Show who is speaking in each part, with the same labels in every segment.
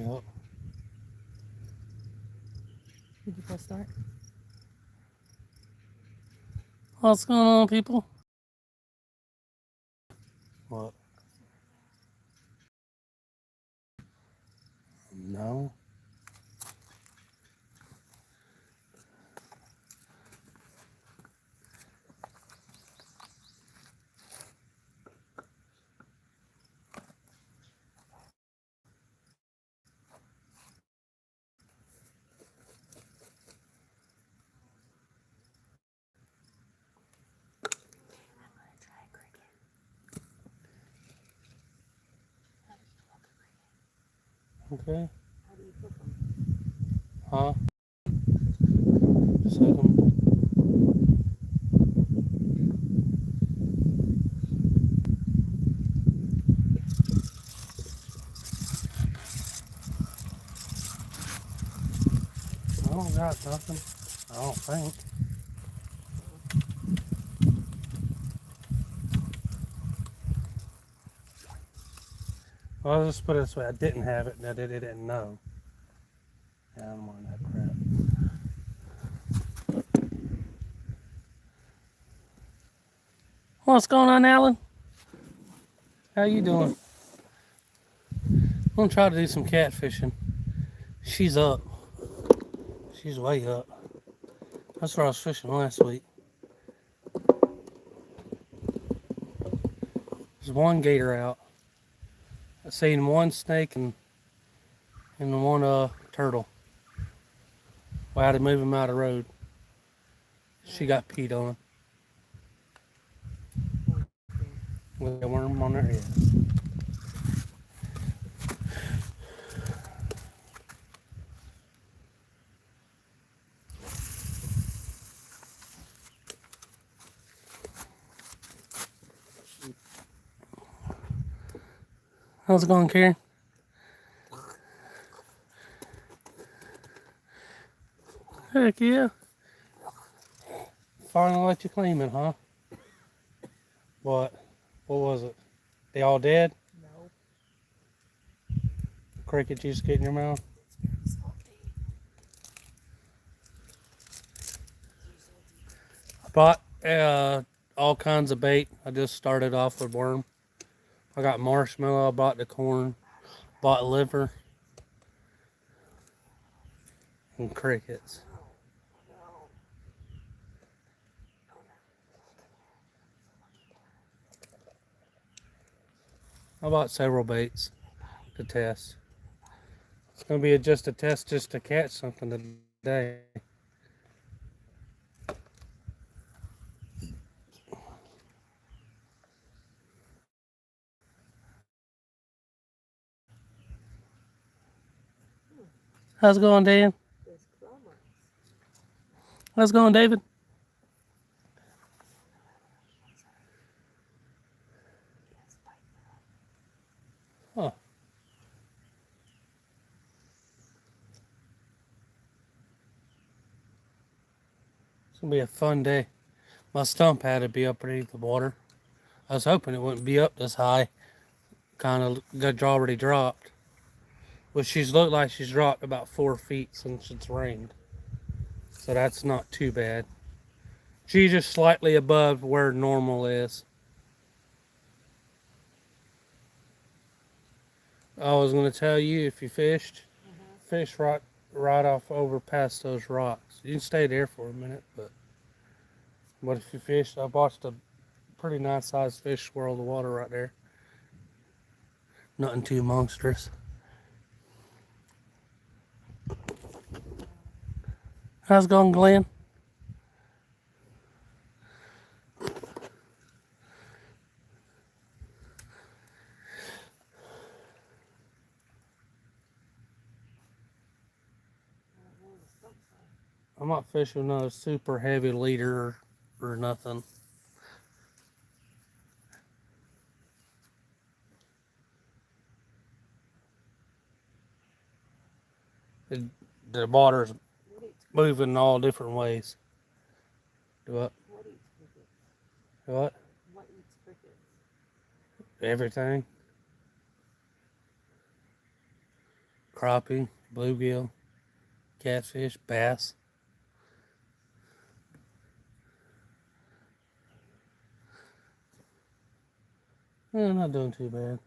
Speaker 1: Yep.
Speaker 2: Did you press start?
Speaker 1: What's going on, people? What? No.
Speaker 2: I'm gonna try cricket. How do you cook a cricket?
Speaker 1: Okay.
Speaker 2: How do you cook them?
Speaker 1: Huh? Set 'em. I don't got nothing. I don't think. Well, I'll just put it this way. I didn't have it, and I didn't know. Yeah, I don't want that crap. What's going on, Alan? How you doing? I'm gonna try to do some catfishing. She's up. She's way up. That's where I was fishing last week. There's one gator out. I seen one snake and one turtle. Well, I had to move him out of the road. She got peed on with a worm on her head. How's it going, Karen? Heck yeah. Finally let you claim it, huh? What? What was it? They all dead?
Speaker 2: No.
Speaker 1: Cricket juice get in your mouth?
Speaker 2: It's very salty.
Speaker 1: I bought all kinds of bait. I just started off with worm. I got marshmallow, I bought the corn, bought liver, and crickets. I bought several baits to test. It's going to be just a test just to catch something today. How's it going, Dan?
Speaker 2: There's crumbers.
Speaker 1: How's it going, David? Huh. It's going to be a fun day. My stump had to be up underneath the water. I was hoping it wouldn't be up this high. Kind of got already dropped. Well, she's looked like she's dropped about 4 feet since it's rained. So that's not too bad. She's just slightly above where normal is. I was going to tell you, if you fished, fish right off over past those rocks. You can stay there for a minute, but if you fished, I watched a pretty nice sized fish swirl the water right there. Nothing too monstrous. How's it going, Glenn? I'm not fishing a super heavy leader or nothing. It, the water's moving all different ways. Do what?
Speaker 2: What eats crickets?
Speaker 1: What?
Speaker 2: What eats crickets?
Speaker 1: Everything. crappie, bluegill, catfish, bass. Not doing too bad.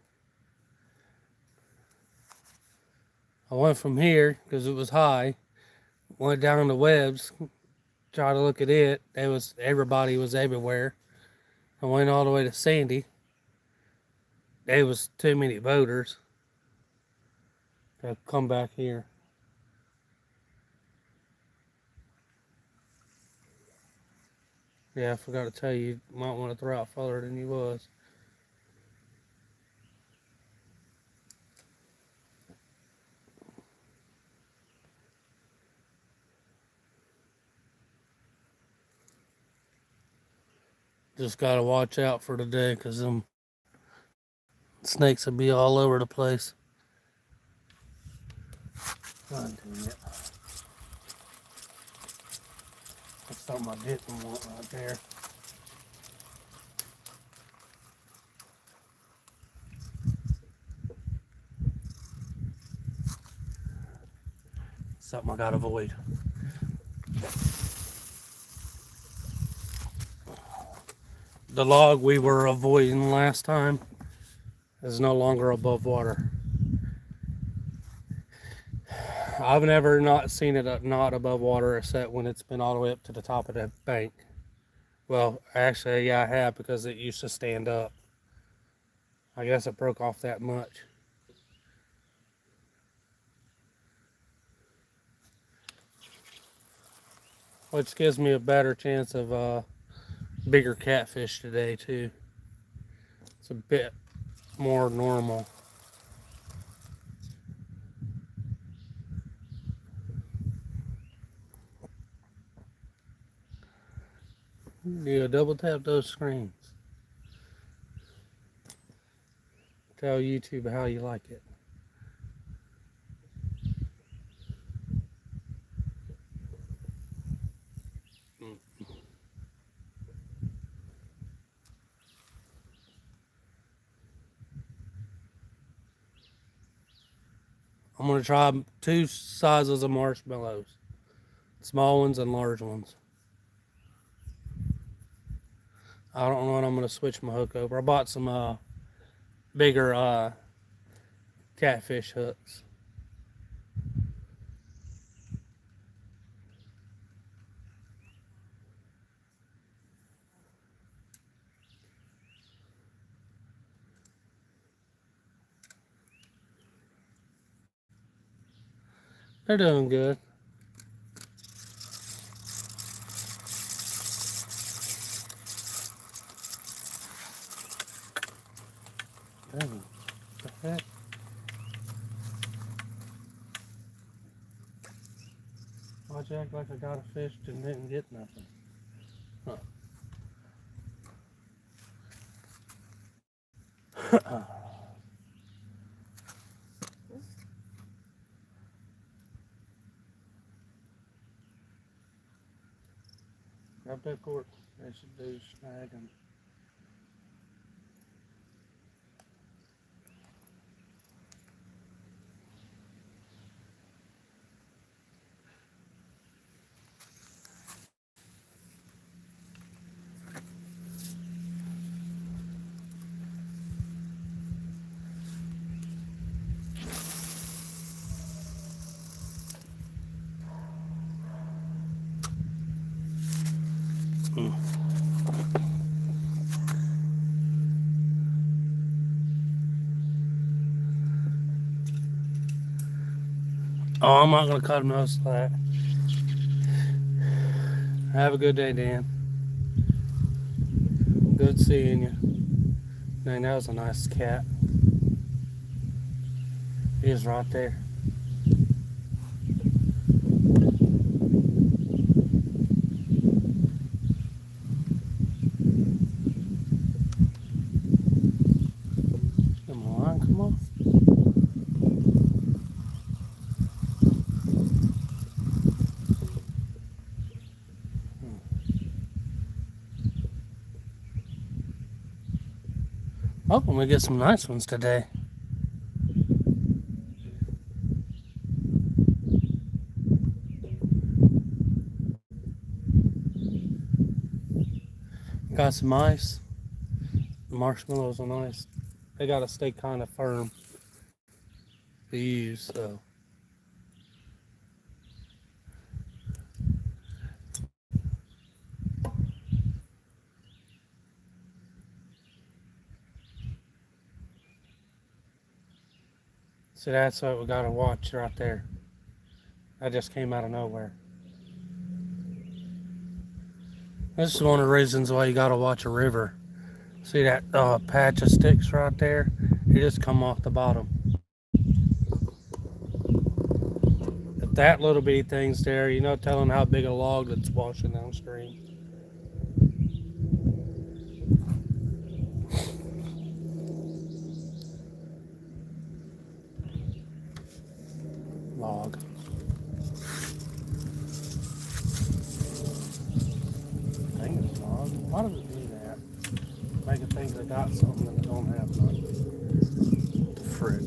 Speaker 1: I went from here because it was high. Went down to Webb's, tried to look at it. Everybody was everywhere. I went all the way to Sandy. There was too many boaters. I come back here. Yeah, I forgot to tell you, you might want to throw out further than you was. Just gotta watch out for today, cause them snakes will be all over the place. God damn it. That's something I didn't want right there. Something I gotta avoid. The log we were avoiding last time is no longer above water. I've never not seen it not above water except when it's been all the way up to the top of that bank. Well, actually, yeah, I have, because it used to stand up. I guess it broke off that much. Which gives me a better chance of bigger catfish today too. It's a bit more normal. You double tap those screens. Tell YouTube how you like it. I'm gonna try two sizes of marshmallows, small ones and large ones. I don't know when I'm gonna switch my hook over. I bought some bigger catfish hooks. They're doing good. Dang, what the heck? Why'd you act like I got a fish and didn't get nothing? Huh. Grab that cord. They should do snag them. Oh, I'm not gonna cut him no slack. Have a good day, Dan. Good seeing you. Man, that was a nice cat. He is right there. Come on, come on. Hoping we get some nice ones today. Got some ice. The marshmallows are nice. They gotta stay kind of firm to use, so. See, that's what we gotta watch right there. That just came out of nowhere. This is one of the reasons why you gotta watch a river. See that patch of sticks right there? It just come off the bottom. If that little bitty thing's there, you know, telling how big a log that's washing downstream. Log. Dang it, log. Why does it do that? Make it think they got something that they don't have none. Frick.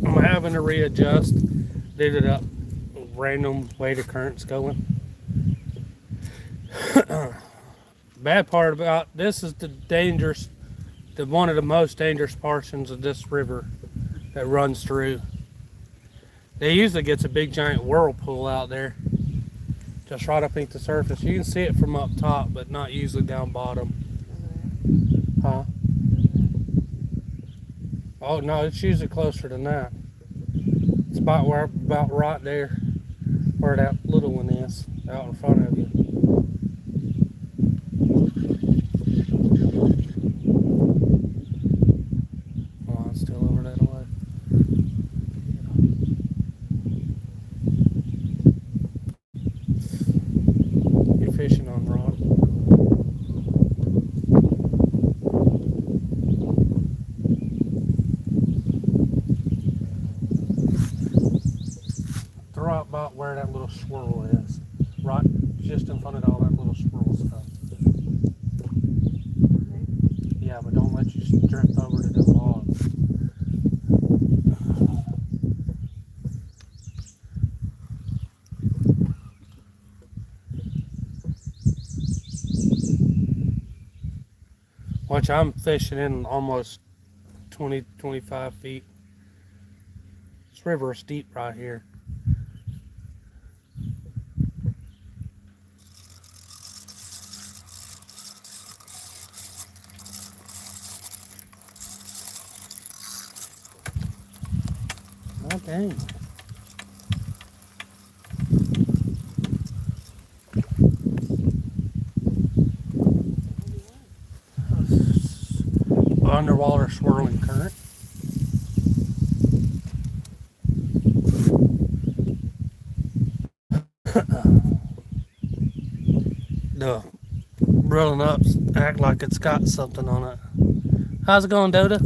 Speaker 1: I'm having to readjust due to the random way the current's going. Bad part about this is one of the most dangerous portions of this river that runs through. They usually gets a big giant whirlpool out there, just right up beneath the surface. You can see it from up top, but not usually down bottom. Huh? Oh no, it's usually closer than that. It's about right there, where that little one is, out in front of you. Oh, it's still over that way. You're fishing on rod. Throw out about where that little swirl is. Right just in front of all that little swirl stuff. Yeah, but don't let you drift over to the log. Watch, I'm fishing in almost 20, 25 feet. This river is deep right here. Oh, dang. Underwater swirling current. The rolling ups act like it's got something on it. How's it going, Dota?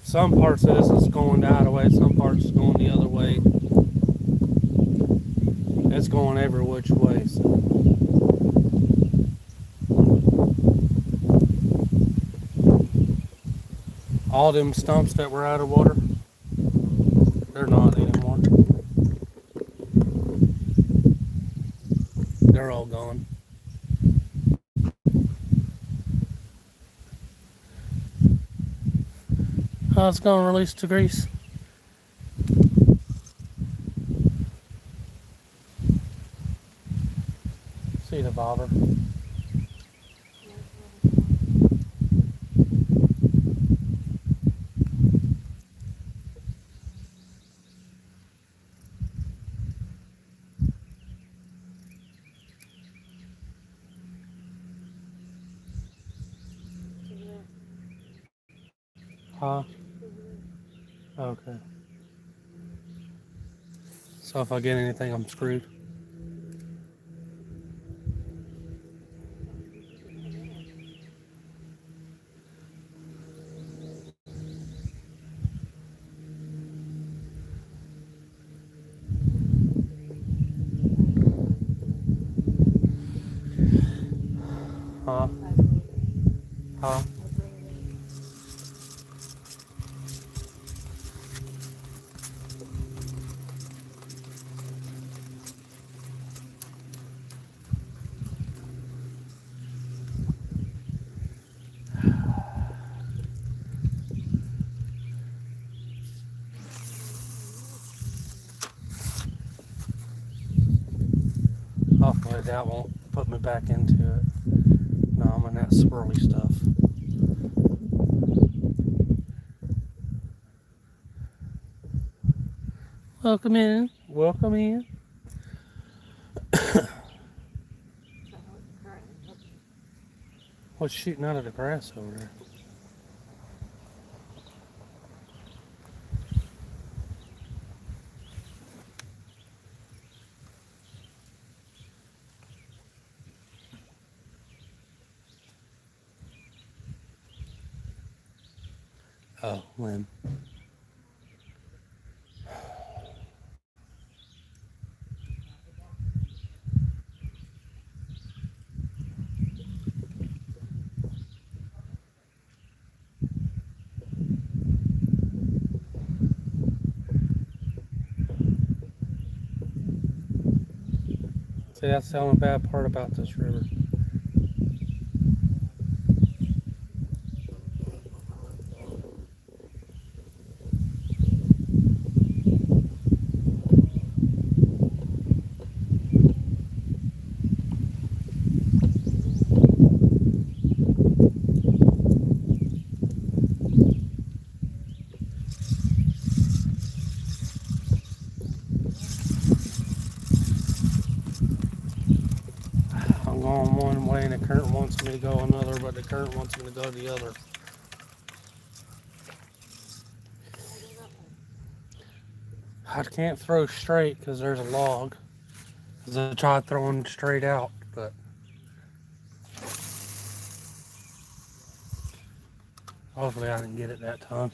Speaker 1: Some parts of this is going the other way, some parts is going the other way. It's going every which way. So. All them stumps that were out of water, they're not anymore. They're all gone. It's going to release the grease. See the bobber. Huh? Okay. So if I get anything, I'm screwed. Huh? Huh? Hopefully that won't put me back into it. No, I'm in that swirly stuff. Welcome in. Welcome in. What's shooting out of the grass over there? Oh, Lynn. See, that's the only bad part about this river. I'm going one way and the current wants me to go another, but the current wants me to go the other. I can't throw straight because there's a log. Cause I tried throwing straight out, but hopefully I didn't get it that time.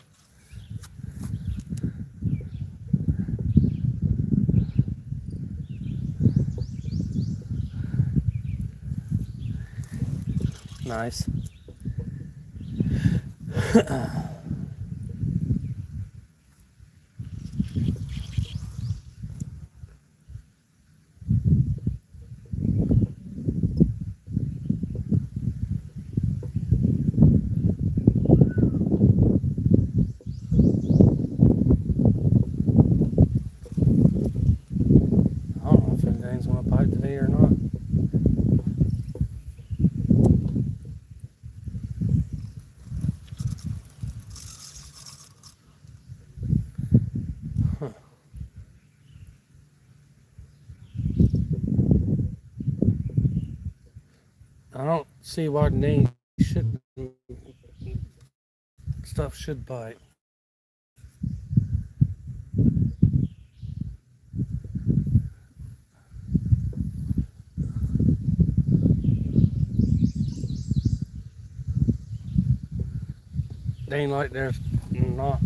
Speaker 1: Nice. I don't know if anything's gonna bite today or not. Huh. I don't see why names shouldn't stuff should bite. They ain't like there's not.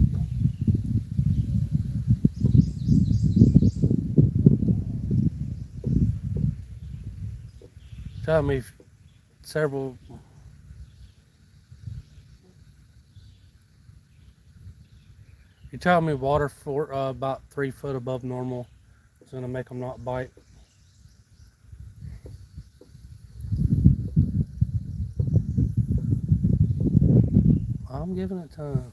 Speaker 1: Tell me several. You tell me water for about 3 foot above normal is gonna make them not bite. I'm giving it time.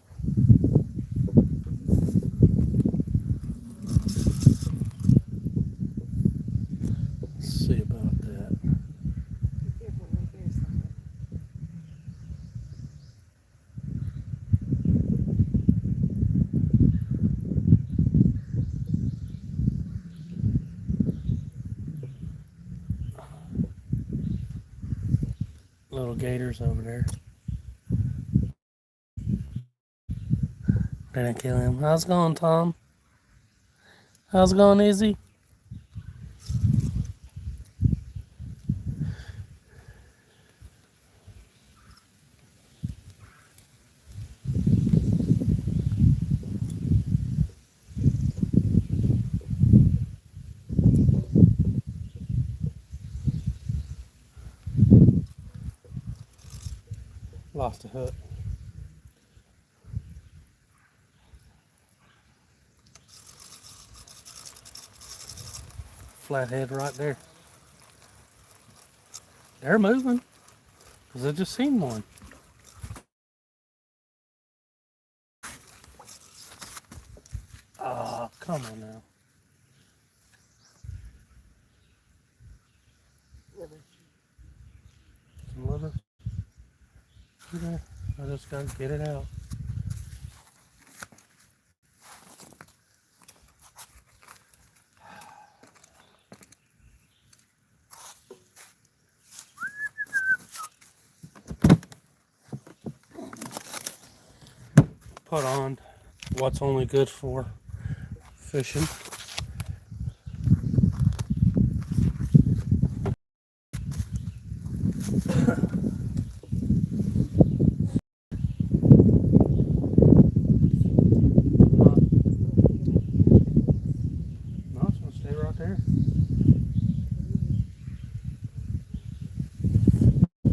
Speaker 1: Let's see about that. Little gators over there. Didn't kill him. How's it going, Tom? How's it going, Izzy? lost the hook. Flathead right there. They're moving because I just seen one. Oh, come on now. Some liver. Yeah, I just gotta get it out. Put on what's only good for fishing. No, it's gonna stay right there.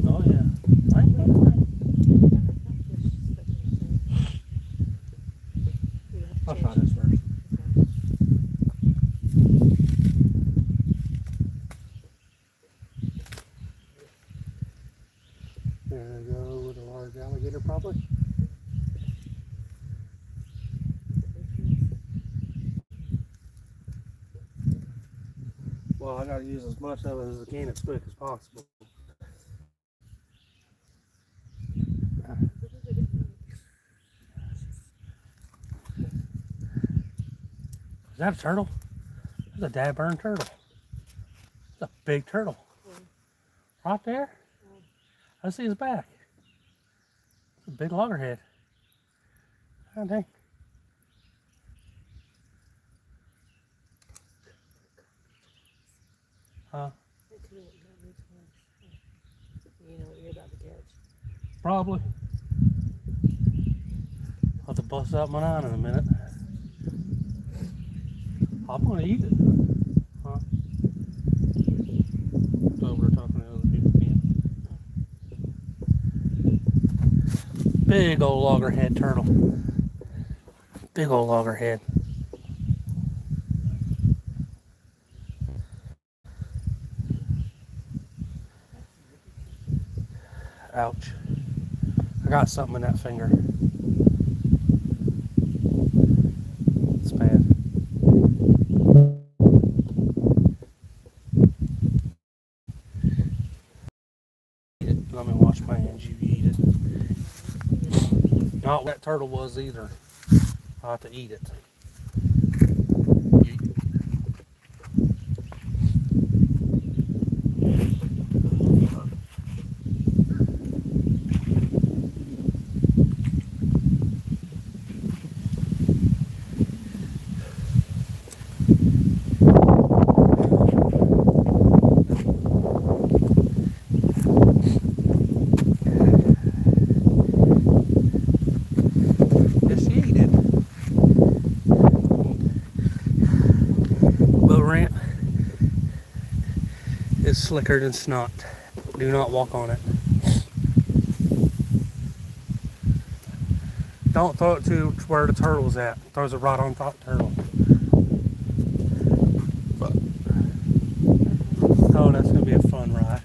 Speaker 1: Oh yeah. I'll try this first. There we go with a large alligator probably. Well, I gotta use as much of it as I can as quick as possible. Is that a turtle? That's a dad burn turtle. It's a big turtle. Right there. I see his back. It's a big loggerhead. God dang. Huh?
Speaker 2: You know what you're about to catch.
Speaker 1: Probably. I'll have to bust out my 9 in a minute. I'm gonna eat it. Huh? So we're talking to other people again. Big old loggerhead turtle. Big old loggerhead. Ouch. I got something in that finger. It's bad. Let me wash my hands, you eat it. Not what that turtle was either. I'll have to eat it. Yes, she ate it. Boat ramp is slicker than snot. Do not walk on it. Don't throw it to where the turtle's at. Throws it right on top of the turtle. Oh, that's gonna be a fun ride.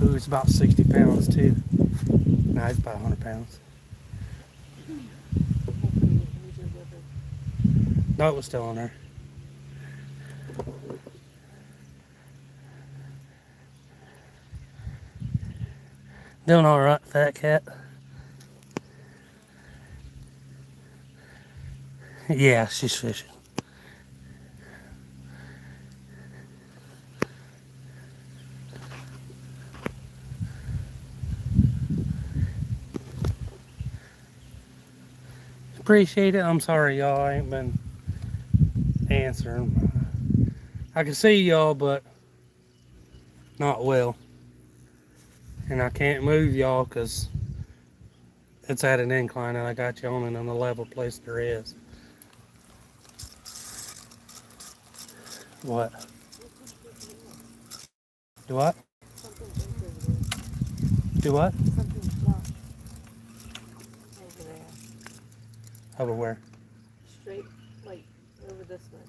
Speaker 1: Ooh, it's about 60 pounds too. No, it's about 100 pounds. No, it was still on there. Doing all right, fat cat. Yeah, she's fishing. Appreciate it. I'm sorry, y'all. I ain't been answering. I can see y'all, but not well. And I can't move y'all because it's at an incline and I got you on it on the level place there is. What? Do what? Do what? Over where?
Speaker 2: Straight, like, over this way.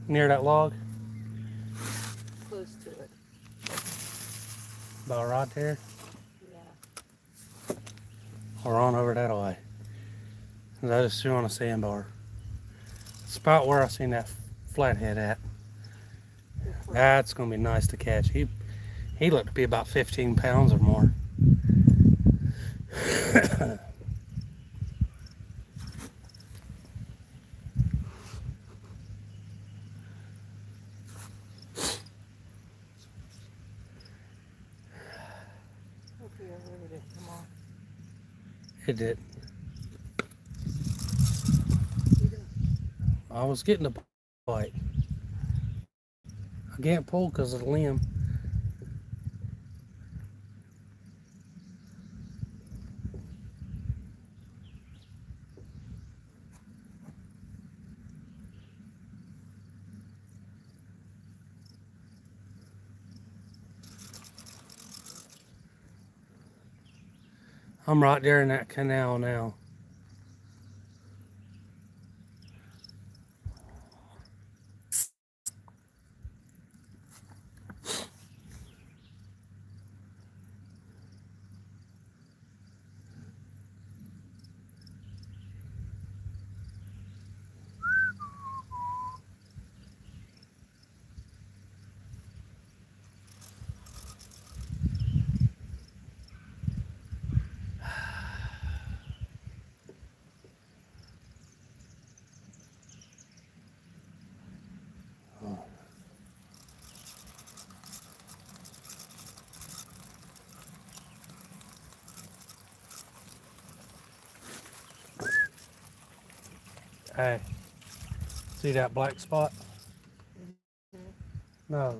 Speaker 1: Near that log?
Speaker 2: Close to it.
Speaker 1: About right there?
Speaker 2: Yeah.
Speaker 1: Or on over that way? I just threw on a sandbar. It's about where I seen that flathead at. That's gonna be nice to catch. He looked to be about 15 pounds or more.
Speaker 2: Hopefully I really didn't come off.
Speaker 1: It did.
Speaker 2: You didn't.
Speaker 1: I was getting a bite. I can't pull because of the limb. I'm right there in that canal now. Hey, see that black spot? No.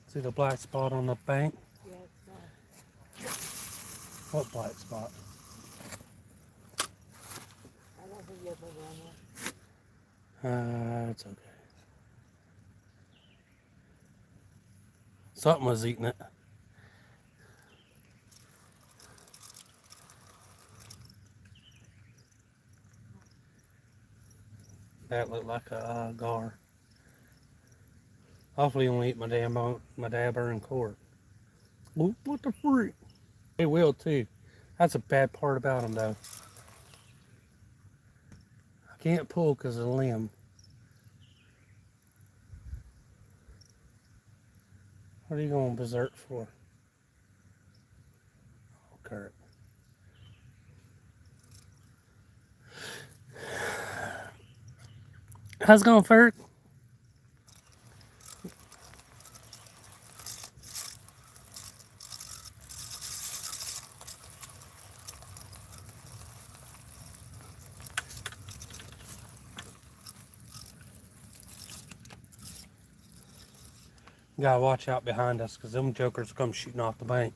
Speaker 1: See the black spot on the bank?
Speaker 2: Yeah, it's not.
Speaker 1: What black spot?
Speaker 2: I don't think you have liver on there.
Speaker 1: It's okay. Something was eating it. That looked like a gar. Hopefully, he won't eat my dabber in court. What the freak? They will too. That's a bad part about them, though. I can't pull because of the limb. What are you going berserk for? Oh, Kurt. How's it going, Ferg? Gotta watch out behind us because them jokers come shooting off the bank.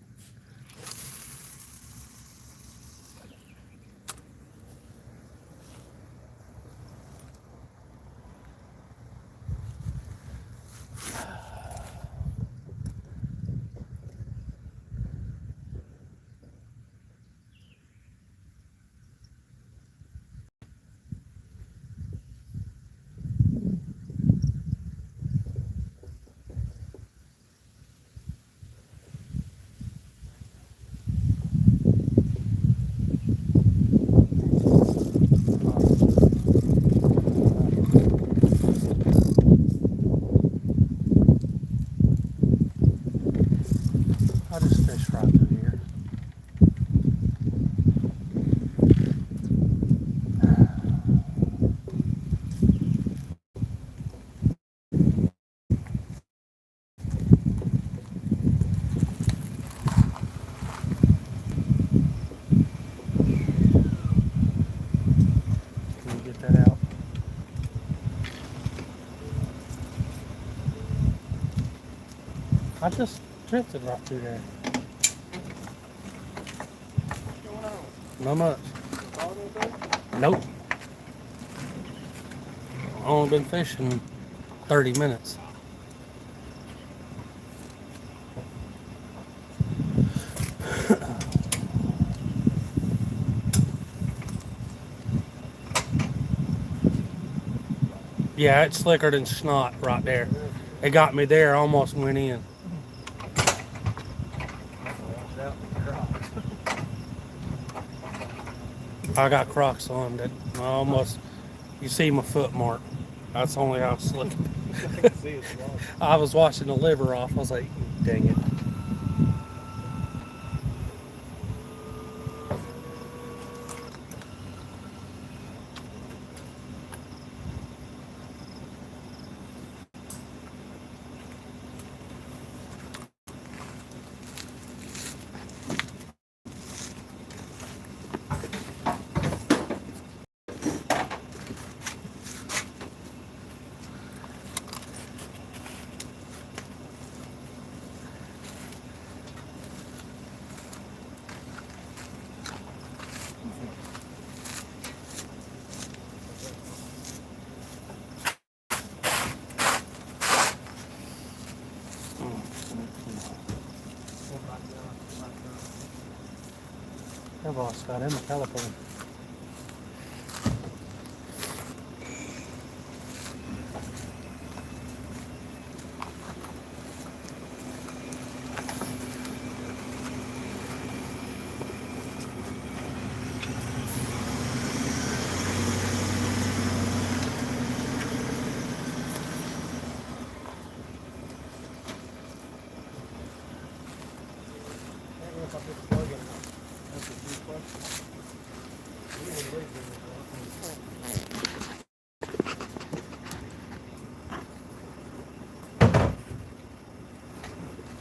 Speaker 1: I just fish right through here. Can you get that out? I just drifted right through there. Not much. Nope. I've only been fishing 30 minutes. Yeah, it's slicker than snot right there. It got me there, almost went in. I got Crocs on that I almost, you see my foot mark. That's only how slick.
Speaker 3: I can see it's long.
Speaker 1: I was washing the liver off. I was like, dang it. That boss got him a caliper.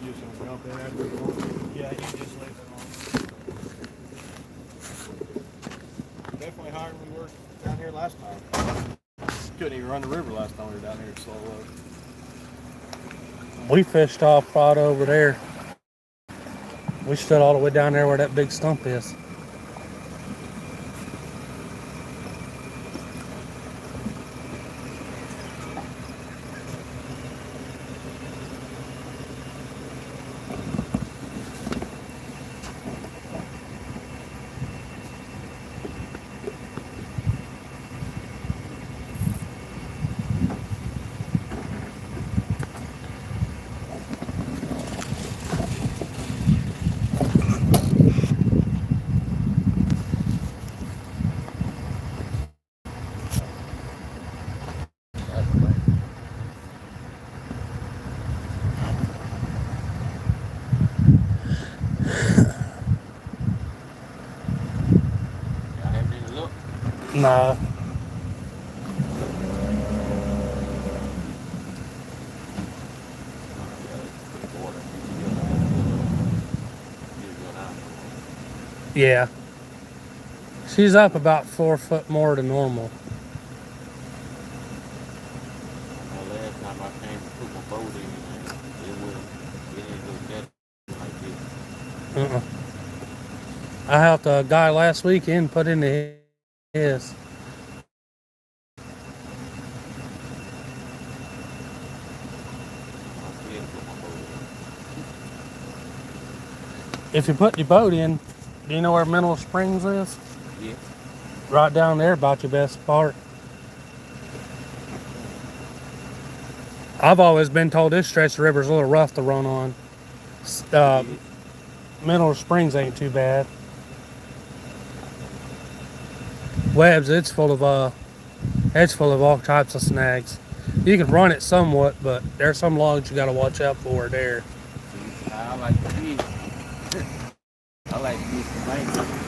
Speaker 3: You just gonna jump in after the one? Yeah, you just leave it on. Definitely higher than we were down here last time. Couldn't even run the river last time we were down here, so
Speaker 1: We fished off right over there. We stood all the way down there where that big stump is. Nah. Yeah. She's up about 4 foot more than normal.
Speaker 4: Last time I came to put my boat in, it ain't no like this.
Speaker 1: I helped a guy last weekend put into his. If you put your boat in, do you know where Mineral Springs is?
Speaker 4: Yeah.
Speaker 1: Right down there, about your best part. I've always been told this stretch of the river's a little rough to run on. Mineral Springs ain't too bad. Webb's, it's full of all types of snags. You can run it somewhat, but there's some logs you got to watch out for there.
Speaker 4: I like to fish. I like to fish the bank.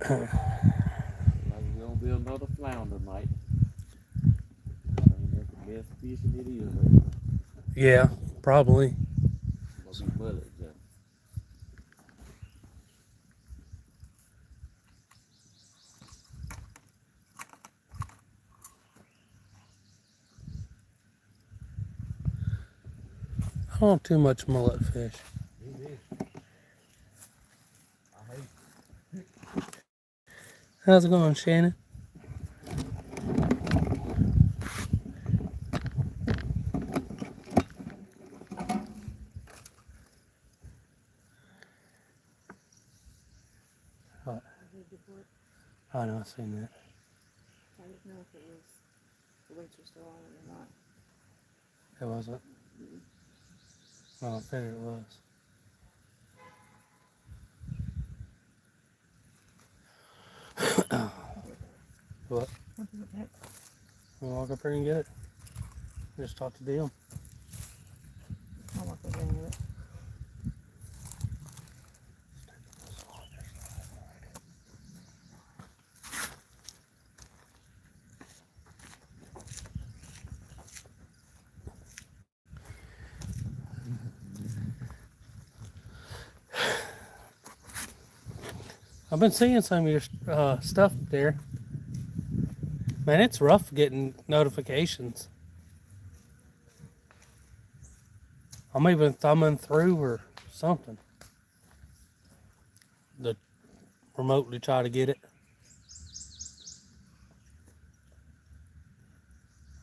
Speaker 4: We're gonna be another flounder, Mike. I think that's the best fishing it is right now.
Speaker 1: Yeah, probably.
Speaker 4: It's gonna be mullet, Jeff.
Speaker 1: Oh, too much mullet fish. How's it going, Shannon? What? Oh, no, I've seen that.
Speaker 2: I didn't know if it was the weights were still on it or not.
Speaker 1: It wasn't. Well, I figured it was. What?
Speaker 2: What is it?
Speaker 1: We'll walk up here and get it. Just talk to Deal.
Speaker 2: I'll walk over and get it.
Speaker 1: I've been seeing some of your stuff there. Man, it's rough getting notifications. I'm even thumbing through or something to remotely try to get it.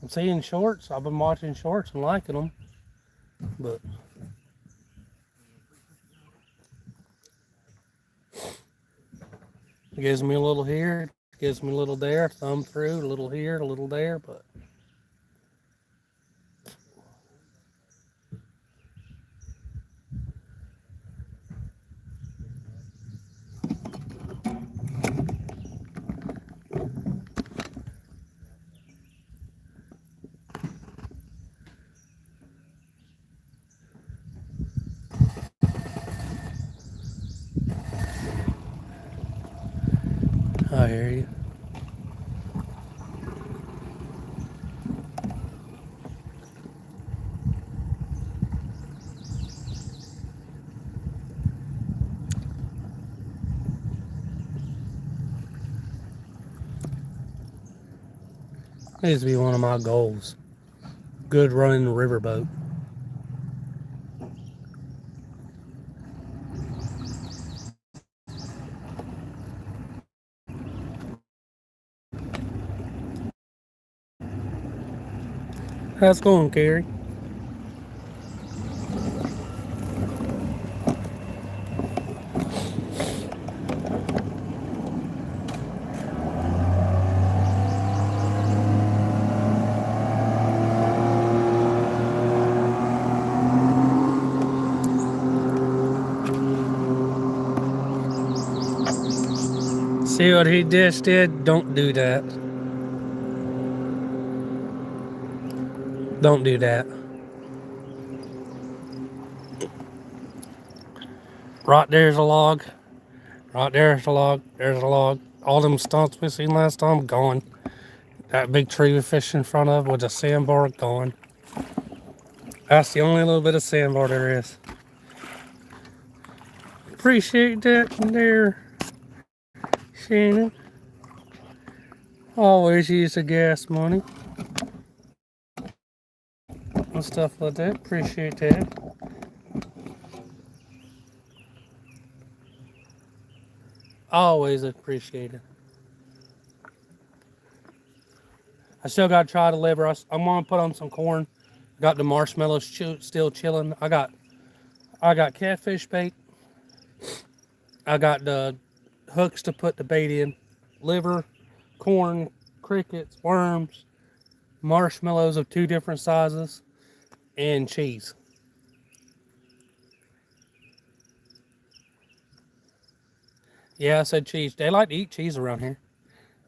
Speaker 1: I'm seeing shorts. I've been watching shorts and liking them, but it gives me a little here, it gives me a little there, thumb through, a little here, a little there, but I hear you. Needs to be one of my goals. Good running riverboat. How's it going, Carrie? See what he just did? Don't do that. Don't do that. Right there's a log. Right there's a log. There's a log. All them stumps we seen last time, gone. That big tree we fished in front of with a sandbar, gone. That's the only little bit of sandbar there is. Appreciate that there, Shannon. Always use the gas money and stuff like that. Appreciate that. Always appreciate it. I still got to try the liver. I'm gonna put on some corn. Got the marshmallows still chilling. I got catfish bait. I got the hooks to put the bait in. Liver, corn, crickets, worms, marshmallows of 2 different sizes, and cheese. Yeah, I said cheese. They like to eat cheese around here.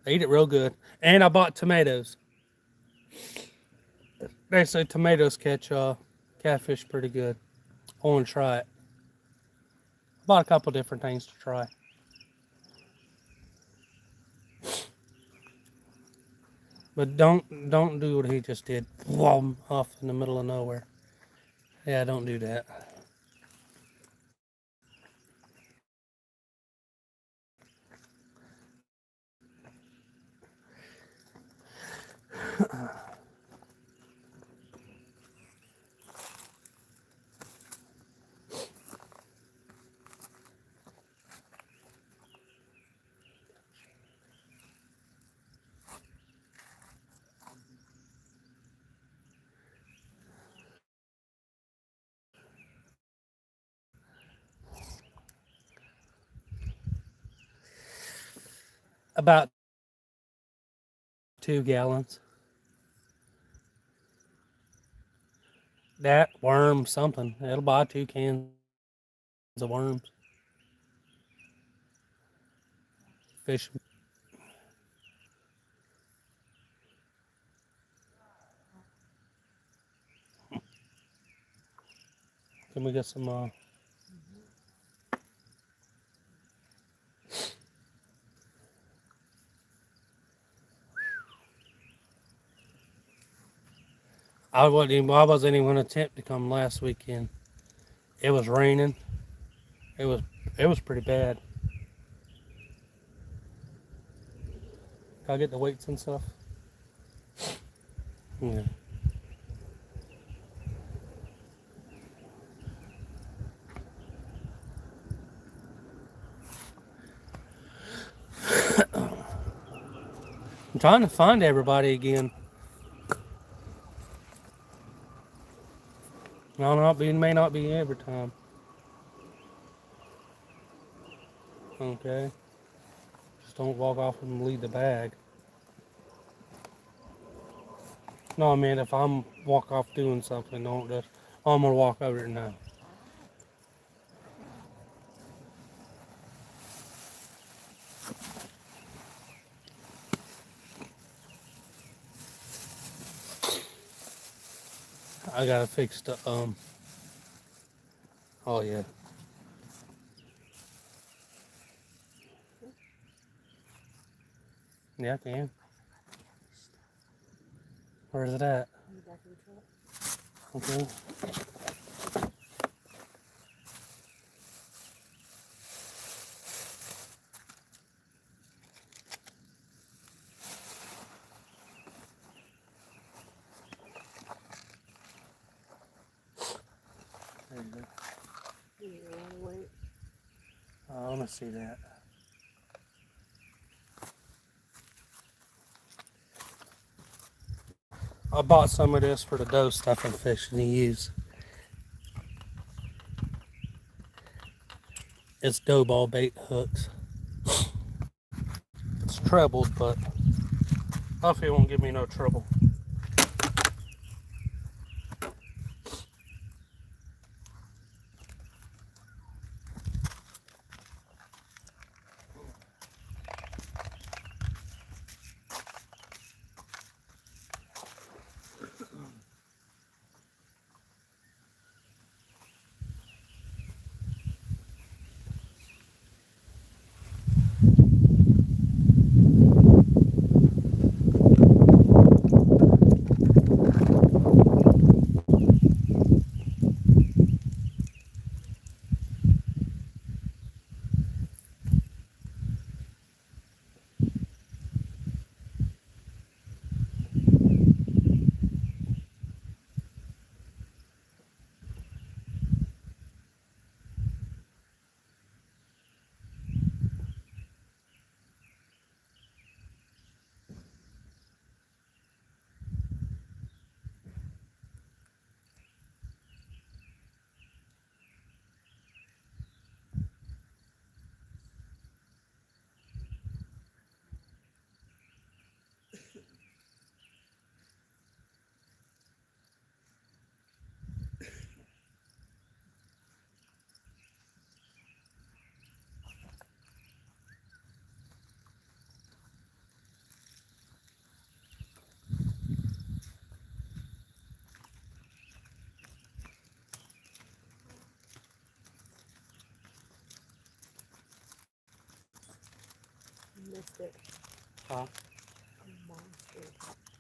Speaker 1: They eat it real good. And I bought tomatoes. They say tomatoes catch catfish pretty good. I want to try it. Bought a couple different things to try. But don't do what he just did. Whom, off in the middle of nowhere. Yeah, don't do that. About 2 gallons. That worm something. It'll buy 2 cans of worms. Fish. Can we get some? I wasn't even gonna attempt to come last weekend. It was raining. It was pretty bad. Can I get the weights and stuff? Yeah. I'm trying to find everybody again. May not be every time. Okay. Just don't walk off and leave the bag. No, man, if I'm walk off doing something, don't just. Oh, I'm gonna walk over it now. I gotta fix the Oh yeah. Yeah, I can. Where's it at?
Speaker 2: In the back of the truck.
Speaker 1: Okay. There you go.
Speaker 2: You need a lot of weight.
Speaker 1: I want to see that. I bought some of this for the dough stuff I'm fixing to use. It's dough ball bait hooks. It's trebled, but hopefully it won't give me no trouble.
Speaker 2: You missed it.
Speaker 1: Huh?
Speaker 2: A monster.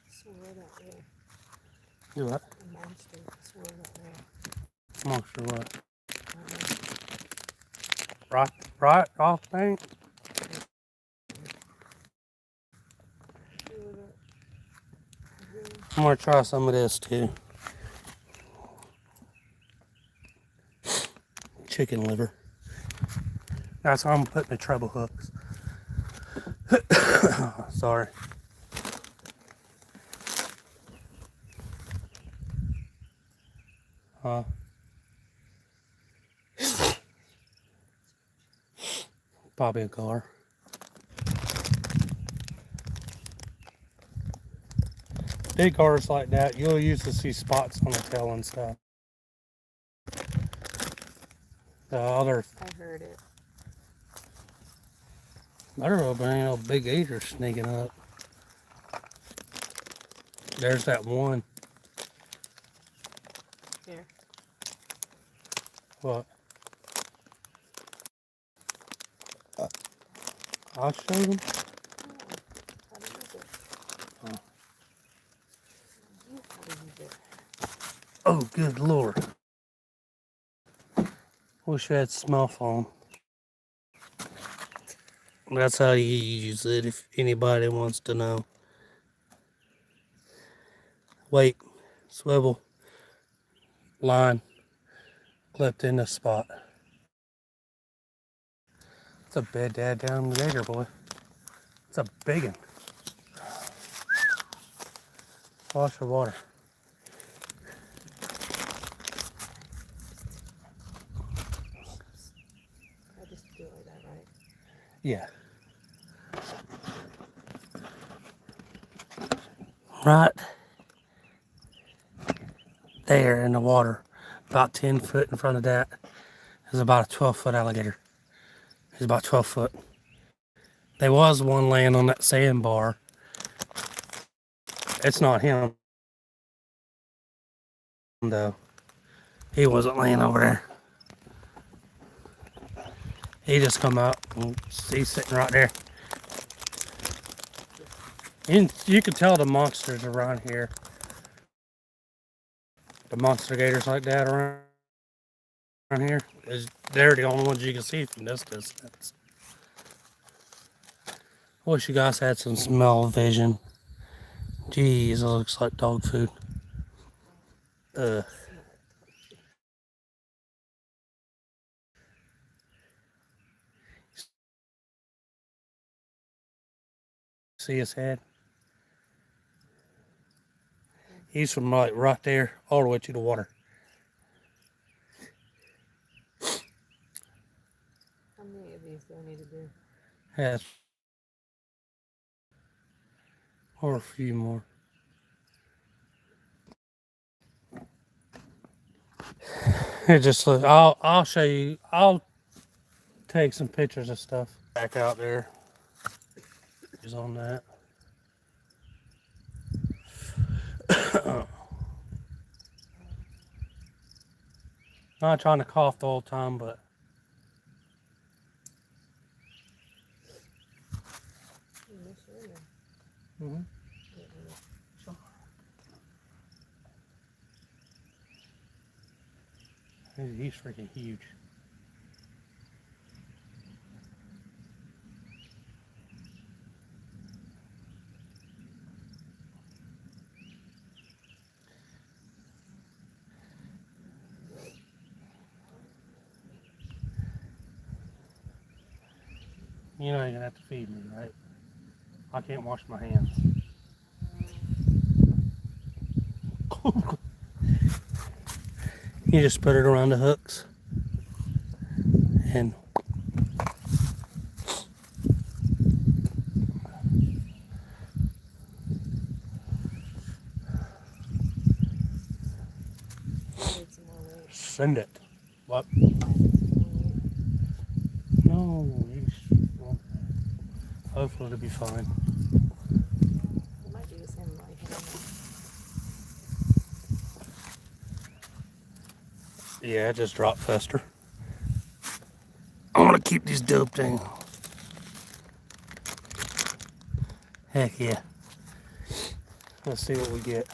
Speaker 2: Swirled out there.
Speaker 1: Do what?
Speaker 2: A monster. Swirled out there.
Speaker 1: I'm not sure what.
Speaker 2: Uh,
Speaker 1: Right off thing?
Speaker 2: swirled up.
Speaker 1: I'm gonna try some of this too. Chicken liver. That's how I'm putting the treble hooks. Sorry. Probably a car. big garters like that, you'll usually see spots on the tail and stuff. The other,
Speaker 2: I heard it.
Speaker 1: I don't know, but ain't no big eater sneaking up. There's that one.
Speaker 2: Here.
Speaker 1: What? I'll show them.
Speaker 2: How to use it.
Speaker 1: Oh.
Speaker 2: How to use it.
Speaker 1: Oh, good lord. Wish I had smell phone. That's how you use it if anybody wants to know. Weight, swivel, line, clipped in the spot. It's a big daddown gator, boy. It's a big one. Wash the water.
Speaker 2: I just do it like that, right?
Speaker 1: Yeah. Right there in the water, about 10 foot in front of that, is about a 12-foot alligator. He's about 12 foot. There was one laying on that sandbar. It's not him, though. He wasn't laying over there. He just come out and he's sitting right there. You can tell the monsters around here. The monster gators like that around here, they're the only ones you can see from this distance. Wish you guys had some smell vision. Jeez, it looks like dog food. See his head? He's from like right there all the way to the water.
Speaker 2: How many of these do I need to do?
Speaker 1: Has or a few more. It just look. I'll show you. I'll take some pictures of stuff back out there. Is on that. Not trying to cough the whole time, but mm-hmm. He's freaking huge. You know you're gonna have to feed me, right? I can't wash my hands. You just put it around the hooks and send it. What? No, hopefully it'll be fine.
Speaker 2: It might be the same in my hand.
Speaker 1: Yeah, it just dropped faster. I want to keep these dope down. Heck yeah. Let's see what we get.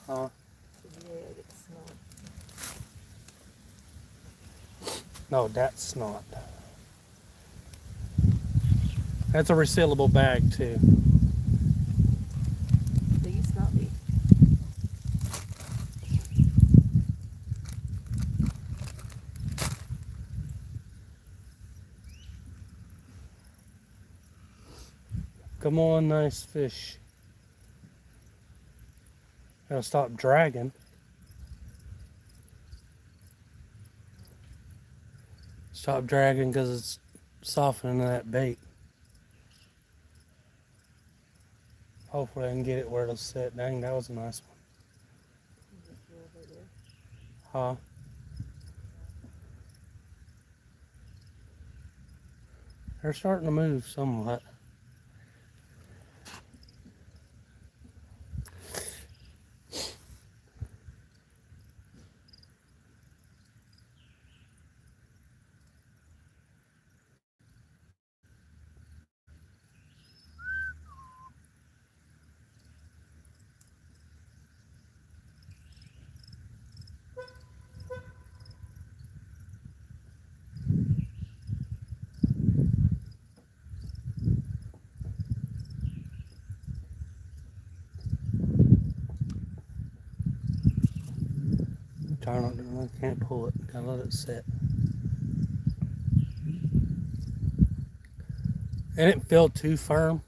Speaker 1: Huh? No, that's not. That's a resealable bag too.
Speaker 2: Do you smell me?
Speaker 1: Come on, nice fish. Gotta stop dragging. Stop dragging because it's softening that bait. Hopefully I can get it where it'll sit. Dang, that was a nice one. Huh? They're starting to move somewhat. I can't pull it. Gotta let it sit. It didn't feel too firm.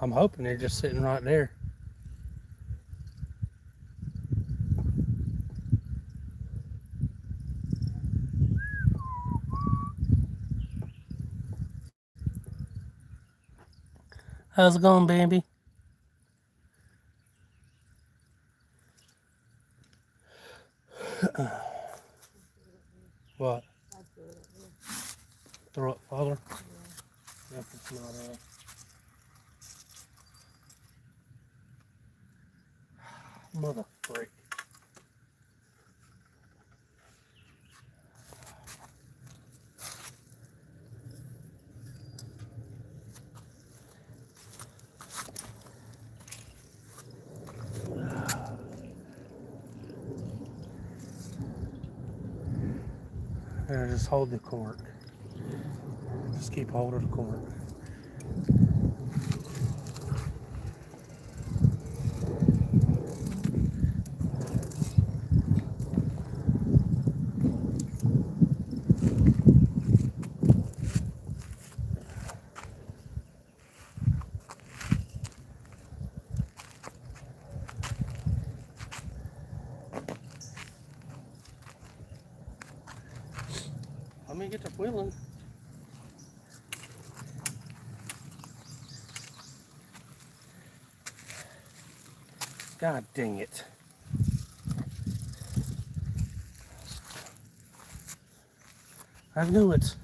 Speaker 1: I'm hoping they're just sitting right there. How's it going, Bambi? What? Throw it farther? Yep, it's not mother freak. There, just hold the cork. Just keep hold of the cork. Let me get the wheeling. God dang it. I knew it.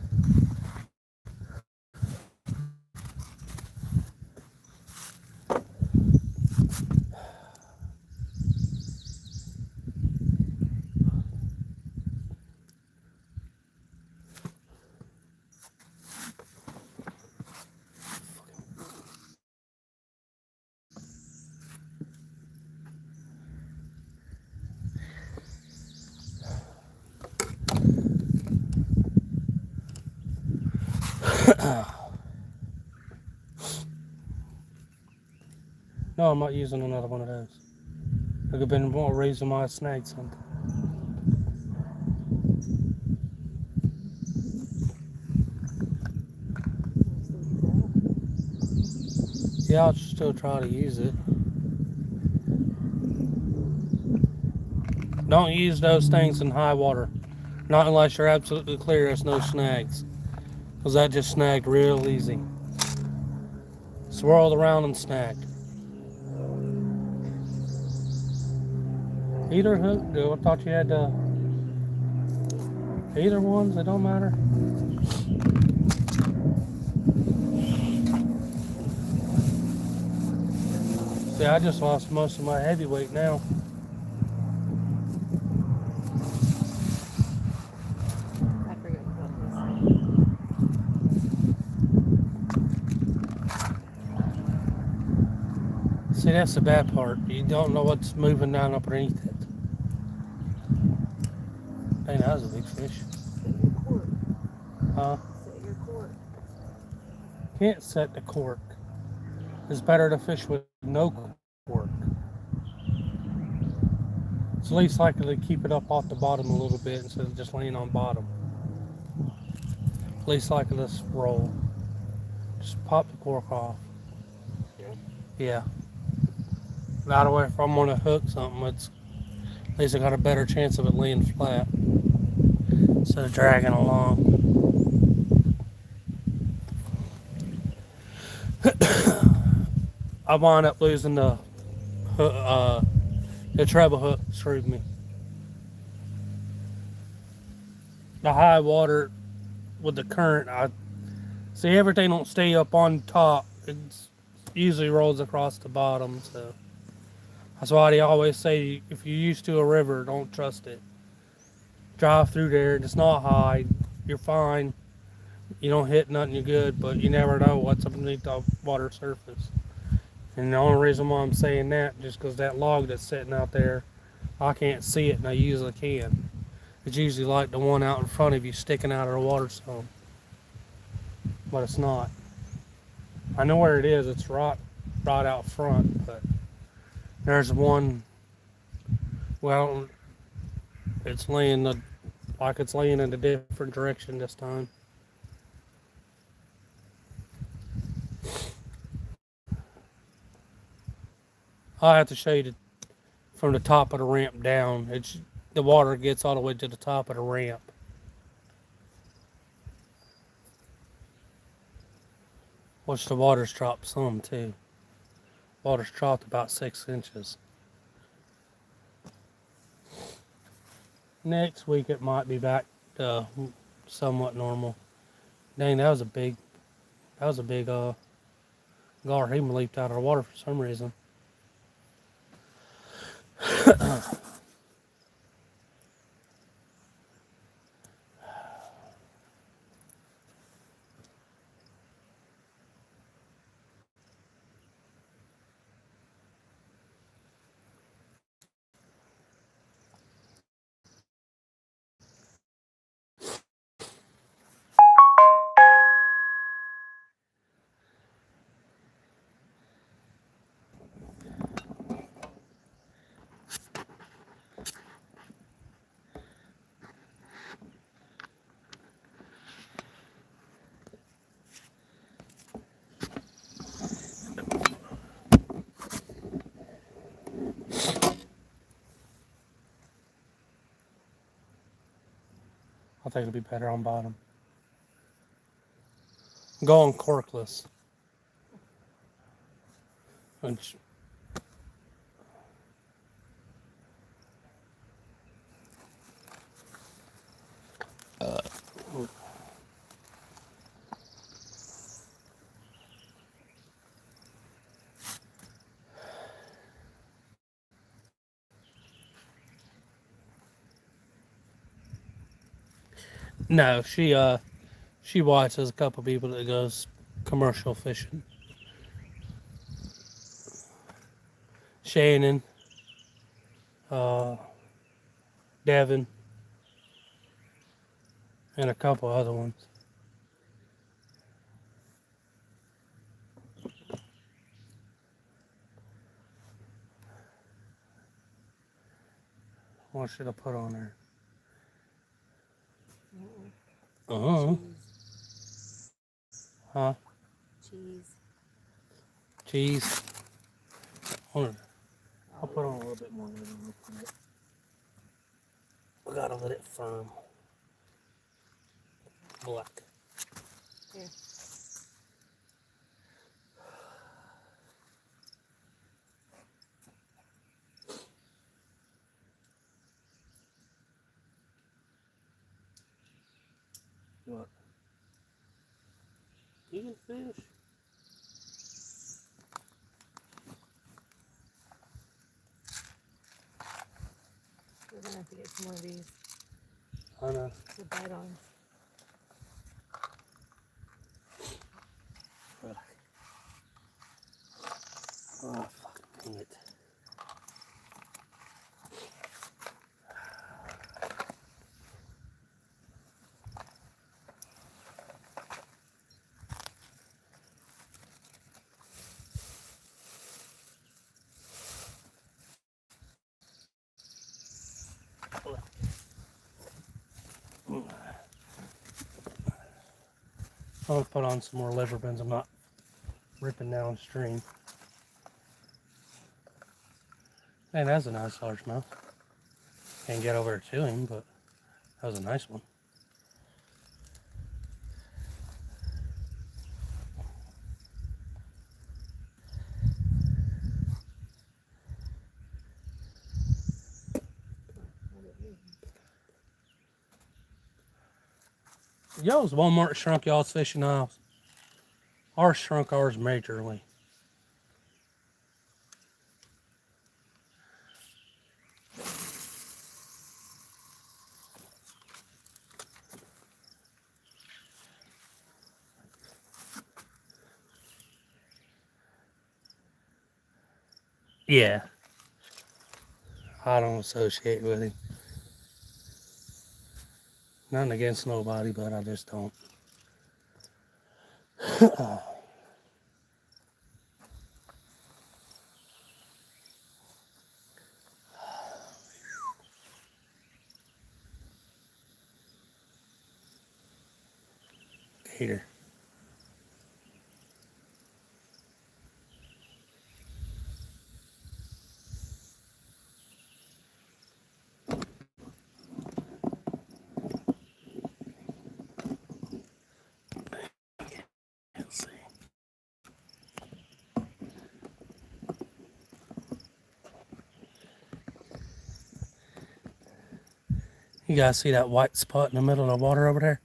Speaker 1: No, I'm not using another one of those. I could have been more reason why I snagged something. Yeah, I'll still try to use it. Don't use those things in high water. Not unless you're absolutely clear there's no snags. Because that just snagged real easy. Swirled around and snagged. Either hook, I thought you had to. Either ones, it don't matter. See, I just lost most of my heavyweight now.
Speaker 2: I forgot about this.
Speaker 1: See, that's the bad part. You don't know what's moving down underneath it. Dang, that was a big fish.
Speaker 2: Set your cork.
Speaker 1: Huh?
Speaker 2: Set your cork.
Speaker 1: Can't set the cork. It's better to fish with no cork. It's least likely to keep it up off the bottom a little bit instead of just laying on bottom. Least likely to roll. Just pop the cork off.
Speaker 4: Yeah.
Speaker 1: Yeah. That way, if I'm gonna hook something, it's at least I got a better chance of it laying flat instead of dragging along. I wound up losing the treble hook screwed me. The high water with the current, I see everything don't stay up on top. It usually rolls across the bottom. So that's why they always say if you're used to a river, don't trust it. Drive through there, it's not high, you're fine. You don't hit nothing, you're good. But you never know what's underneath the water surface. And the only reason why I'm saying that, just because that log that's sitting out there, I can't see it, and I usually can. It's usually like the one out in front of you sticking out of the water zone. But it's not. I know where it is. It's right out front. But there's one. Well, it's laying like it's laying in a different direction this time. I'll have to show you from the top of the ramp down. It's the water gets all the way to the top of the ramp. Which the water's dropped some too. Water's dropped about 6 inches. Next week it might be back to somewhat normal. Dang, that was a big gar. He leaped out of the water for some reason. I think it'll be better on bottom. Going corkless. Which, no, she watches a couple people that goes commercial fishing. Shannon, Devin, and a couple other ones. What should I put on there?
Speaker 2: Cheese.
Speaker 1: Huh?
Speaker 2: Cheese.
Speaker 1: Cheese. I'll put on a little bit more. We gotta let it firm. Black.
Speaker 2: Here.
Speaker 1: What? You can fish.
Speaker 2: We're gonna have to get some more of these
Speaker 1: I know.
Speaker 2: to bite on.
Speaker 1: Oh, fuck. Dang it. I'll put on some more lever bends. I'm not ripping downstream. Hey, that's a nice largemouth. Can't get over to him, but that was a nice one. Y'all's Walmart shrunk y'all's fishing aisles. Ours shrunk ours majorly. Yeah. I don't associate with him. Nothing against nobody, but I just don't. Hater. Let's see. You guys see that white spot in the middle of the water over there?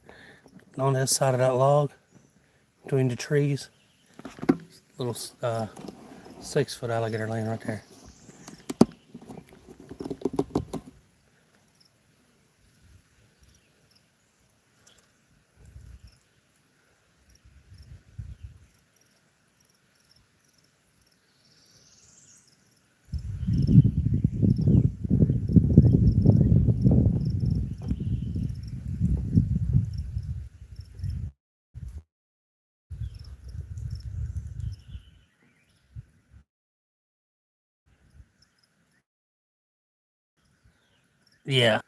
Speaker 1: On this side of that log, between the trees. Little 6-foot alligator laying right there. Yeah.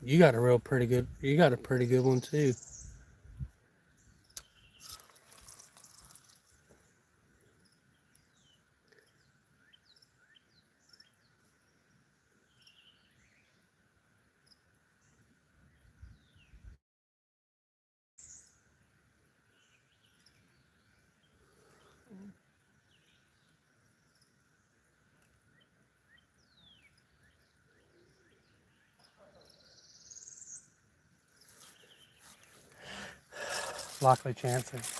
Speaker 1: You got a pretty good one too. Likely chances.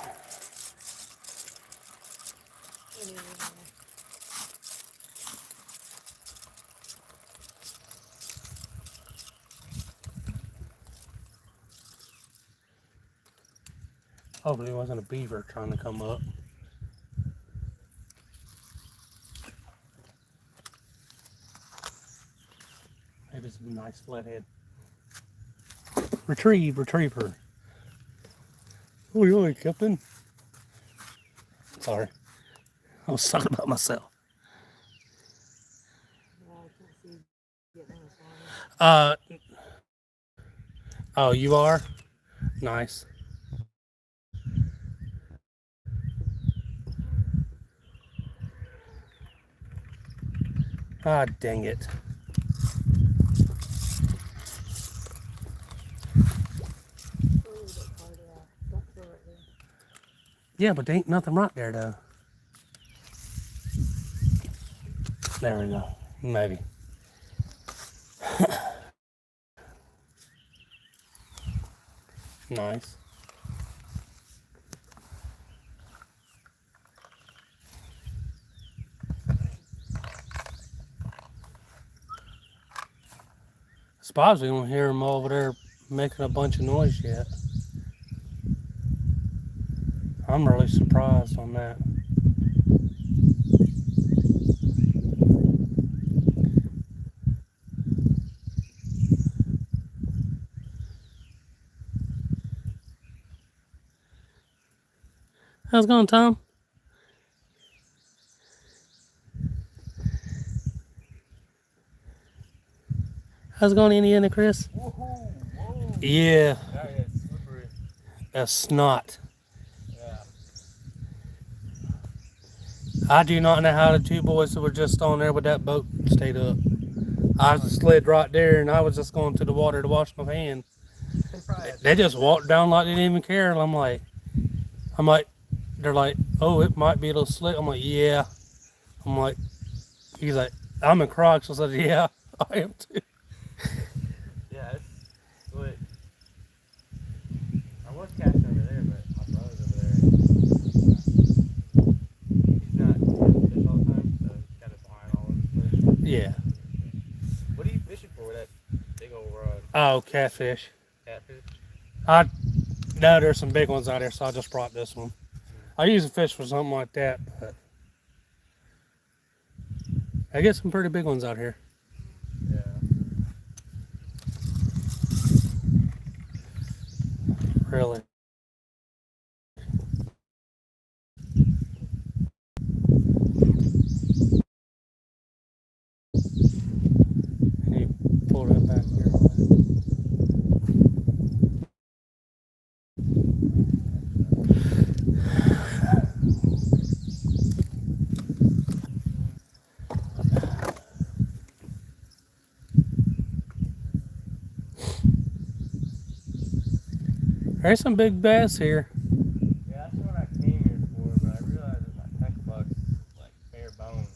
Speaker 1: Hopefully it wasn't a beaver trying to come up. Maybe it's a nice flathead. Retriever. Oi, Captain. Sorry. I was talking about myself.
Speaker 2: No, I can't see getting in this water.
Speaker 1: Oh, you are? Nice. Ah, dang it.
Speaker 2: Oh, that's hard to don't throw it there.
Speaker 1: Yeah, but there ain't nothing right there, though. There we go. Maybe. Nice. Suppose we don't hear them over there making a bunch of noise yet. I'm really surprised on that. How's it going, Tom? How's it going, Indiana, Chris?
Speaker 3: Whoa.
Speaker 1: Yeah.
Speaker 3: Now you
Speaker 1: as snot.
Speaker 3: Yeah.
Speaker 1: I do not know how the two boys that were just on there with that boat stayed up. I slid right there and I was just going to the water to wash my hands. They just walked down like they didn't even care. And I'm like, they're like, oh, it might be a little slick. I'm like, yeah. I'm like, he's like, I'm in Crocs. I said, yeah, I am too.
Speaker 4: Yeah, it's slick. I was casting over there, but my brother's over there. He's not catching fish all the time, so he's got his line all over the place.
Speaker 1: Yeah.
Speaker 4: What are you fishing for with that big old rod?
Speaker 1: Oh, catfish.
Speaker 4: Catfish?
Speaker 1: No, there's some big ones out there, so I just brought this one. I usually fish for something like that, but I get some pretty big ones out here.
Speaker 4: Yeah.
Speaker 1: Really. Can you pull that back here? There's some big bass here.
Speaker 4: Yeah, that's what I came here for, but I realized that my tackle box is like bare bones.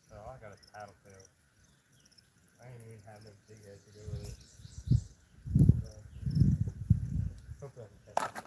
Speaker 4: So I got a paddle tail. I ain't even have no big head to go with it. So, hopefully I can catch it.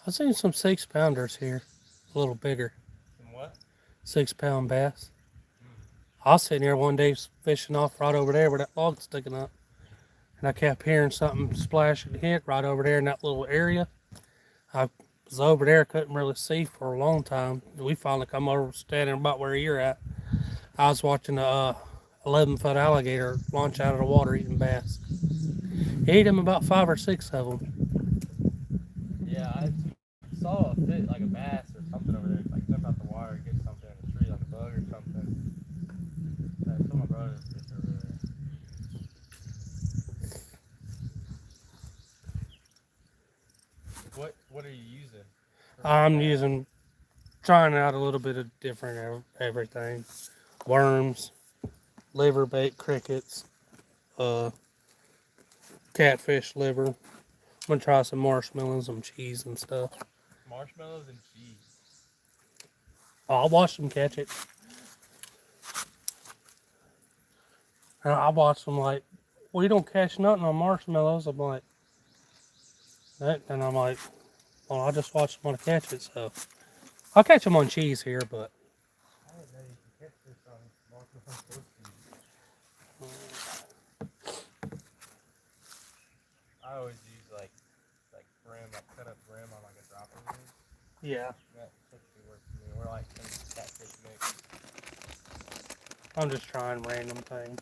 Speaker 1: I've seen some 6-pounders here, a little bigger,
Speaker 4: Some what?
Speaker 1: 6-pound bass. I was sitting here one day fishing off right over there where that log's sticking up, and I kept hearing something splash and hit right over there in that little area. I was over there, couldn't really see for a long time. We finally come over standing about where you're at. I was watching a 11-foot alligator launch out of the water eating bass. He ate him about 5 or 6 of them.
Speaker 4: Yeah, I saw a fit like a bass or something over there. Like jump out the water and get something in the tree, like a bug or something. That's what my brother fished over there. What are you using?
Speaker 1: I'm trying out a little bit of different everything. Worms, liver bait, crickets, catfish liver. I'm gonna try some marshmallows, some cheese and stuff.
Speaker 4: Marshmallows and cheese.
Speaker 1: I'll watch them catch it. And I watch them like, well, you don't catch nothing on marshmallows. I'm like, that, and I'm like, well, I just watch them when I catch it. So I'll catch them on cheese here, but
Speaker 4: I didn't know you could catch this on marshmallows or cheese. I always use like brim, like cut up brim on like a dropper rig.
Speaker 1: yeah,
Speaker 4: That typically works for me. Or like some catfish mix.
Speaker 1: I'm just trying random things.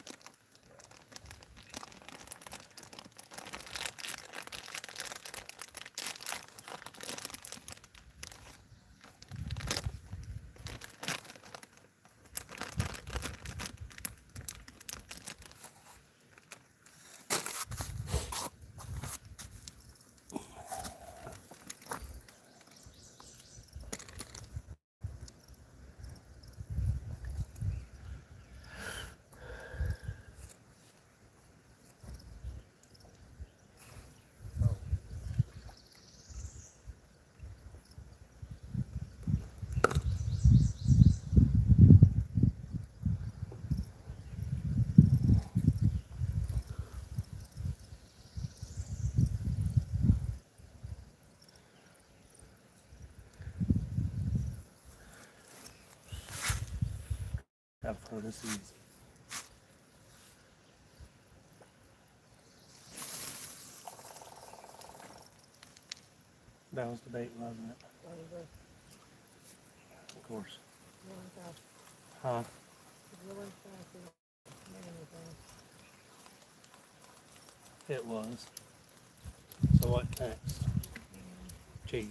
Speaker 1: Have fun this season. That was the bait, wasn't it?
Speaker 2: What is it?
Speaker 1: Of course.
Speaker 2: Really fast.
Speaker 1: Huh?
Speaker 2: Really fast. Anything.
Speaker 1: It was. So what next? Cheese.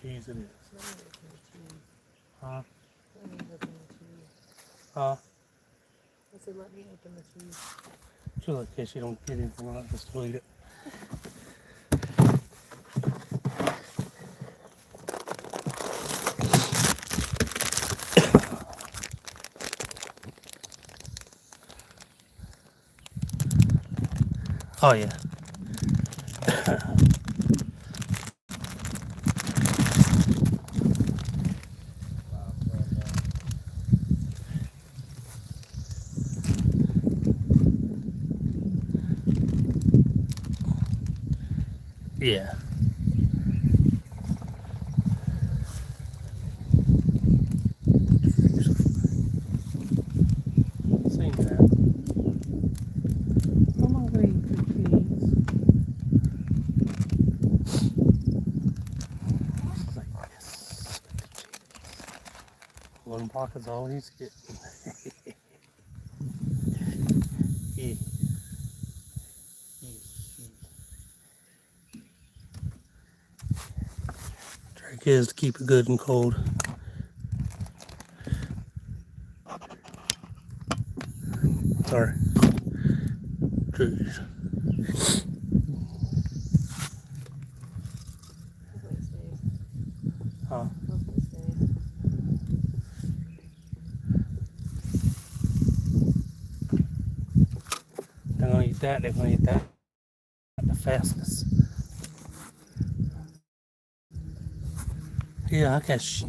Speaker 1: Cheese it is.
Speaker 2: Let me look in the cheese.
Speaker 1: Huh?
Speaker 2: Let me look in the cheese.
Speaker 1: Huh?
Speaker 2: I said, let me open the cheese.
Speaker 1: Just in case you don't get anything on it, just delete it. Oh yeah. Yeah. Seen that. I'm gonna eat the cheese. Like this. One pocket's all he's getting. Yeah. Trick is to keep it good and cold. Sorry. Jeez.
Speaker 2: Hopefully it stays.
Speaker 1: Huh?
Speaker 2: Hopefully it stays.
Speaker 1: They're gonna eat that, they're gonna eat that the fastest. Yeah, I guess.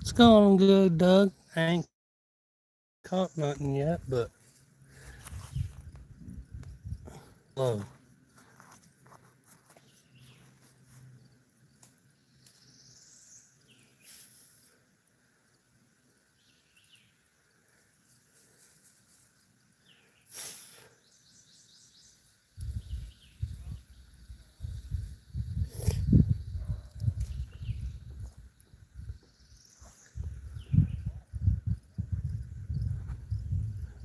Speaker 1: It's going good, Doug. I ain't caught nothing yet, but low.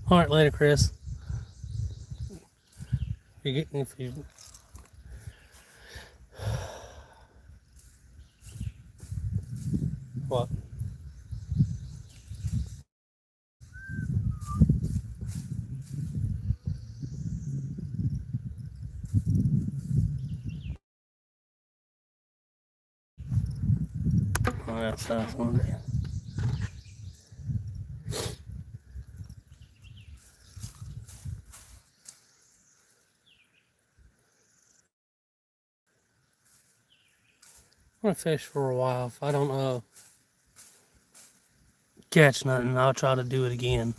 Speaker 1: All right, later, Chris. If you what? Oh, that's one. I'm gonna fish for a while. If I don't catch nothing, I'll try to do it again.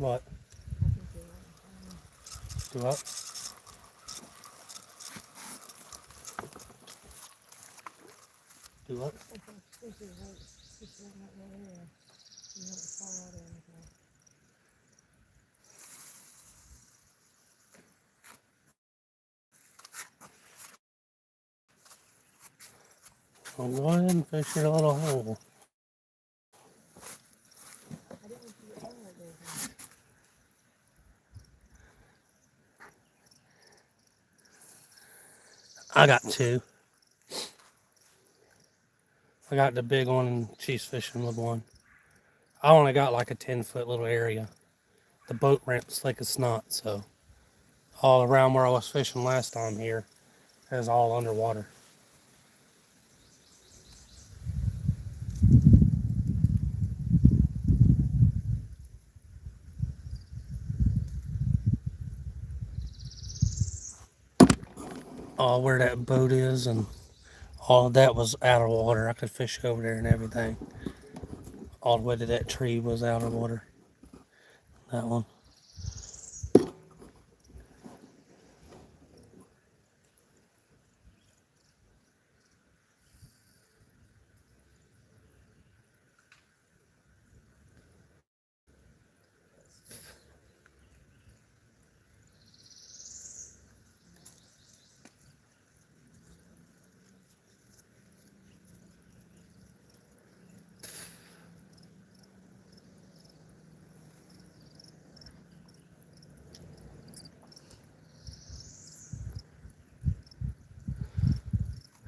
Speaker 1: What?
Speaker 2: I think you're right.
Speaker 1: Do what? Do what?
Speaker 2: I think this is right. This is not right here. You don't fall out or anything.
Speaker 1: Well, go ahead and fish your little hole.
Speaker 2: I didn't want you to get down like this.
Speaker 1: I got two. I got the big one and she's fishing with one. I only got like a 10-foot little area. The boat ramp's slick as snot, so all around where I was fishing last time here is all underwater. All where that boat is and all of that was out of water. I could fish over there and everything. All the way to that tree was out of water. That one.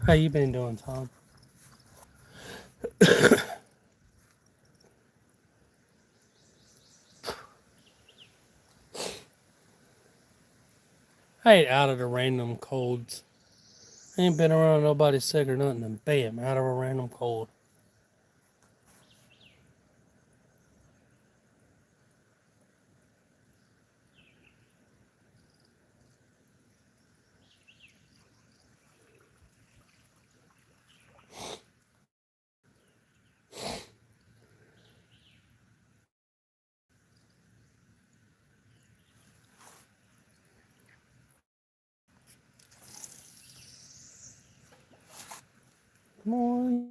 Speaker 1: How you been doing, Tom? I ain't out of the random colds. Ain't been around nobody sick or nothing, and bam, out of a random cold. Come on,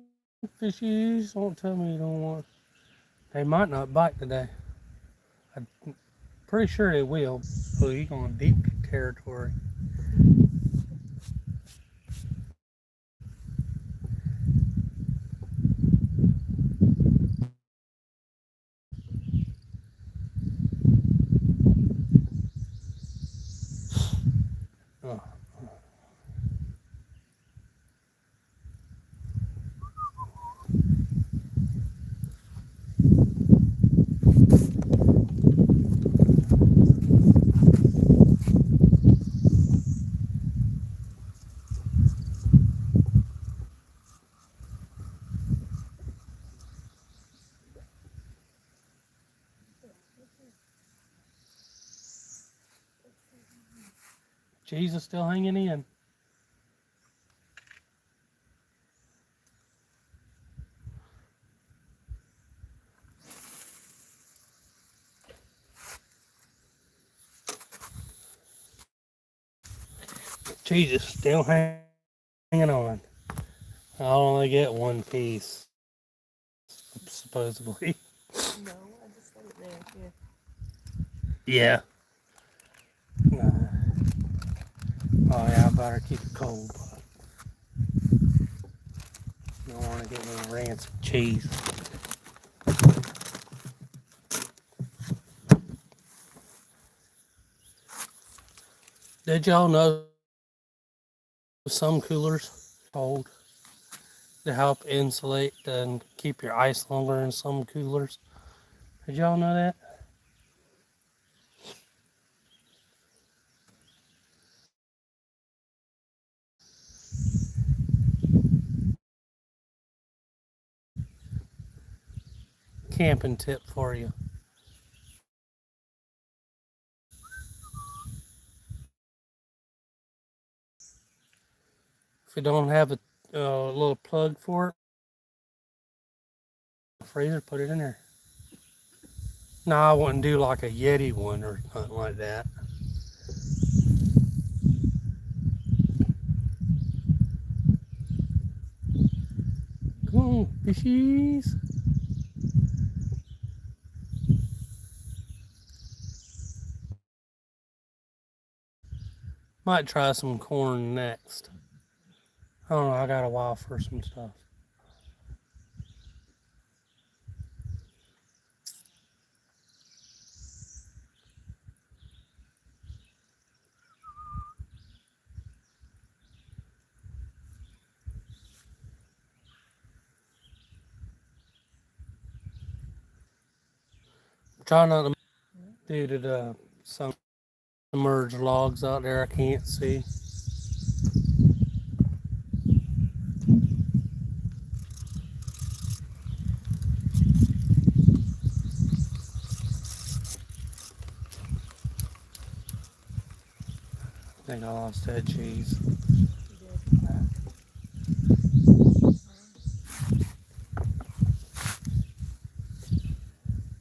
Speaker 1: fishies. Don't tell me you don't want. They might not bite today. I'm pretty sure they will. So you're going deep territory. Oh. Jesus still hanging in. Jesus still hanging on. I'll only get one piece, supposedly.
Speaker 2: No, I just set it there. Yeah.
Speaker 1: Yeah. Oh yeah, I better keep it cold. Don't want to get no rancid cheese. Did y'all know some coolers cold to help insulate and keep your ice longer in some coolers? Did y'all know that? Camping tip for you. If you don't have a little plug for it, freezer, put it in there. No, I wouldn't do like a Yeti one or something like that. Come on, fishies. Might try some corn next. I don't know, I got a while for some stuff. Try not to due to some submerged logs out there I can't see. I think I lost that cheese.
Speaker 2: You did.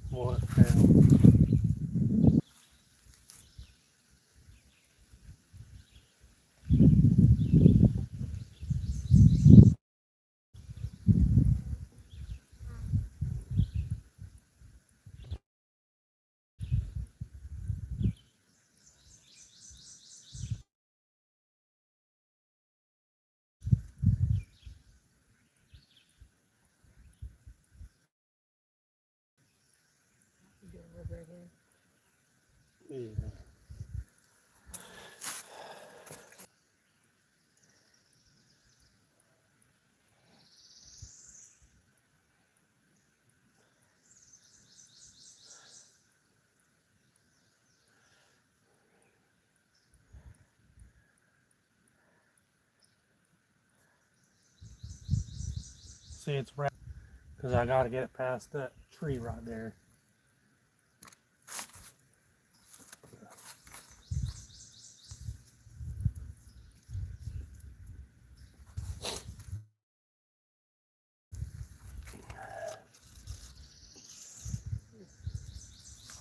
Speaker 1: What now?
Speaker 2: You did a river again.
Speaker 1: Yeah. See, it's right because I got to get past that tree right there.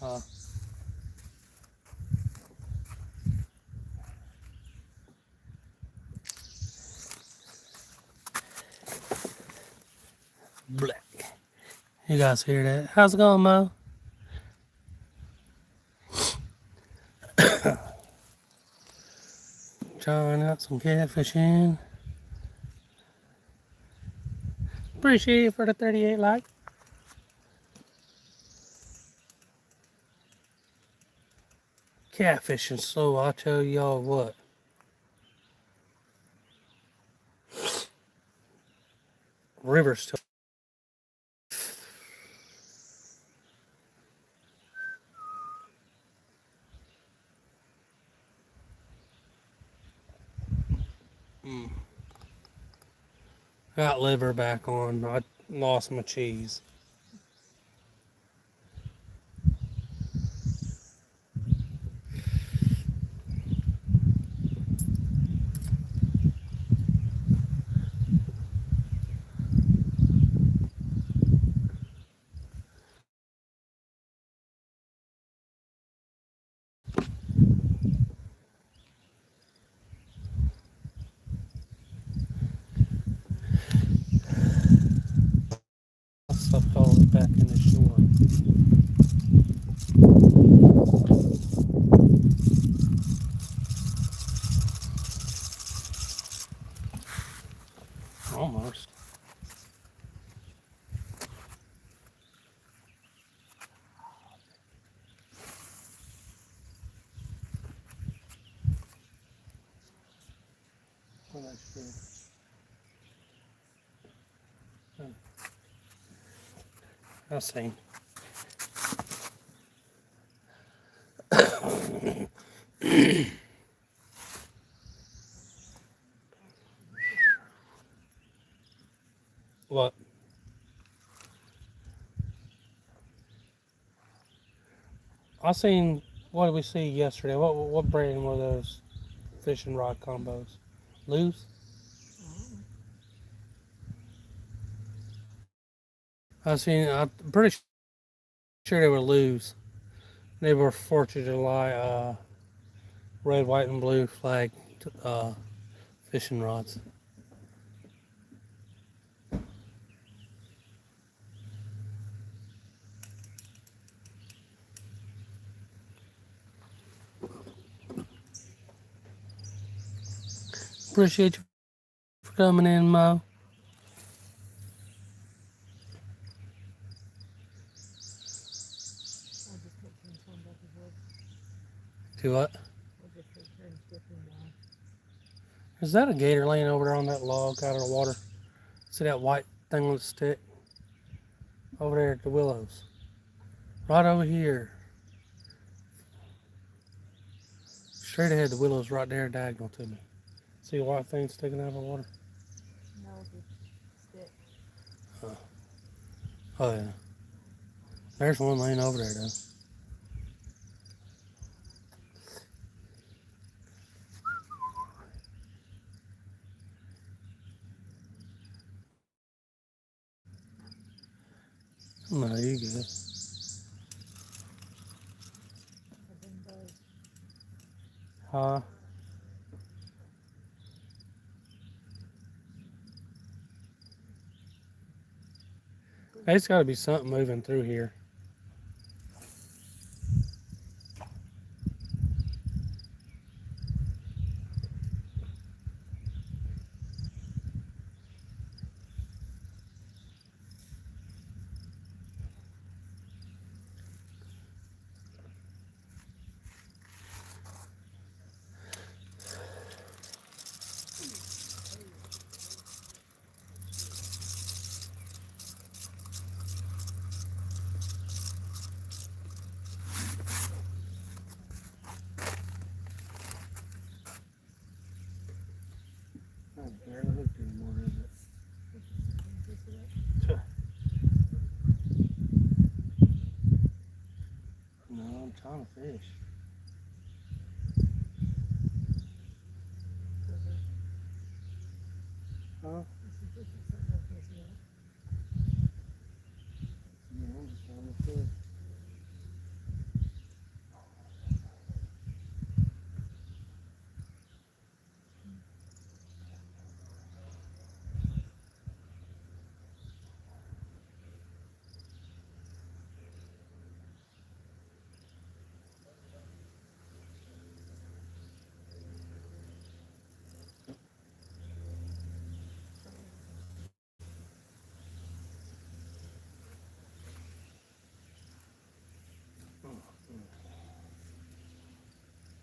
Speaker 1: Uh, Black. You guys hear that? How's it going, Mo? Trying out some catfishing. Appreciate you for the 38 like. Catfishing slow, I tell y'all what. River's still. Got liver back on. I lost my cheese. I stuffed all it back in the shore. Almost. Well, that's true. I see. What? I seen. What did we see yesterday? What brand were those fishing rod combos? Loose? I seen. I'm pretty sure they would lose. They were 4th of July red, white, and blue flag fishing rods. Appreciate you for coming in, Mo.
Speaker 2: I just put 10 tons up his head.
Speaker 1: To what?
Speaker 2: I just put 10 skipping down.
Speaker 1: Is that a gator laying over there on that log out of the water? See that white thing on the stick? Over there at the willows. Right over here. Straight ahead, the willows right there diagonal to me. See a white thing sticking out of the water?
Speaker 2: No, it's a stick.
Speaker 1: Oh yeah. There's one laying over there though. No, you good.
Speaker 2: I've been both.
Speaker 1: Huh? There's got to be something moving through here. Not barely hooked anymore, is it? No, I'm trying to fish. Huh? No, I'm just trying to fish.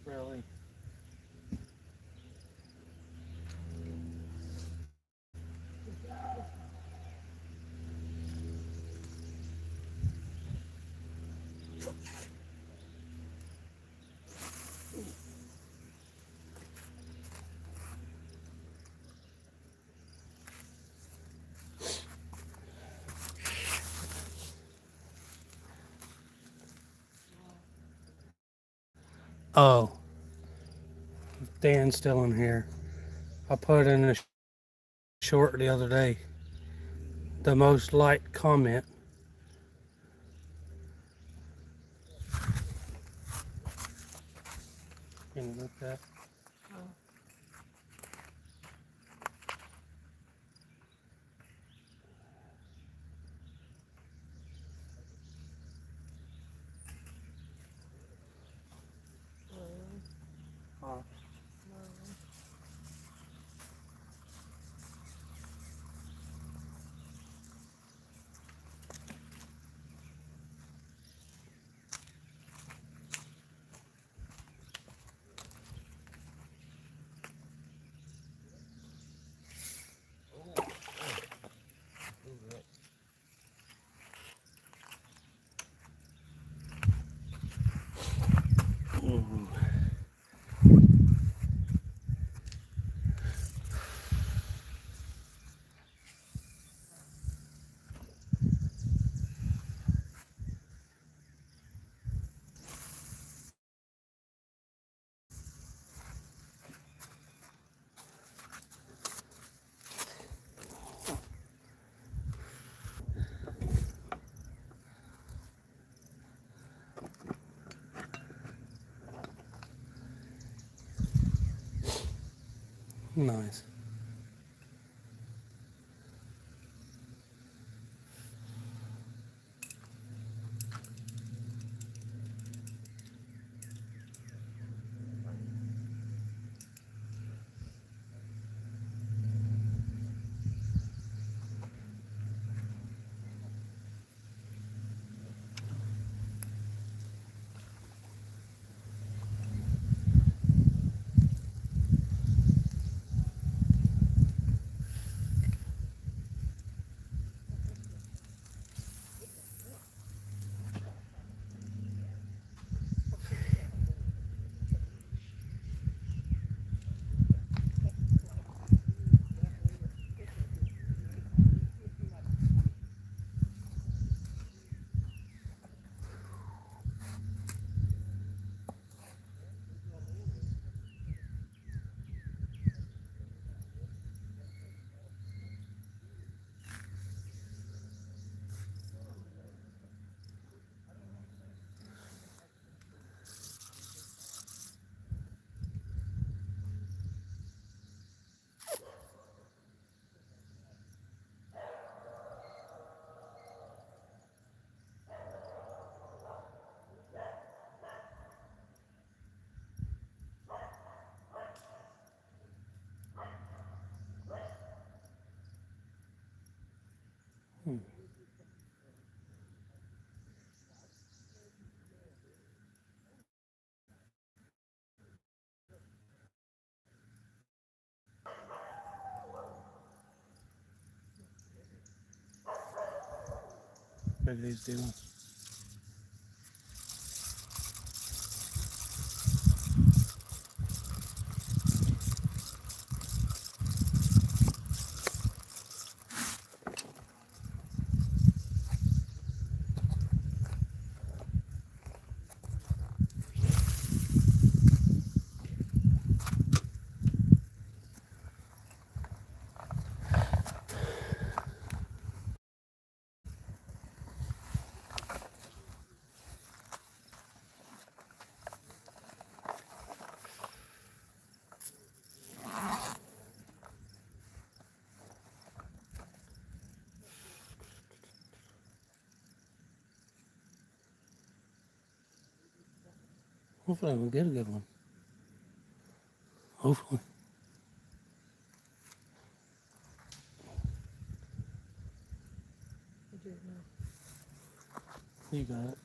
Speaker 1: Really? Oh, Dan's still in here. I put in a short the other day. The most liked comment. Can you look that? Huh? Nice. What are these doing? Hopefully we'll get a good one. Hopefully.
Speaker 2: I do know.
Speaker 1: You got it.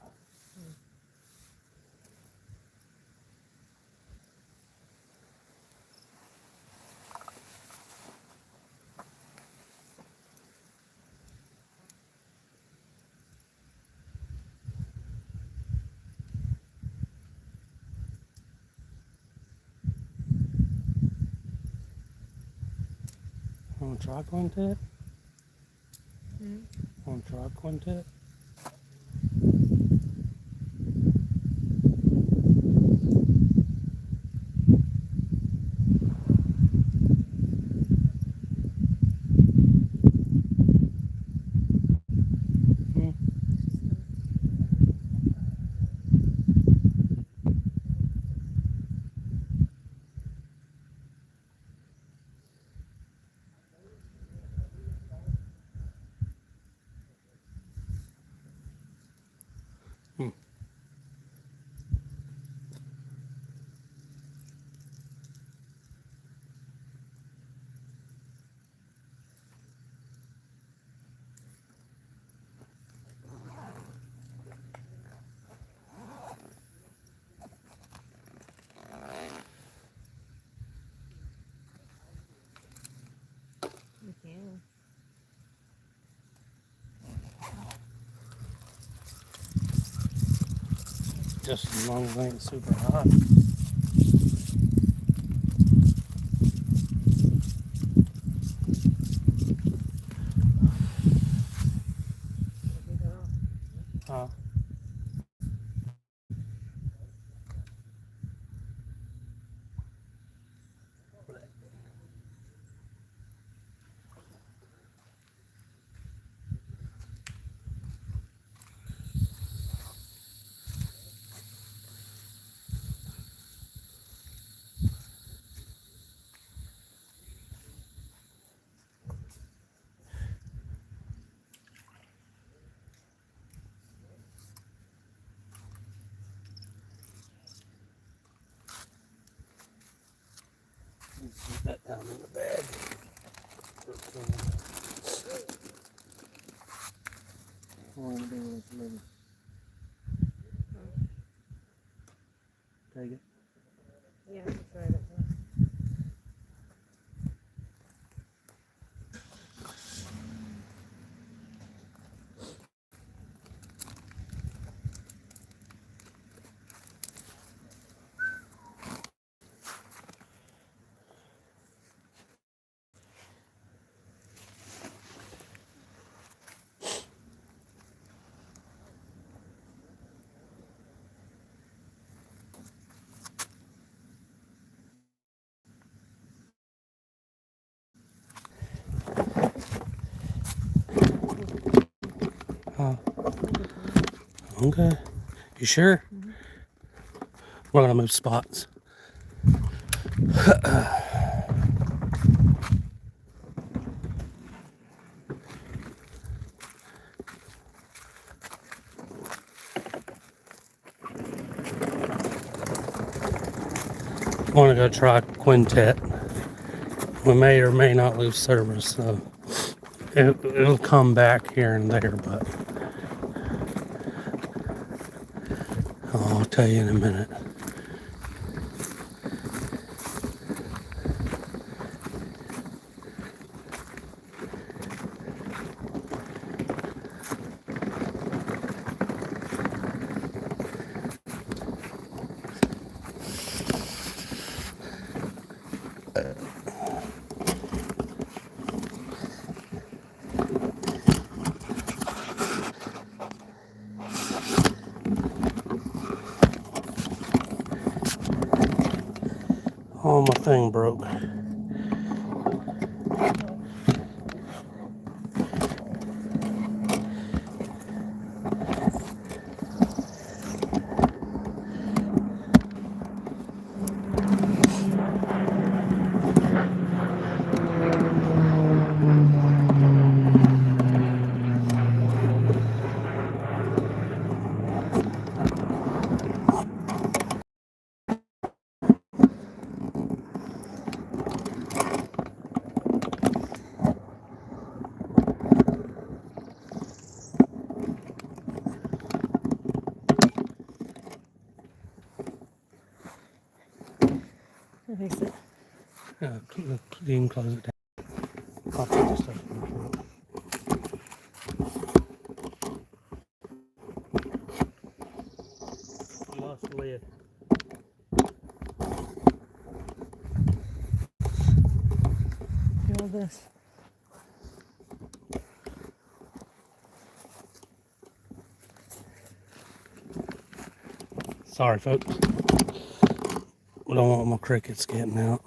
Speaker 1: Want to try quintet? Want to try quintet?
Speaker 2: We can.
Speaker 1: Just as long as it ain't super hot. Uh, them in the bag. What do we do with the liver? Take it.
Speaker 2: Yeah, I tried it.
Speaker 1: Okay. You sure? Mm-hmm. We're gonna move spots. I want to go try quintet. We may or may not lose service, so it'll come back here and there, but I'll tell you in a minute. Oh, my thing broke.
Speaker 2: I think so.
Speaker 1: Yeah, you can close it down. I'll put this stuff in the truck. Lost the lid.
Speaker 2: Feel this.
Speaker 1: Sorry, folks. We don't want my crickets getting out.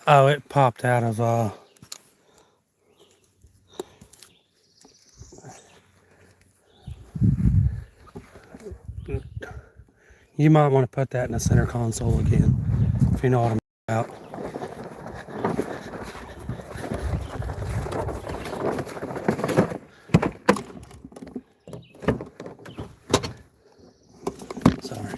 Speaker 1: Oh, it popped out of you might want to put that in the center console again, if you know what I'm about. Sorry.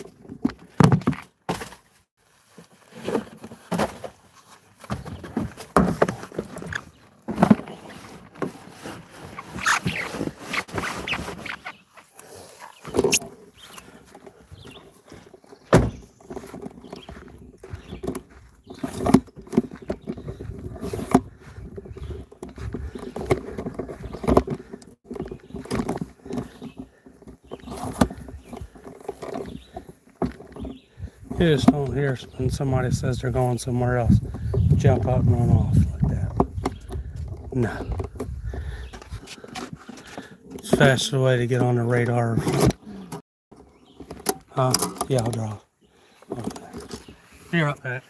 Speaker 1: You just don't hear when somebody says they're going somewhere else, jump up and run off like that. No. It's the fastest way to get on the radar. Yeah, I'll draw. Okay. You're up, Pat.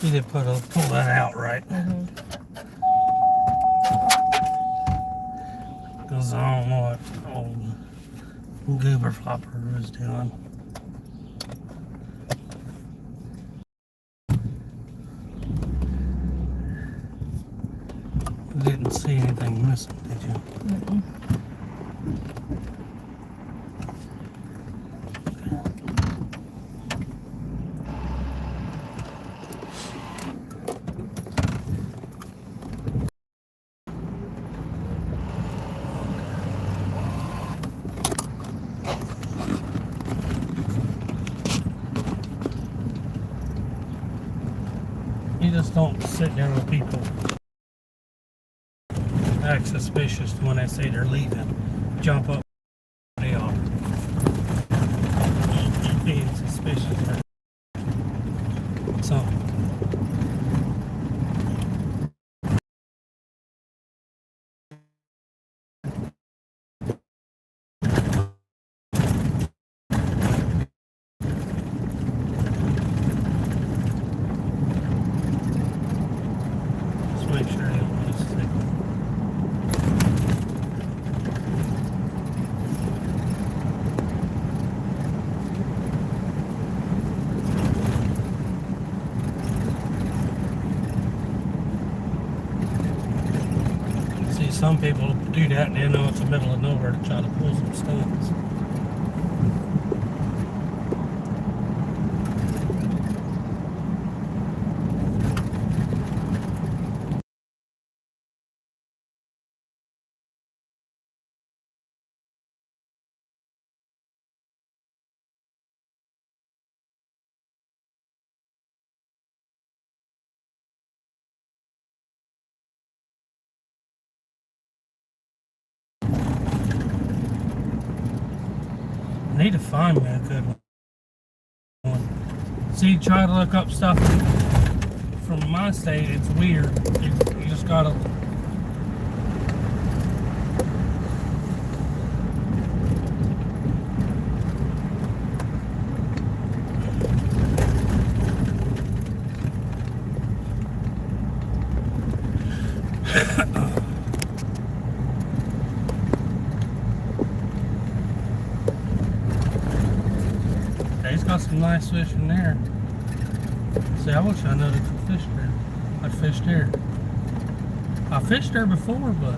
Speaker 1: You did pull that out right. Because I don't know what old goober flopper was doing. Didn't see anything missing, did you? You just don't sit there with people act suspicious when they say they're leaving. Jump up, they are being suspicious or something. Just make sure you don't lose signal. See, some people do that and they know it's the middle of nowhere to try to pull some stunts. I need to find me a good one. See, try to look up stuff from my state. It's weird. You just gotta. He's got some nice fish in there. See, I wish I knew to fish there. I'd fish there. I fished there before, but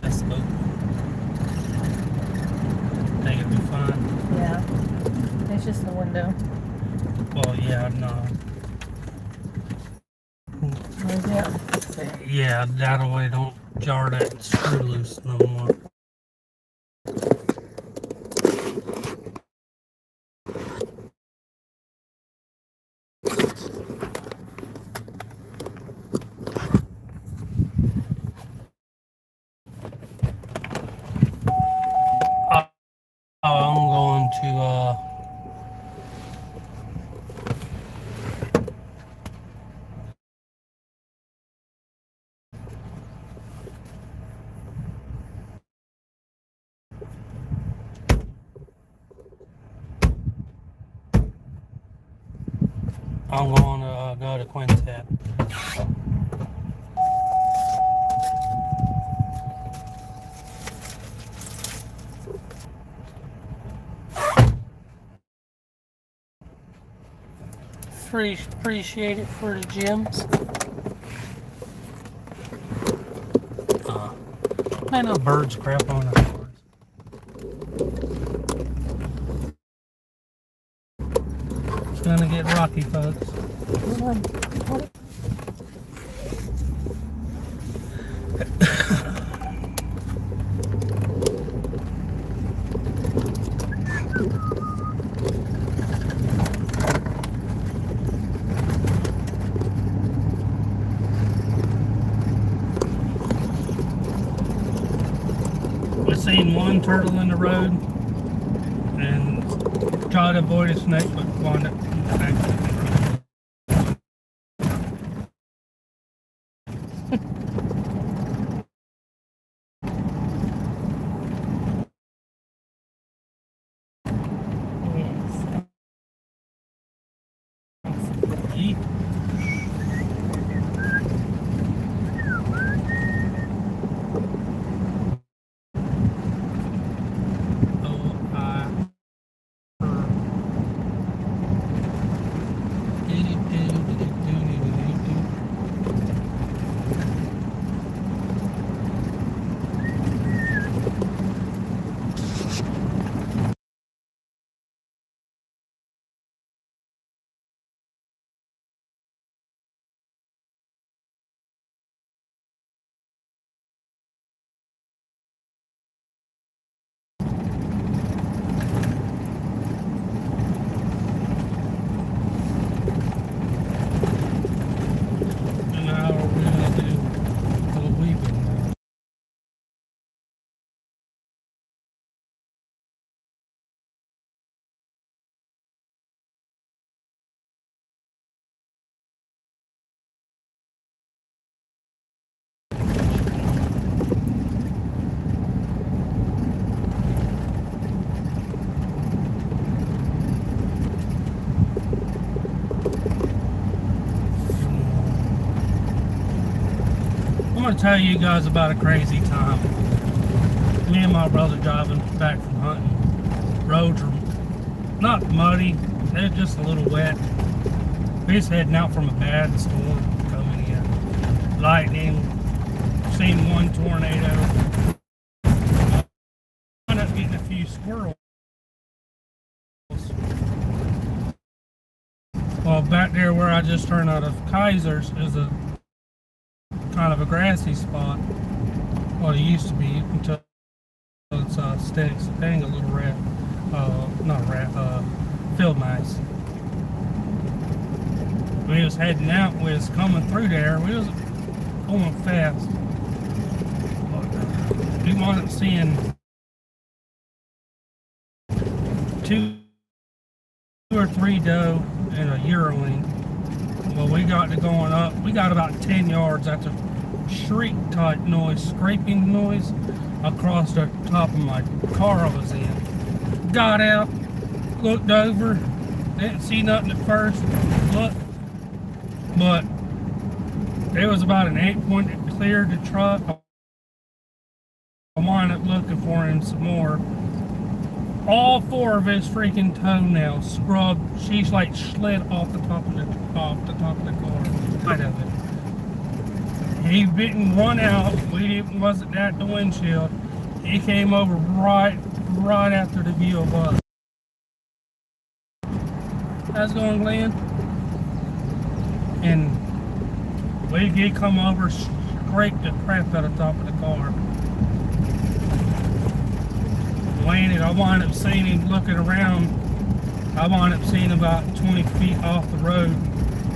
Speaker 1: that's open. Think it'd be fine.
Speaker 2: Yeah. It's just the window.
Speaker 1: Well, yeah, no.
Speaker 2: Where's it?
Speaker 1: Yeah, that way don't jar that screw loose no more. I'm going to I'm going to go to Quintet. Appreciate it for the gems. Man, no birds crap on the cars. It's gonna get rocky, folks. We've seen one turtle in the road and tried to avoid a snake, but wound up back in the road. Yeet. I'm going to tell you guys about a crazy time. Me and my brother driving back from hunting. Roads are not muddy, they're just a little wet. We just heading out from a bad storm coming in. Lightning, seen one tornado. Ended up getting a few squirrels. Well, back there where I just turned out of Kaiser's is a kind of a grassy spot. Well, it used to be until it's sticks. Dang, a little rat. Not a rat. Field mice. We was heading out. We was coming through there. We was going fast. We wasn't seeing two or three doe and a yearling. Well, we got to going up. We got about 10 yards after shriek type noise, scraping noise across the top of my car I was in. Got out, looked over, didn't see nothing at first, looked, but it was about an 8-point that cleared the truck. I wound up looking for him some more. All 4 of his freaking toenails scrubbed. She's like slid off the top of the car, side of it. He didn't run out. Wasn't at the windshield. He came over right after the view of us. How's it going, Glenn? And we did come over, scraped the crap out of the top of the car. Landed. I wound up seeing him looking around. I wound up seeing about 20 feet off the road,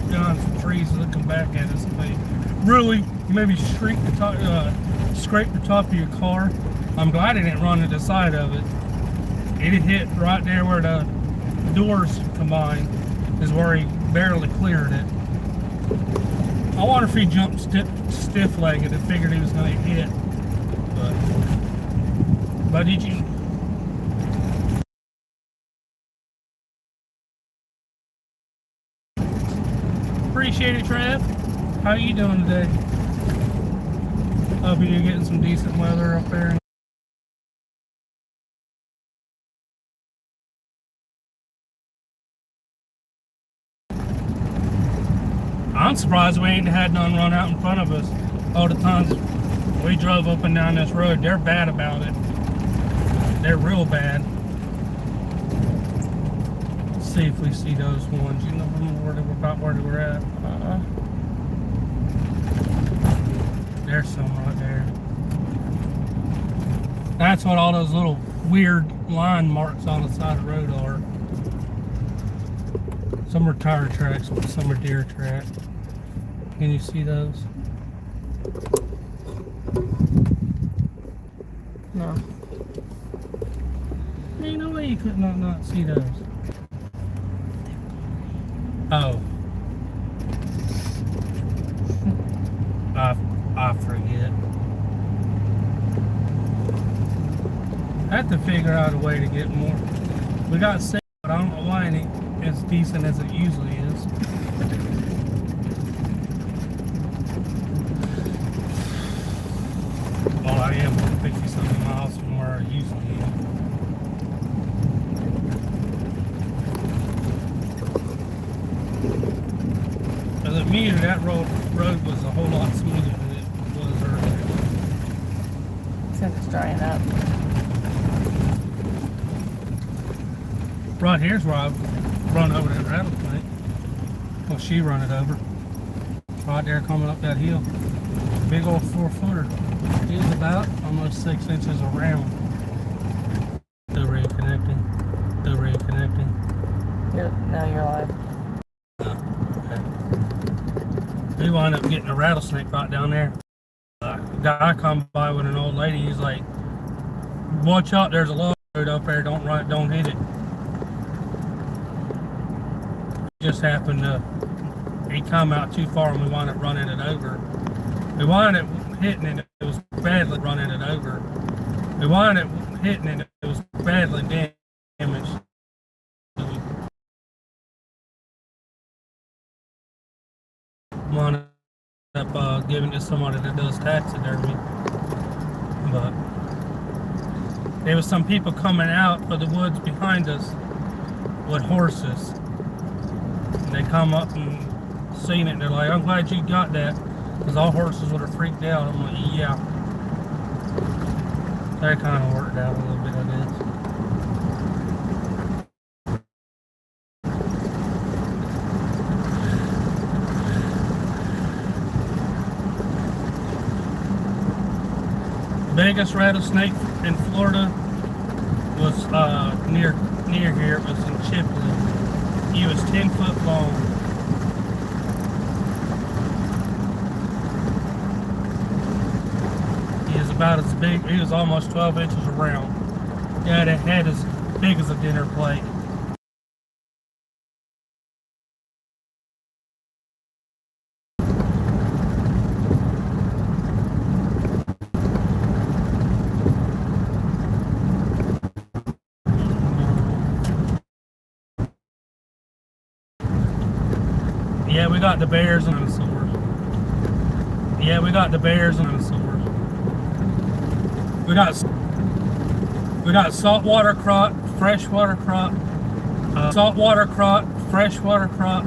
Speaker 1: behind some trees, looking back at us. They really maybe scrape the top of your car. I'm glad it didn't run to the side of it. It hit right there where the doors combine, is where he barely cleared it. I wonder if he jumped stiff-legged and figured he was going to hit. But did you? appreciate it, Trev. How you doing today? Hope you're getting some decent weather up there. I'm surprised we ain't had none run out in front of us all the times we drove up and down this road. They're bad about it. They're real bad. Let's see if we see those ones. You know where they were, about where they were at? There's some right there. That's what all those little weird line marks on the side of the road are. Some are tire tracks, but some are deer tracks. Can you see those?
Speaker 2: No.
Speaker 1: Ain't no way you could not see those. Oh. I forget. I have to figure out a way to get more. We got sick, but I don't know why it ain't as decent as it usually is. Well, I am 50-something miles from where I usually am. As a meter, that road was a whole lot smoother than it was earlier.
Speaker 2: Since it's drying up.
Speaker 1: Right here's where I run over that rattlesnake. Well, she run it over. Right there coming up that hill. Big old 4-footer. It was about almost 6 inches around. Still reconnecting. Still reconnecting.
Speaker 2: Now you're live.
Speaker 1: Okay. We wound up getting a rattlesnake right down there. A guy come by with an old lady. He's like, "Watch out! There's a log up there. Don't hit it." Just happened to. He come out too far, and we wound up running it over. We wound up hitting it. It was badly running it over. We wound up hitting it. It was badly damaged. Wound up giving it to somebody that does taxidermy. But there was some people coming out of the woods behind us with horses. And they come up and seen it, and they're like, "I'm glad you got that, because all horses would have freaked out." I'm like, "Yeah." That kind of worked out a little bit, I guess. Biggest rattlesnake in Florida was near here. It was in Chipley. He was 10 foot long. He was about as big. He was almost 12 inches around. He had a head as big as a dinner plate. Yeah, we got the bears and dinosaurs. Yeah, we got the bears and dinosaurs. We got saltwater crop, freshwater crop, saltwater crop, freshwater crop,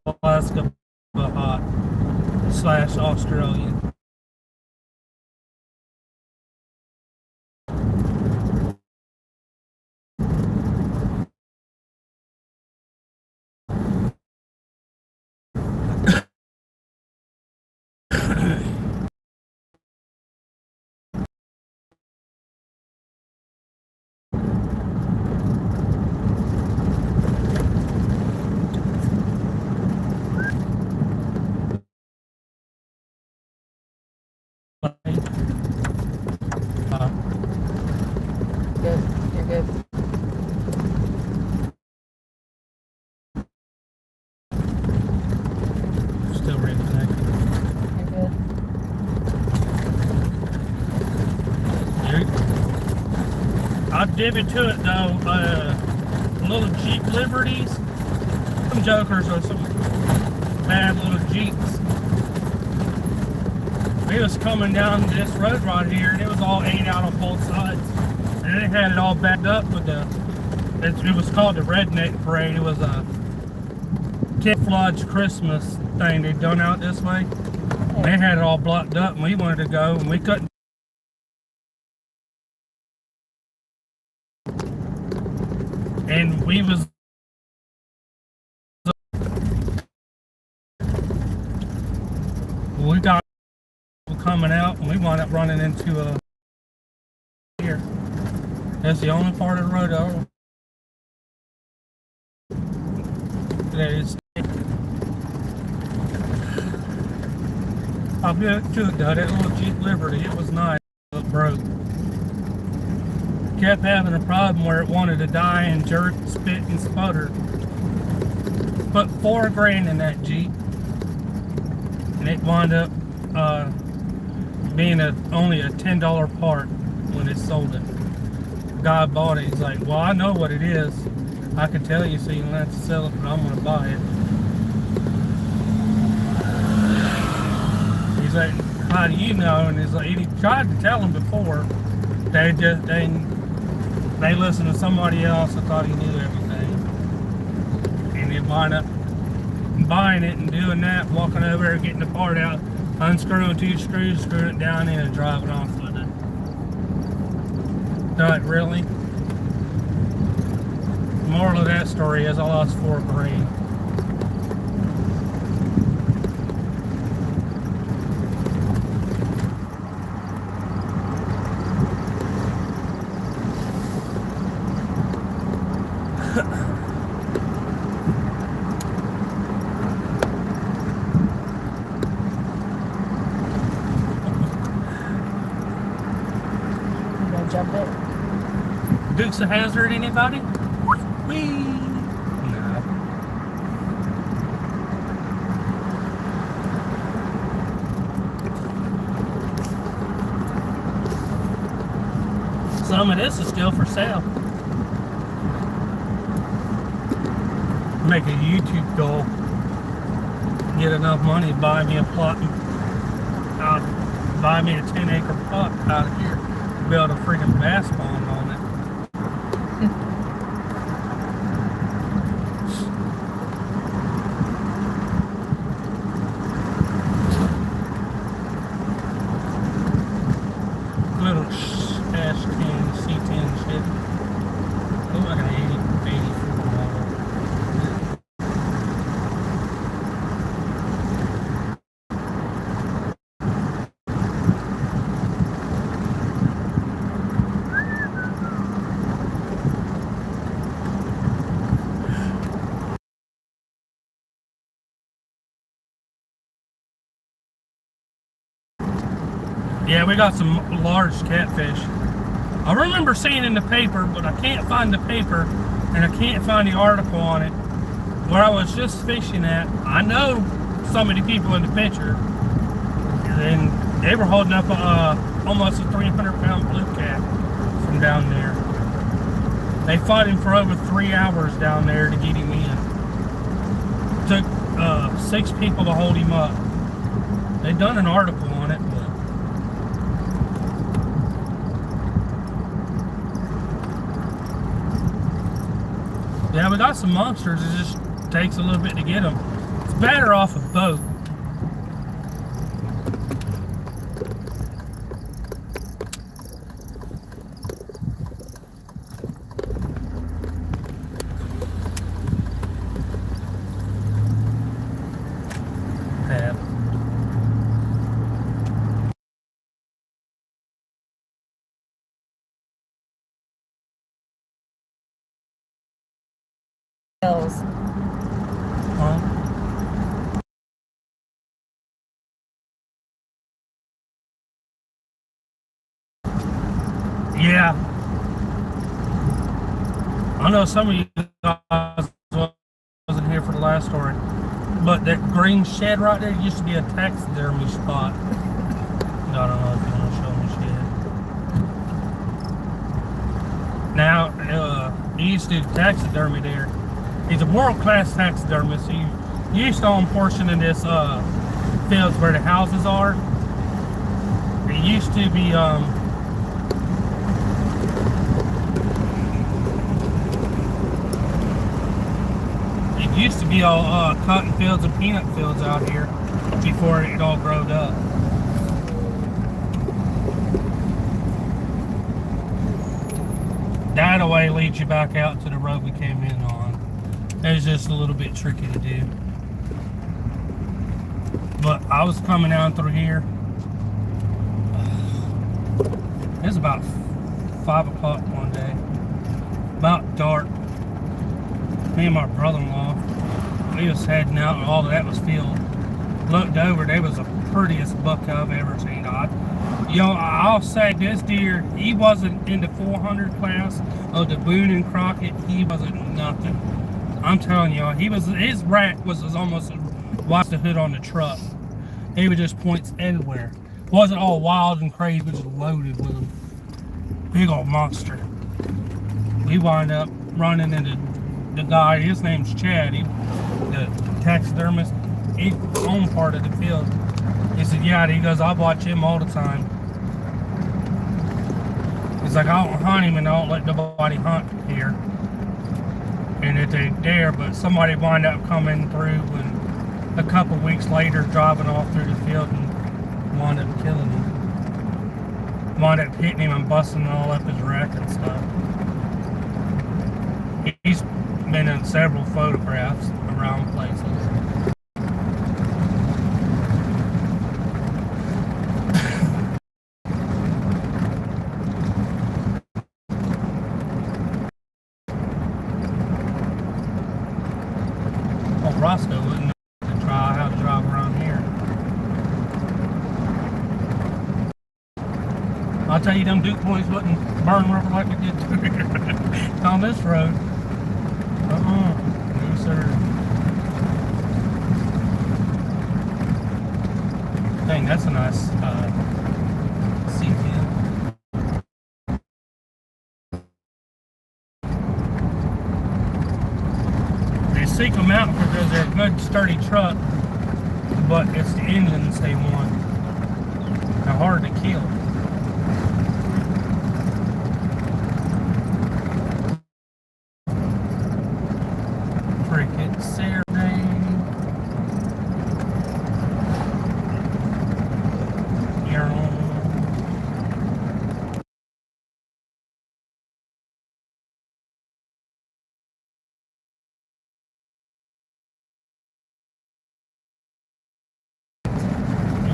Speaker 1: Alaska hot / Australian.
Speaker 2: Good. You're good.
Speaker 1: Still reconnected.
Speaker 2: You're good.
Speaker 1: I dib into it though. Little Jeep Liberties. Some jokers or some bad little Jeeps. We was coming down this road right here, and it was all 8 out on both sides. And they had it all backed up with it was called the Redneck Parade. It was a Kid Flood's Christmas thing they'd done out this way. And they had it all blocked up, and we wanted to go, and we couldn't. And we got coming out, and we wound up running into a here. That's the only part of the road that is. I'll be able to though. That little Jeep Liberty, it was nice. It broke. Kept having a problem where it wanted to die and jerk, spit, and sputter. Put $4 in that Jeep, and it wound up being only a $10 part when it sold it. The guy bought it. He's like, "Well, I know what it is. I can tell you, so you don't have to sell it, but I'm going to buy it." He's like, "How do you know?" And he's like, he tried to tell him before. They listened to somebody else and thought he knew everything. And they wind up buying it and doing that, walking over there, getting the part out, unscrewing 2 screws, screwing it down in, and driving off with it. Not really. The moral of that story is I lost $4
Speaker 2: Jump it.
Speaker 1: Dukes of Hazzard, anybody? Whee! No. Some of this is still for sale. Make a YouTube goal. Get enough money to buy me a plot. Buy me a 10-acre plot out of here. Build a freaking bass pond on it. Little ash can C10 shit. Look like an 80 model. Yeah, we got some large catfish. I remember seeing in the paper, but I can't find the paper, and I can't find the article on it. Where I was just fishing at, I know some of the people in the picture, and they were holding up almost a 300-pound blue cat from down there. They fought him for over 3 hours down there to get him in. Took 6 people to hold him up. They done an article on it, but yeah, we got some monsters. It just takes a little bit to get them. It's better off a boat. Tab.
Speaker 2: Hills.
Speaker 1: Huh? Yeah. I know some of you guys wasn't here for the last story, but that green shed right there used to be a taxidermy spot. I don't know if you want to show me shed. Now, he used to do taxidermy there, He's a world-class taxidermist. He used to own a portion of this fields where the houses are. It used to be all cotton fields and peanut fields out here before it all growed up. That way leads you back out to the road we came in on. It was just a little bit tricky to do. But I was coming down through here. It was about 5 o'clock one day. About dark. Me and my brother-in-law, we was heading out and all of that was filled. Looked over, there was the prettiest buck I've ever seen. I'll say this deer, he wasn't in the 400 class of the Boone and Crockett. He wasn't nothing. I'm telling y'all, his rack was almost as wide as the hood on the truck. He would just points everywhere. Wasn't all wild and crazy, but just loaded with them. Big old monster. We wind up running into the guy. His name's Chad. The taxidermist. He owned part of the field. He said, yeah, he goes, I watch him all the time. He's like, I don't hunt him and I don't let nobody hunt here. And if they dare, but somebody wind up coming through and a couple weeks later driving off through the field and wound up killing him. Wound up hitting him and busting all up his rack and stuff. He's been in several photographs around places. Roscoe wouldn't know how to drive around here. I'll tell you, them Duke points wouldn't burn rubber like it did on this road. No, sir. Dang, that's a nice seat in. Seek them out because they're a good sturdy truck, but it's the engines they want. They're hard to kill. Frickin' Saturday.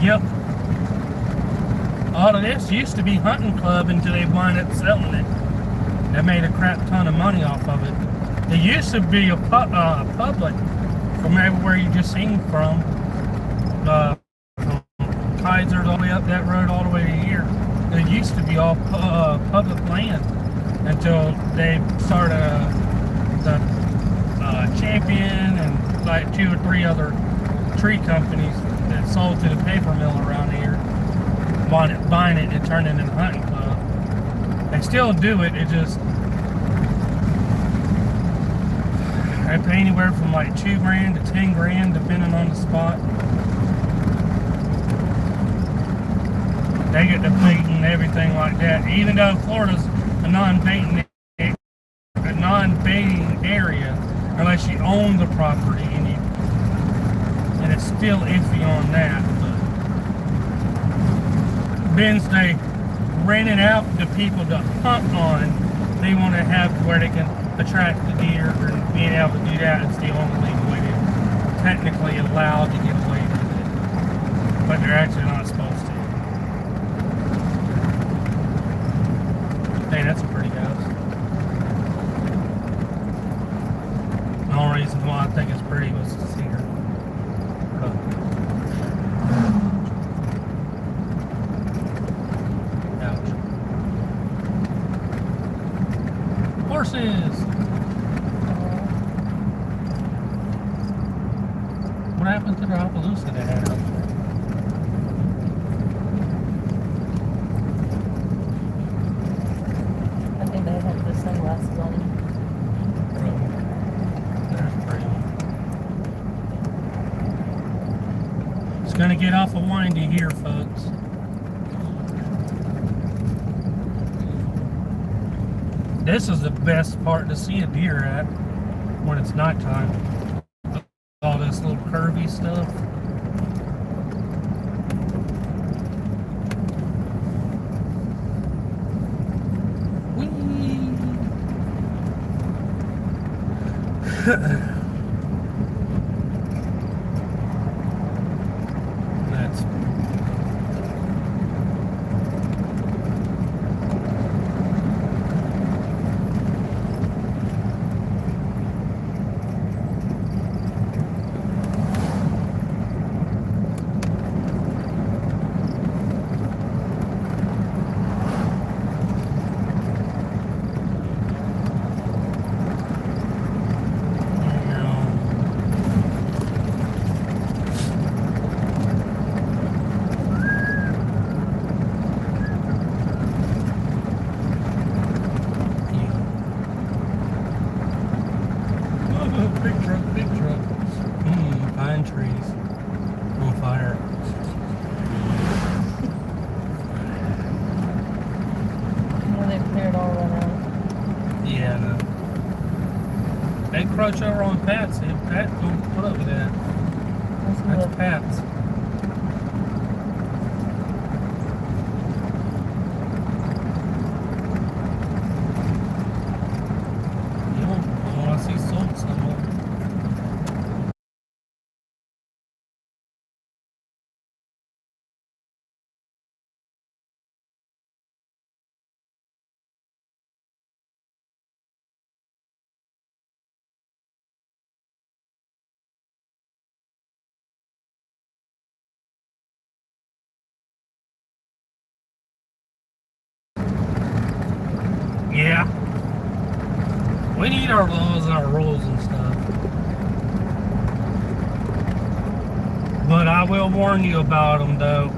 Speaker 1: Yep. All of this used to be hunting club until they wind up selling it. They made a crap ton of money off of it. It used to be a public from everywhere you just seen from Kaiser all the way up that road all the way to here. It used to be all public land until they started the Champion and like 2 or 3 other tree companies that sold to the paper mill around here, buying it and turning it into a hunting club. They still do it, it just, they pay anywhere from like $2,000 to $10,000 depending on the spot. They get the bait and everything like that, even though Florida's a non-baiting area unless you own the property and it's still iffy on that. But since they rent it out to people to hunt on, they want to have where they can attract the deer, and being able to do that is the only way they're technically allowed to get away with it, but they're actually not supposed to. Hey, that's a pretty house. The only reason why I think it's pretty was to see her. Ouch. Horses! What happened to the Appaloosa they had out there?
Speaker 2: I think they had the sunglasses on.
Speaker 1: There's gonna get off of windy here, folks. This is the best part to see a deer at when it's nighttime. All this little curvy stuff. Whee! That's big truck, big truck. Pine trees on fire.
Speaker 2: Yeah, they've cleared all that out.
Speaker 1: Yeah, no. They crouch over on Pat's. Pat don't put up with that.
Speaker 2: That's
Speaker 1: That's
Speaker 2: good.
Speaker 1: Pat's. You don't want to see salt somewhere. Yeah. We need our laws and our rules and stuff. But I will warn you about them, though.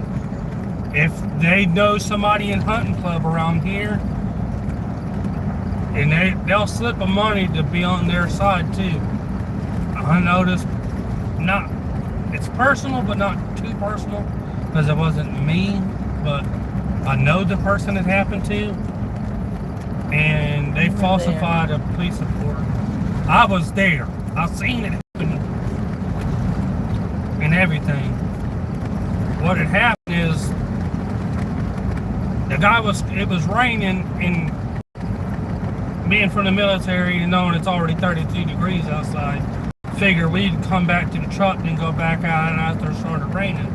Speaker 1: If they know somebody in hunting club around here, and they'll slip of money to be on their side too. I noticed, not, it's personal, but not too personal, because it wasn't me, but I know the person it happened to, and they falsified a police report. I was there. I seen it happen and everything. What had happened is the guy it was raining, and being from the military and knowing it's already 32 degrees outside, figure we'd come back to the truck and go back out after it started raining.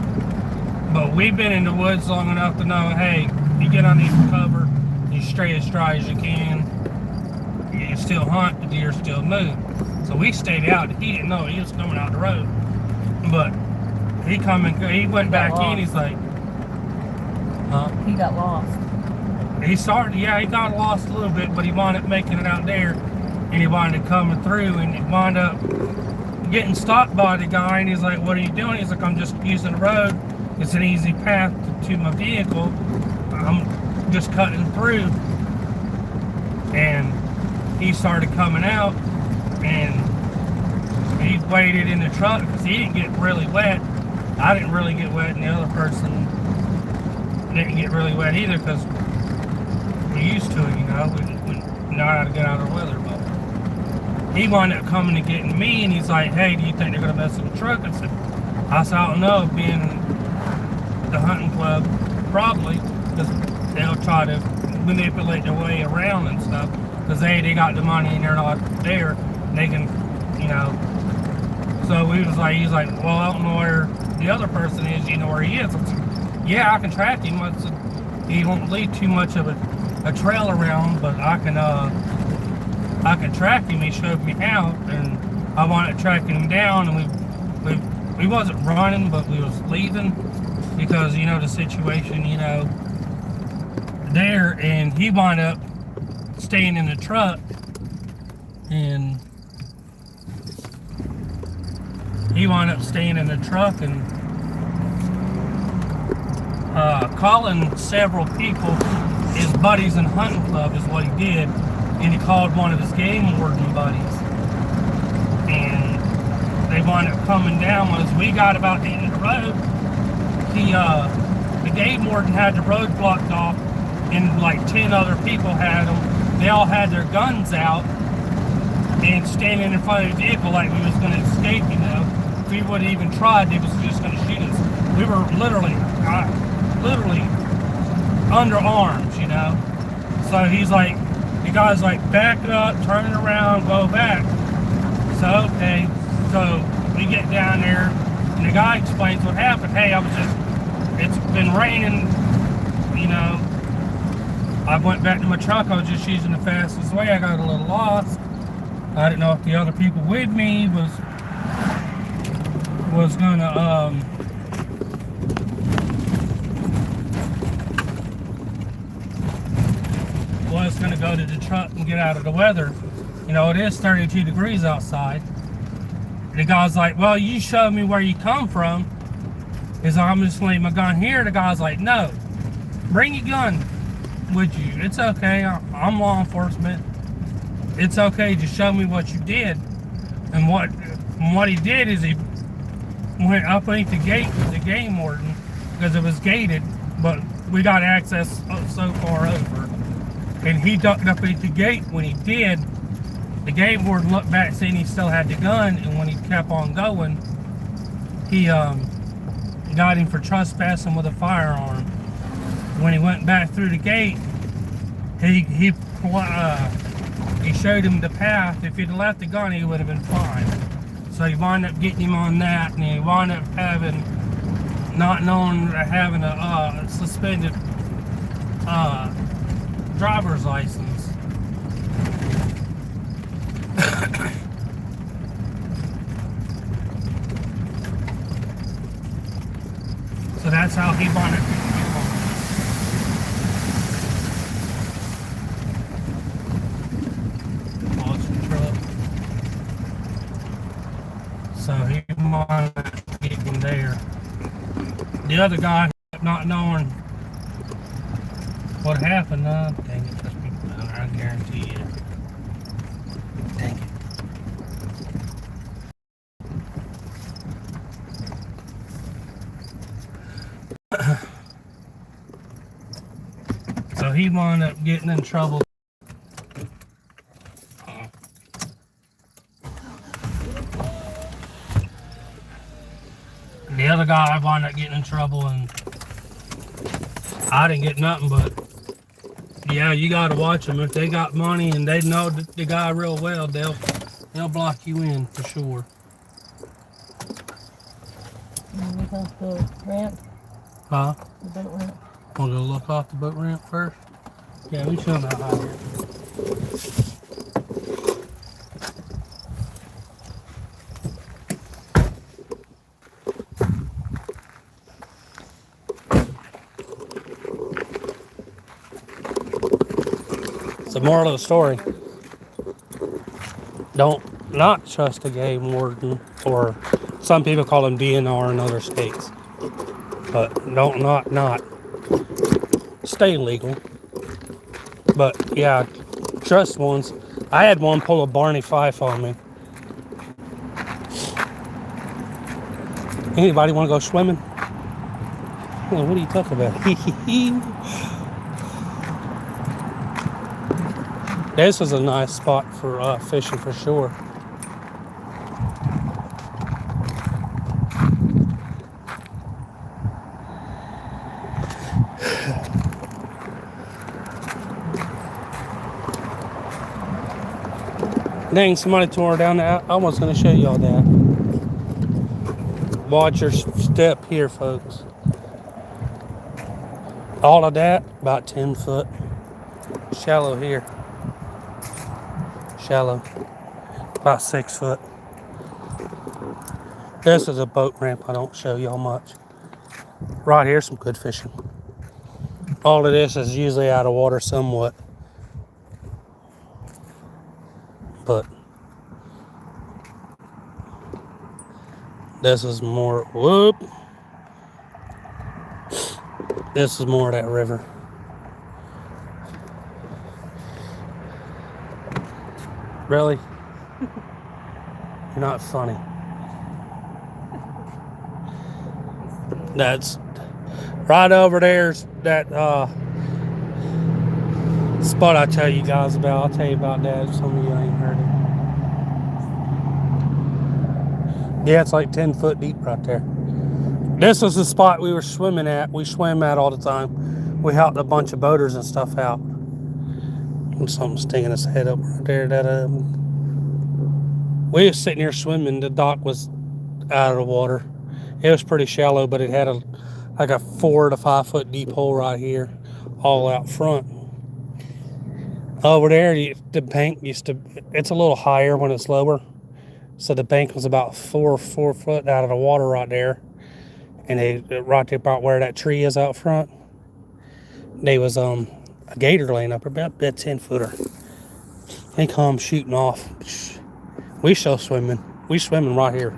Speaker 1: But we've been in the woods long enough to know, hey, you get underneath cover, you stay as dry as you can, you still hunt, the deer still move. So we stayed out. He didn't know he was coming out the road. But he went back in, he's like, huh?
Speaker 2: He got lost.
Speaker 1: He got lost a little bit, but he wound up making it out there, and he wound up coming through, and he wound up getting stopped by the guy, and he's like, what are you doing? He's like, I'm just using the road. It's an easy path to my vehicle. I'm just cutting through. And he started coming out, and he waited in the truck because he didn't get really wet. I didn't really get wet, and the other person didn't get really wet either because we're used to it, you know. We know how to get out of the weather. But he wound up coming and getting me, and he's like, hey, do you think they're going to mess with the truck? I said, I don't know, being the hunting club, probably, because they'll try to manipulate their way around and stuff, because they got the money and they're not there, they can, you know. So he's like, well, I don't know where the other person is, you know where he is? I said, yeah, I can track him. I said, he won't leave too much of a trail around, but I can track him. He showed me how, and I wanted tracking him down, and we wasn't running, but we was leaving because, you know, the situation, you know, there, and he wound up staying in the truck, and calling several people, his buddies in hunting club is what he did, and he called one of his game warden buddies, and they wound up coming down. Once we got about the end of the road, the game warden had the road blocked off, and like 10 other people had them. They all had their guns out and standing in front of the vehicle like we was going to escape, you know. If we would have even tried, they was just going to shoot us. We were literally under arms, you know. So he's like, the guy's like, back up, turn it around, go back. So, okay, so we get down there, and the guy explains what happened. Hey, it's been raining, you know. I went back to my truck, I was just using the fastest way. I got a little lost. I didn't know if the other people with me was gonna, go to the truck and get out of the weather. You know, it is 32 degrees outside. The guy's like, well, you showed me where you come from. Is I'm just leaving my gun here. The guy's like, no, bring your gun with you. It's okay. I'm law enforcement. It's okay. Just show me what you did. And what he did is he went up underneath the gate with the game warden because it was gated, but we got access so far over. And he ducked up underneath the gate. When he did, the game warden looked back saying he still had the gun, and when he kept on going, he got him for trespassing with a firearm. When he went back through the gate, he showed him the path. If he'd left the gun, he would have been fine. So he wound up getting him on that, and he wound up having a suspended driver's license. So that's how he wound up getting him on. Awesome truck. So he wound up getting there. The other guy, not knowing what happened, dang it, there's people down there, I guarantee you. Dang it. So he wound up getting in trouble. The other guy wound up getting in trouble, and I didn't get nothing, but yeah, you gotta watch them. If they got money and they know the guy real well, they'll block you in for sure.
Speaker 2: Look off the ramp.
Speaker 1: Huh?
Speaker 2: The boat ramp.
Speaker 1: Want to go look off the boat ramp first? Yeah, we should know how here. The moral of the story: don't not trust a game warden, or some people call them DNR in other states. But don't not stay legal. But yeah, trust ones. I had one pull a Barney Fife on me. Anybody want to go swimming? What are you talking about? This is a nice spot for fishing for sure. Dang, somebody tore down that. I was going to show y'all that. Watch your step here, folks. All of that, about 10 foot. Shallow here. Shallow. About 6 foot. This is a boat ramp. I don't show y'all much. Right here, some good fishing. All of this is usually out of water somewhat. But this is more, whoop. This is more of that river. Really? You're not funny. That's Right over there's that spot I tell you guys about. I'll tell you about that if some of you ain't heard it. Yeah, it's like 10 foot deep right there. This was the spot we were swimming at. We swim at all the time. We helped a bunch of boaters and stuff out. And something sticking its head up right there. We was sitting here swimming. The dock was out of the water. It was pretty shallow, but it had like a 4 to 5 foot deep hole right here, all out front. Over there, the bank used to. It's a little higher when it's lower, so the bank was about 4 foot out of the water right there, and right there about where that tree is out front. There was a gator laying up about that 10-footer. They come shooting off. We still swimming. We swimming right here.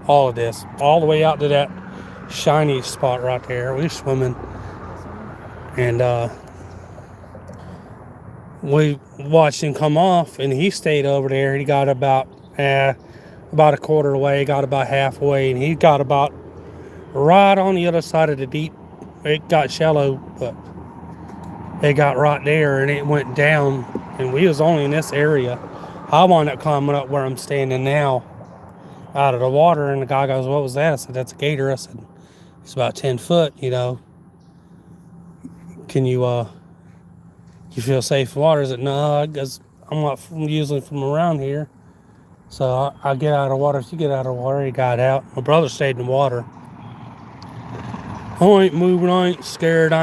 Speaker 1: All of this, all the way out to that shiny spot right there. We swimming, and we watched him come off, and he stayed over there. He got about a quarter away, got about halfway, and he got about right on the other side of the deep. It got shallow, but it got right there, and it went down, and we was only in this area. I wound up climbing up where I'm standing now out of the water, and the guy goes, "What was that?" I said, "That's a gator." I said, "It's about 10 foot, you know. Can you you feel safe in water?" I said, "No, because I'm not usually from around here. So I get out of the water." If you get out of the water, he got out. My brother stayed in the water. I ain't moving, I ain't scared,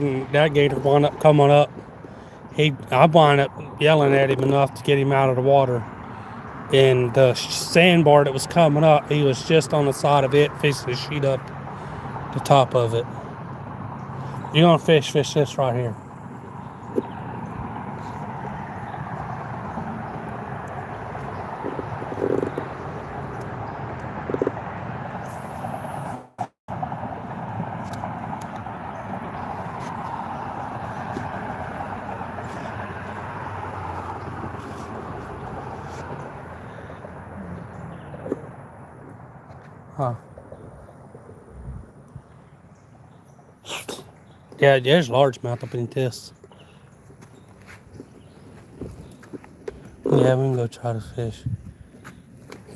Speaker 1: and that gator wound up coming up. I wound up yelling at him enough to get him out of the water. And the sandbar that was coming up, he was just on the side of it, fixing to shoot up the top of it. You're gonna fish this right here. Huh. Yeah, there's largemouth up in this. Yeah, we can go try to fish.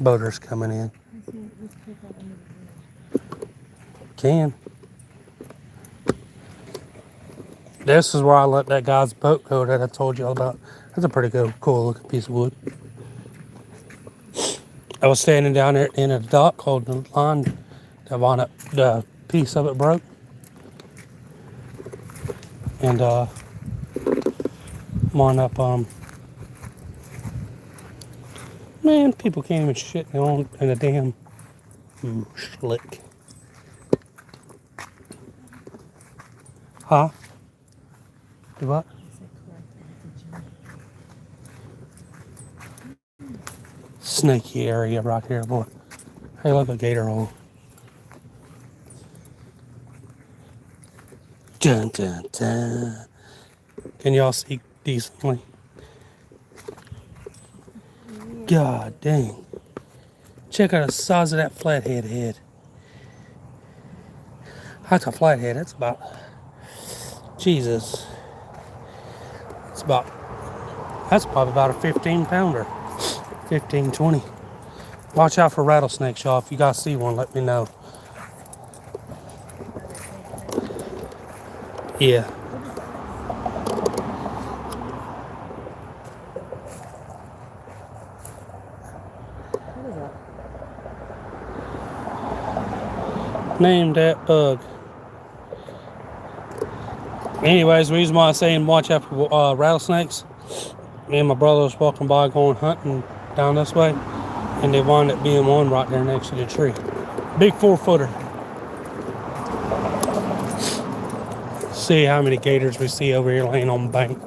Speaker 1: Boaters coming in. Can. This is where I let that guy's boat go that I told you all about. That's a pretty cool looking piece of wood. I was standing down there at the end of the dock holding the line. The piece of it broke. And wound up, man, people can't even shit in a damn slick. Huh? Do what? Snaky area right here, boy. Hey, look, a gator hole. Dun, dun, dun. Can y'all see decently? God dang. Check out the size of that flathead head. That's a flathead. That's about, Jesus. That's probably about a 15 pounder. 15, 20. Watch out for rattlesnakes, y'all. If you guys see one, let me know. Yeah. Name that bug. Anyways, the reason why I'm saying watch out for rattlesnakes, me and my brother was walking by going hunting down this way, and there wound up being one right there next to the tree. Big 4-footer. See how many gators we see over here laying on the bank.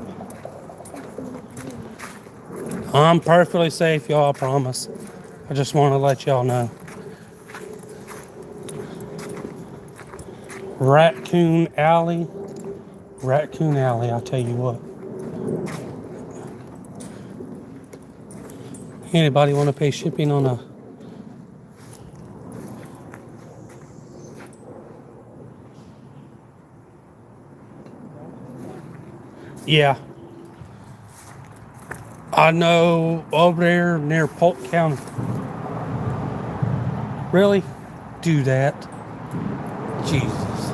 Speaker 1: I'm perfectly safe, y'all, I promise. I just want to let y'all know. Raccoon Alley, I'll tell you what. Anybody want to pay shipping on a Yeah. I know over there near Polk County. Really? Do that. Jesus.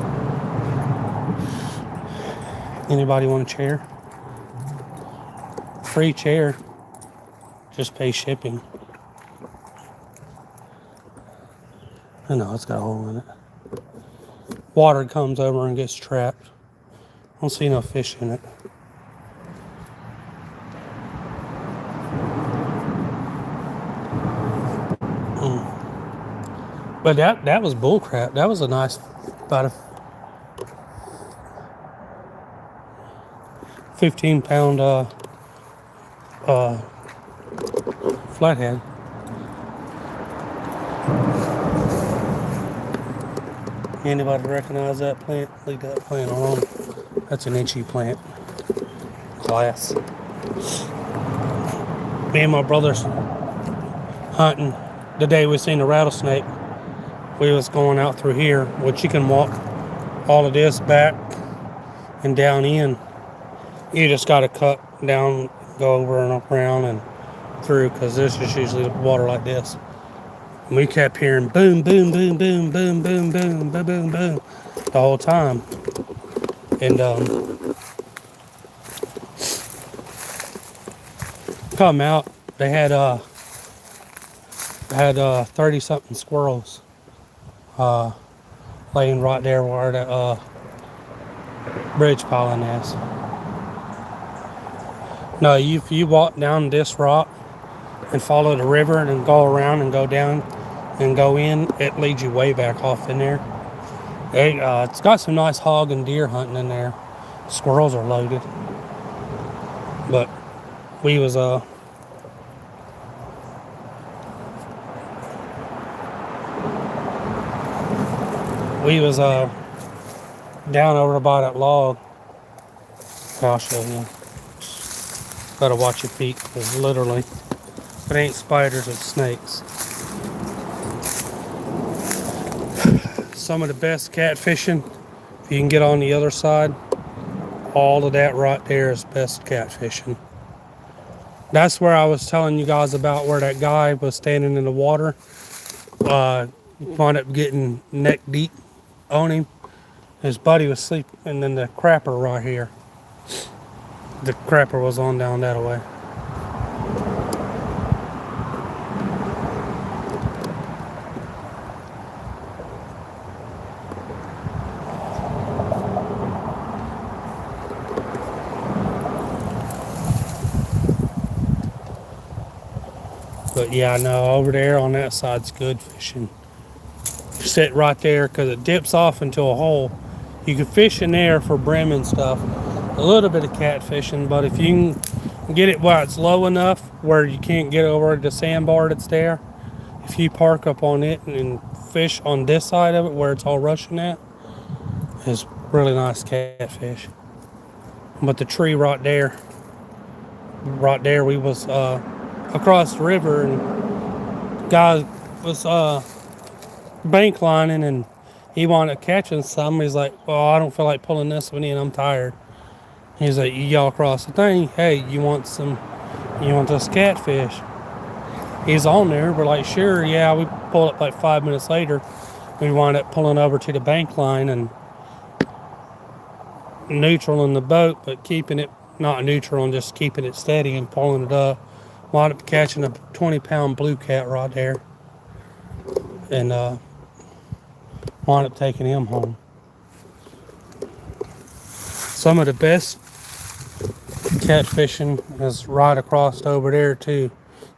Speaker 1: Anybody want a chair? Free chair. Just pay shipping. I know it's got a hole in it. Water comes over and gets trapped. I don't see no fish in it. But that was bull crap. That was a nice, about a 15-pound flathead. Anybody recognize that plant? Leave that plant alone. That's an itchy plant. Glass. Me and my brothers hunting the day we seen a rattlesnake. We was going out through here, which you can walk all of this back and down in. You just got to cut down, go over and around and through, because this is usually water like this. And we kept hearing boom, boom, boom, boom, boom, boom, boom, boom, boom, boom the whole time. And come out, they had 30-something squirrels laying right there where that bridge piling is. No, if you walk down this rock and follow the river and then go around and go down and go in, it leads you way back off in there. It's got some nice hog and deer hunting in there. Squirrels are loaded. But we was down over by that log. I'll show you. Gotta watch your feet, because literally, if it ain't spiders, it's snakes. Some of the best catfishing, if you can get on the other side, all of that right there is best catfishing. That's where I was telling you guys about where that guy was standing in the water. Wound up getting neck deep on him. His buddy was sleeping, and then the crapper right here. The crapper was on down that way. But yeah, no, over there on that side's good fishing. Sit right there because it dips off into a hole. You can fish in there for brim and stuff. A little bit of catfishing, but if you can get it while it's low enough where you can't get over the sandbar that's there, if you park up on it and fish on this side of it where it's all rushing at, it's really nice catfish. But the tree right there, we was across the river, and the guy was bank lining, and he wanted catching some. He's like, "Oh, I don't feel like pulling this one in. I'm tired." He's like, "You yell across the thing, hey, you want this catfish?" He's on there. We're like, "Sure, yeah." We pulled up like 5 minutes later. We wind up pulling over to the bank line and neutral in the boat, but keeping it not neutral and just keeping it steady and pulling it up. Wound up catching a 20-pound blue cat right there, and wound up taking him home. Some of the best catfishing is right across over there too.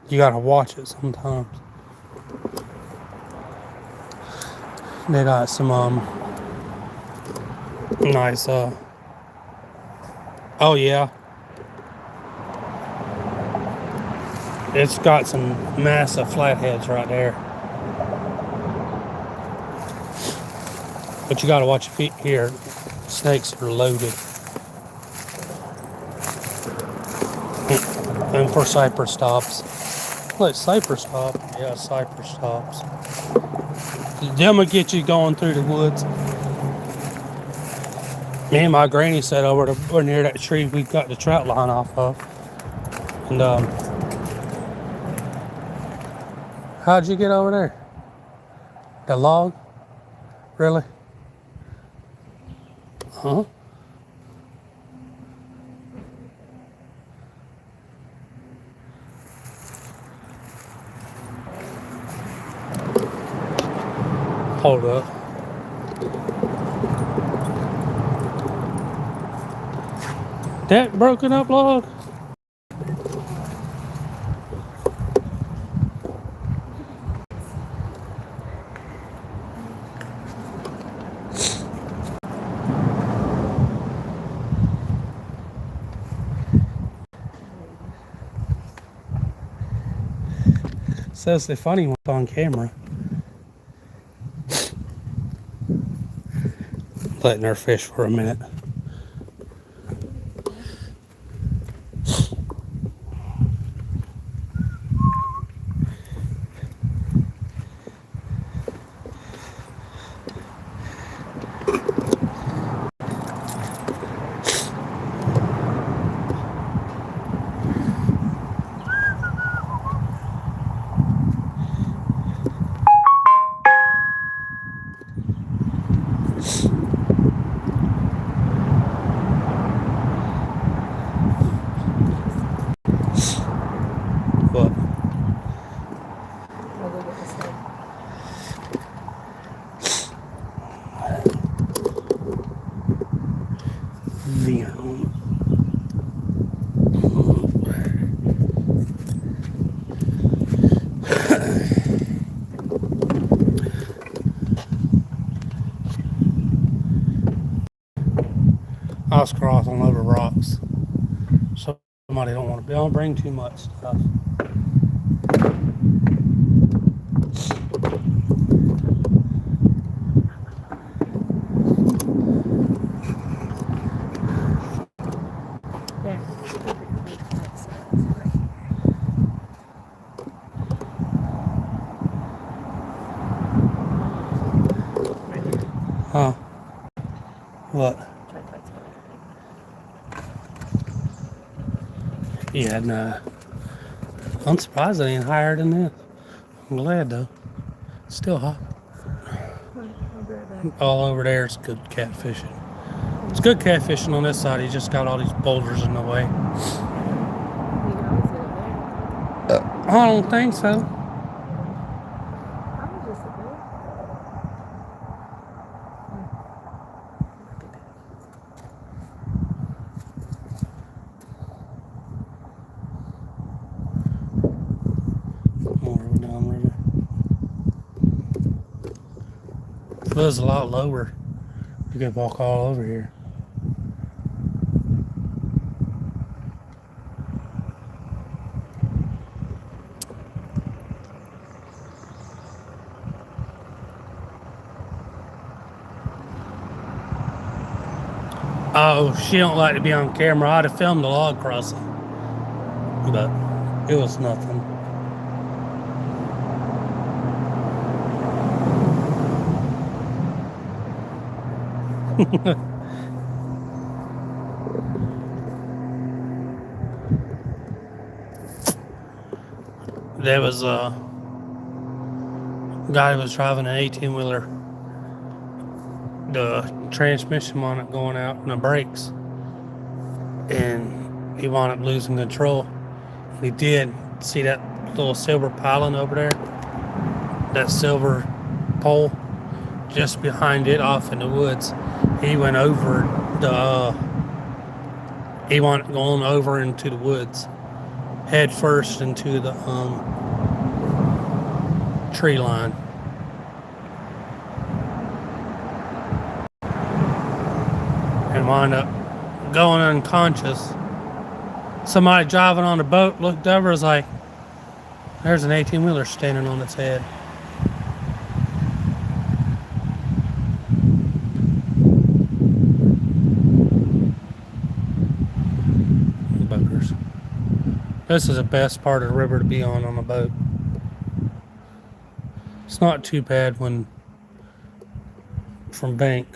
Speaker 1: You gotta watch it sometimes. They got some nice oh yeah, it's got some massive flatheads right there. But you gotta watch your feet here. Snakes are loaded. And for cypress stops. Look, cypress stop. Yeah, cypress stops. Them will get you going through the woods. Me and my granny sat over near that tree we got the trout line off of. And how'd you get over there? The log? Really? Huh? Hold up. That broken up log? Says the funny one's on camera. Letting her fish for a minute. What?
Speaker 2: I'll go get this thing.
Speaker 1: Venom. I was crossing over rocks. Somebody don't want to be. Don't bring too much stuff.
Speaker 2: There. Right here.
Speaker 1: Huh? What?
Speaker 2: Try to find some.
Speaker 1: Yeah, no. I'm surprised it ain't higher than this. I'm glad though. Still hot.
Speaker 2: I'll be right back.
Speaker 1: All over there is good catfishing. It's good catfishing on this side. He's just got all these boulders in the way.
Speaker 2: You can always get it there.
Speaker 1: I don't think so.
Speaker 2: I was just a bit.
Speaker 1: More of a downriver. If it was a lot lower, you could walk all over here. Oh, she don't like to be on camera. I'd have filmed the log crossing, but it was nothing. There was a guy who was driving an 18-wheeler. The transmission wound up going out and the brakes, and he wound up losing control. He did see that little silver piling over there, that silver pole just behind it off in the woods. He went over he wound up going over into the woods head first into the tree line. And wound up going unconscious. Somebody driving on the boat looked over, was like, there's an 18-wheeler standing on its head. Boaters. This is the best part of the river to be on a boat. It's not too bad when from bank.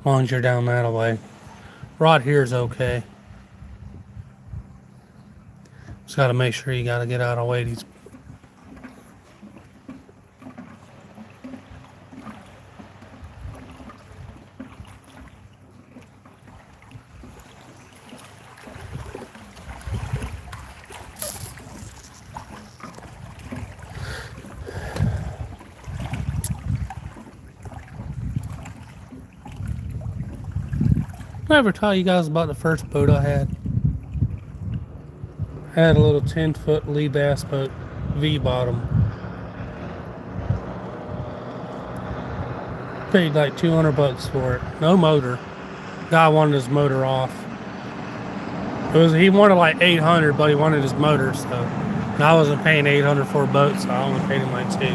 Speaker 1: As long as you're down that way. Rod here is okay. Just got to make sure you got to get out of the way. These Did I ever tell you guys about the first boat I had? I had a little 10-foot lee bass boat, V-bottom. Paid like $200 for it. No motor. Guy wanted his motor off. He wanted like 800, but he wanted his motor, so I wasn't paying 800 for a boat, so I only paid him like 2.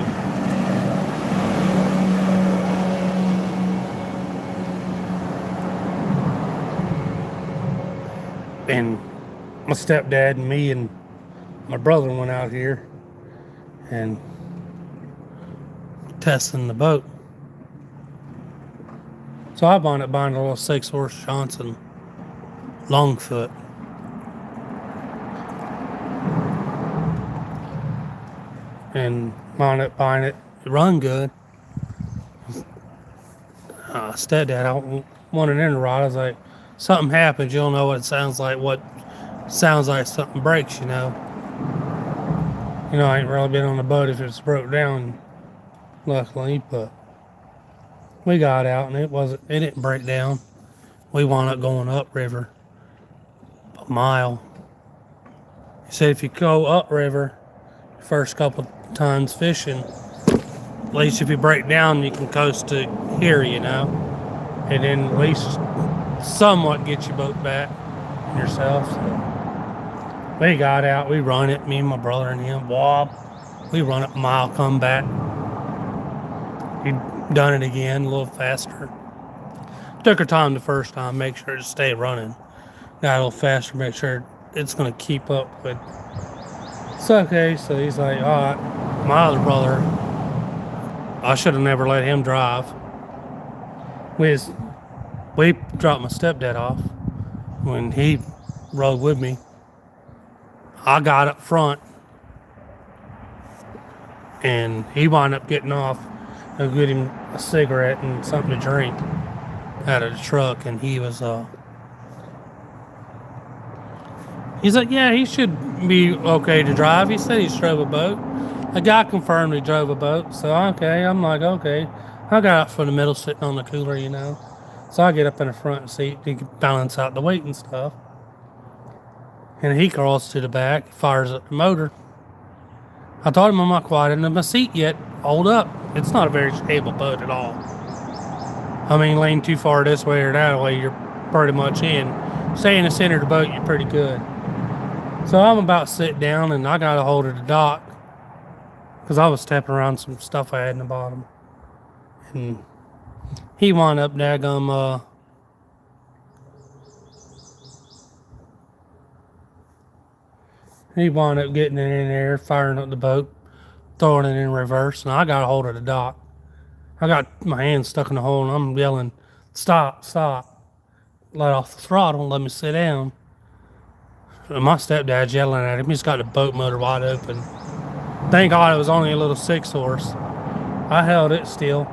Speaker 1: And my stepdad and me and my brother went out here and testing the boat. So I wound up buying a little 6-horse Johnson Longfoot. And wound up buying it. It run good. Stepdad, I wanted in the rod. I was like, something happens, you don't know what it sounds like. What sounds like something breaks, you know. You know, I ain't really been on the boat if it's broke down, luckily, but we got out and it didn't break down. We wound up going upriver a mile. He said if you go upriver first couple times fishing, at least if you break down you can coast to here, you know, and then at least somewhat get your boat back yourself. So we got out, we run it, me and my brother and him, Bob. We run it a mile, come back. He done it again, a little faster. Took our time the first time, make sure to stay running. Got a little faster, make sure it's gonna keep up with. It's okay, so he's like, all right. My other brother, I should have never let him drive. We dropped my stepdad off when he rode with me. I got up front and he wound up getting off and get him a cigarette and something to drink out of the truck, and he was he's like, yeah, he should be okay to drive. He said he drove a boat. A guy confirmed he drove a boat, so okay. I'm like, okay. I got out from the middle sitting on the cooler, you know. So I get up in the front seat to balance out the weight and stuff. And he crawls to the back, fires up the motor. I told him I'm not quite into my seat yet. Hold up. It's not a very stable boat at all. I mean, lean too far this way or that way, you're pretty much in. Stay in the center of the boat, you're pretty good. So I'm about to sit down and I got a hold of the dock because I was stepping around some stuff I had in the bottom. And he wound up daggum he wound up getting it in there, firing up the boat, throwing it in reverse, and I got a hold of the dock. I got my hand stuck in the hole and I'm yelling, stop, stop. Let off the throttle and let me sit down. And my stepdad's yelling at him. He's got the boat motor wide open. Thank God it was only a little 6-horse. I held it still.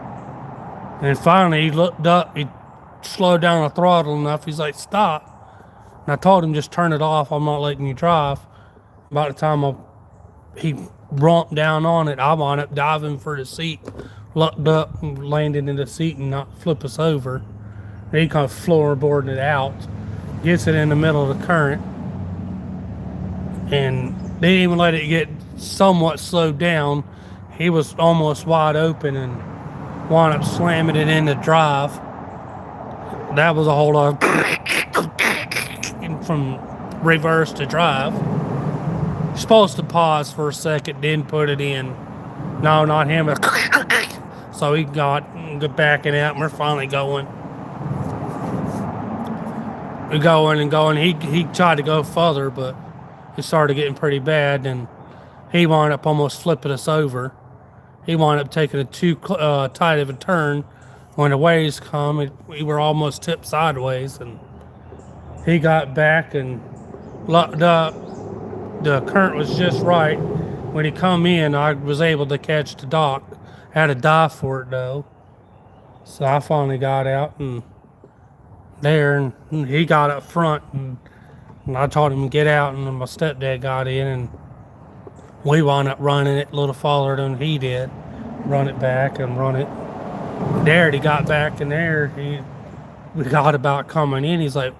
Speaker 1: And then finally he looked up, he slowed down the throttle enough, he's like, stop. And I told him, just turn it off, I'm not letting you drive. By the time he romped down on it, I wound up diving for the seat, looked up and landed in the seat and not flip us over. And he kind of floorboarding it out, gets it in the middle of the current, and they didn't even let it get somewhat slowed down. He was almost wide open and wound up slamming it in the drive. That was a whole lot from reverse to drive. You're supposed to pause for a second, then put it in. No, not him. So he got backing out, and we're finally going. We're going and going. He tried to go further, but it started getting pretty bad, and he wound up almost flipping us over. He wound up taking a too tight of a turn, When the waves come, we were almost tipped sideways, and he got back, and the current was just right. When he come in, I was able to catch the dock. Had to dive for it though, so I finally got out and there, and he got up front, and I told him to get out, and then my stepdad got in, and we wound up running it a little farther than he did. Run it back and run it. There, he got back in there. We got about coming in. He's like,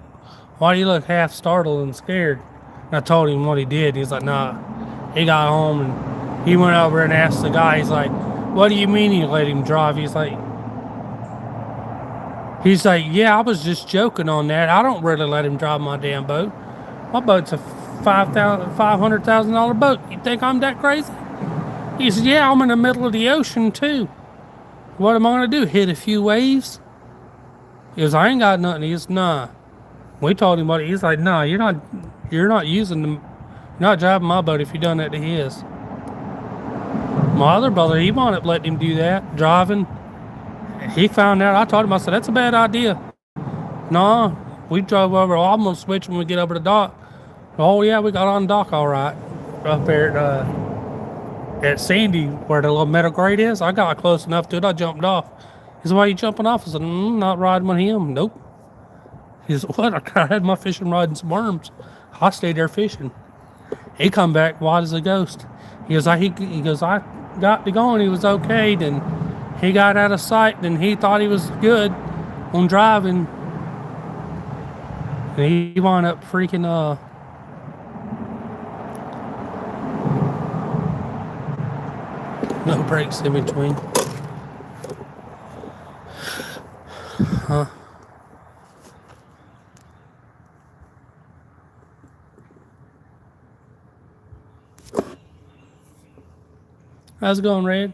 Speaker 1: "Why do you look half startled and scared?" And I told him what he did. He's like, "Nah." He got home and he went over and asked the guy. He's like, "What do you mean you let him drive?" He's like, "Yeah, I was just joking on that. I don't really let him drive my damn boat. My boat's a $500,000 boat. You think I'm that crazy?" He said, "Yeah, I'm in the middle of the ocean too. What am I gonna do? Hit a few waves?" He goes, "I ain't got nothing." He goes, "Nah." We told him what. He's like, "Nah, you're not using them. You're not driving my boat if you done that to his." My other brother, he wound up letting him do that, driving. He found out. I told him, I said, "That's a bad idea." Nah, we drove over. I'm gonna switch when we get over the dock. Oh yeah, we got on the dock all right. Up there at Sandy, where the little metal grate is. I got close enough to it. I jumped off. He said, "Why are you jumping off?" I said, "Not riding with him." Nope. He said, "What?" I had my fishing rod and some worms. I stayed there fishing. He come back white as a ghost. He goes, I got to go, and he was okay. Then he got out of sight, and he thought he was good on driving. And he wound up freaking no brakes in between. Huh? How's it going, Red?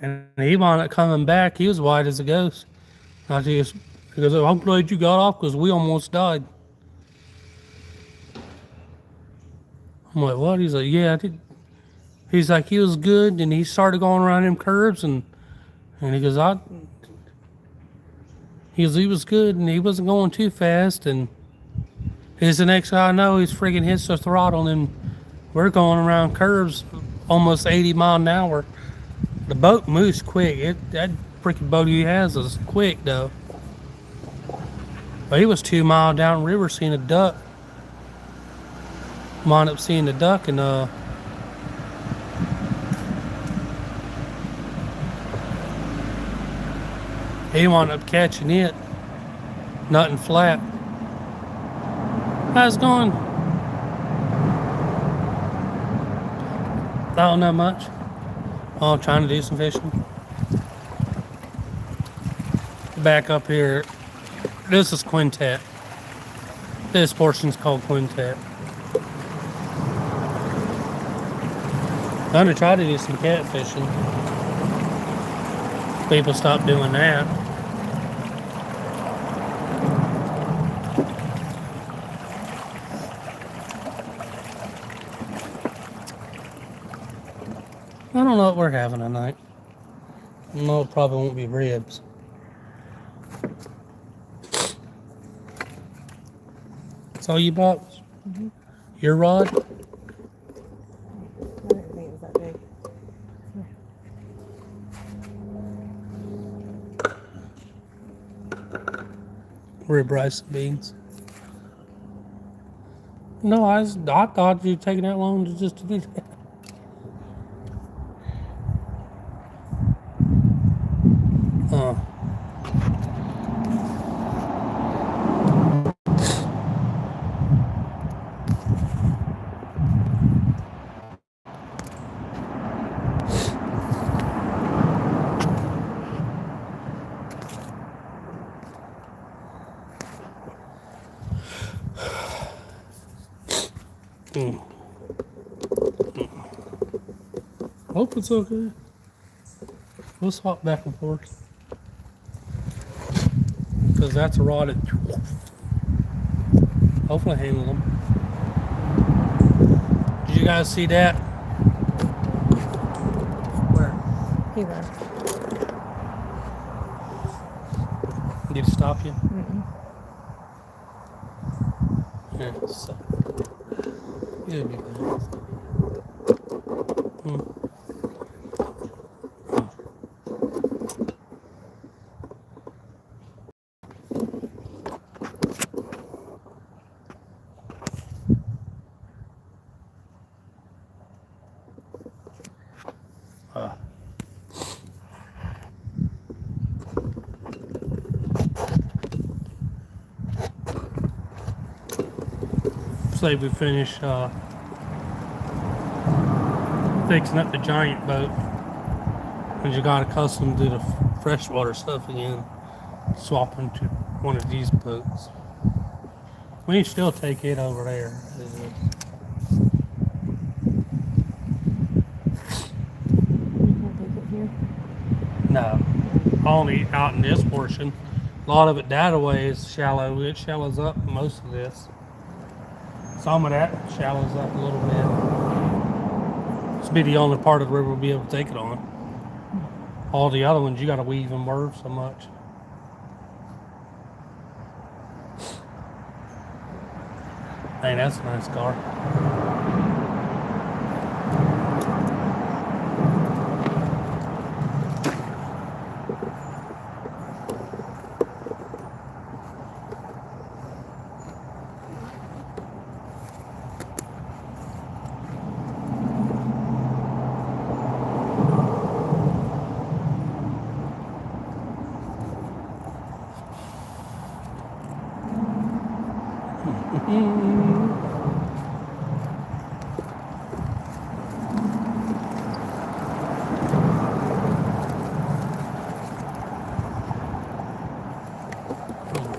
Speaker 1: And he wound up coming back. He was white as a ghost. He goes, "I'm glad you got off because we almost died." I'm like, "What?" He's like, "Yeah, I did." He's like, "He was good," and he started going around them curves, and he goes, he was good, and he wasn't going too fast, and he's the next guy I know, he's freaking hits the throttle, and we're going around curves almost 80 mile an hour. The boat moves quick. That freaking boat he has is quick though. But he was 2 mile down river seeing a duck. Wound up seeing the duck, and he wound up catching it. Nothing flat. How's it going? I don't know much. Oh, I'm trying to do some fishing. Back up here. This is Quintet. This portion's called Quintet. I'm gonna try to do some catfishing. People stop doing that. I don't know what we're having tonight. No, it probably won't be ribs. That's all you bought?
Speaker 2: Mm-hmm.
Speaker 1: Your rod?
Speaker 2: I didn't think it was that big.
Speaker 1: Rib, rice, and beans. No, I thought you were taking that long to just to do that. Hope it's okay. We'll swap back and forth. Because that's a rod that hopefully handle them. Did you guys see that?
Speaker 2: Where? He was.
Speaker 1: Did he stop you?
Speaker 2: Mm-mm.
Speaker 1: Yeah, so. You'll be fine. Uh, say we finish fixing up the giant boat, and you got accustomed to the freshwater stuff again, swapping to one of these boats. We can still take it over there.
Speaker 2: You can't take it here.
Speaker 1: No, only out in this portion. A lot of it that away is shallow. It shallows up most of this. Some of that shallows up a little bit. This will be the only part of the river we'll be able to take it on. All the other ones, you got to weave and werve so much. Hey, that's a nice car.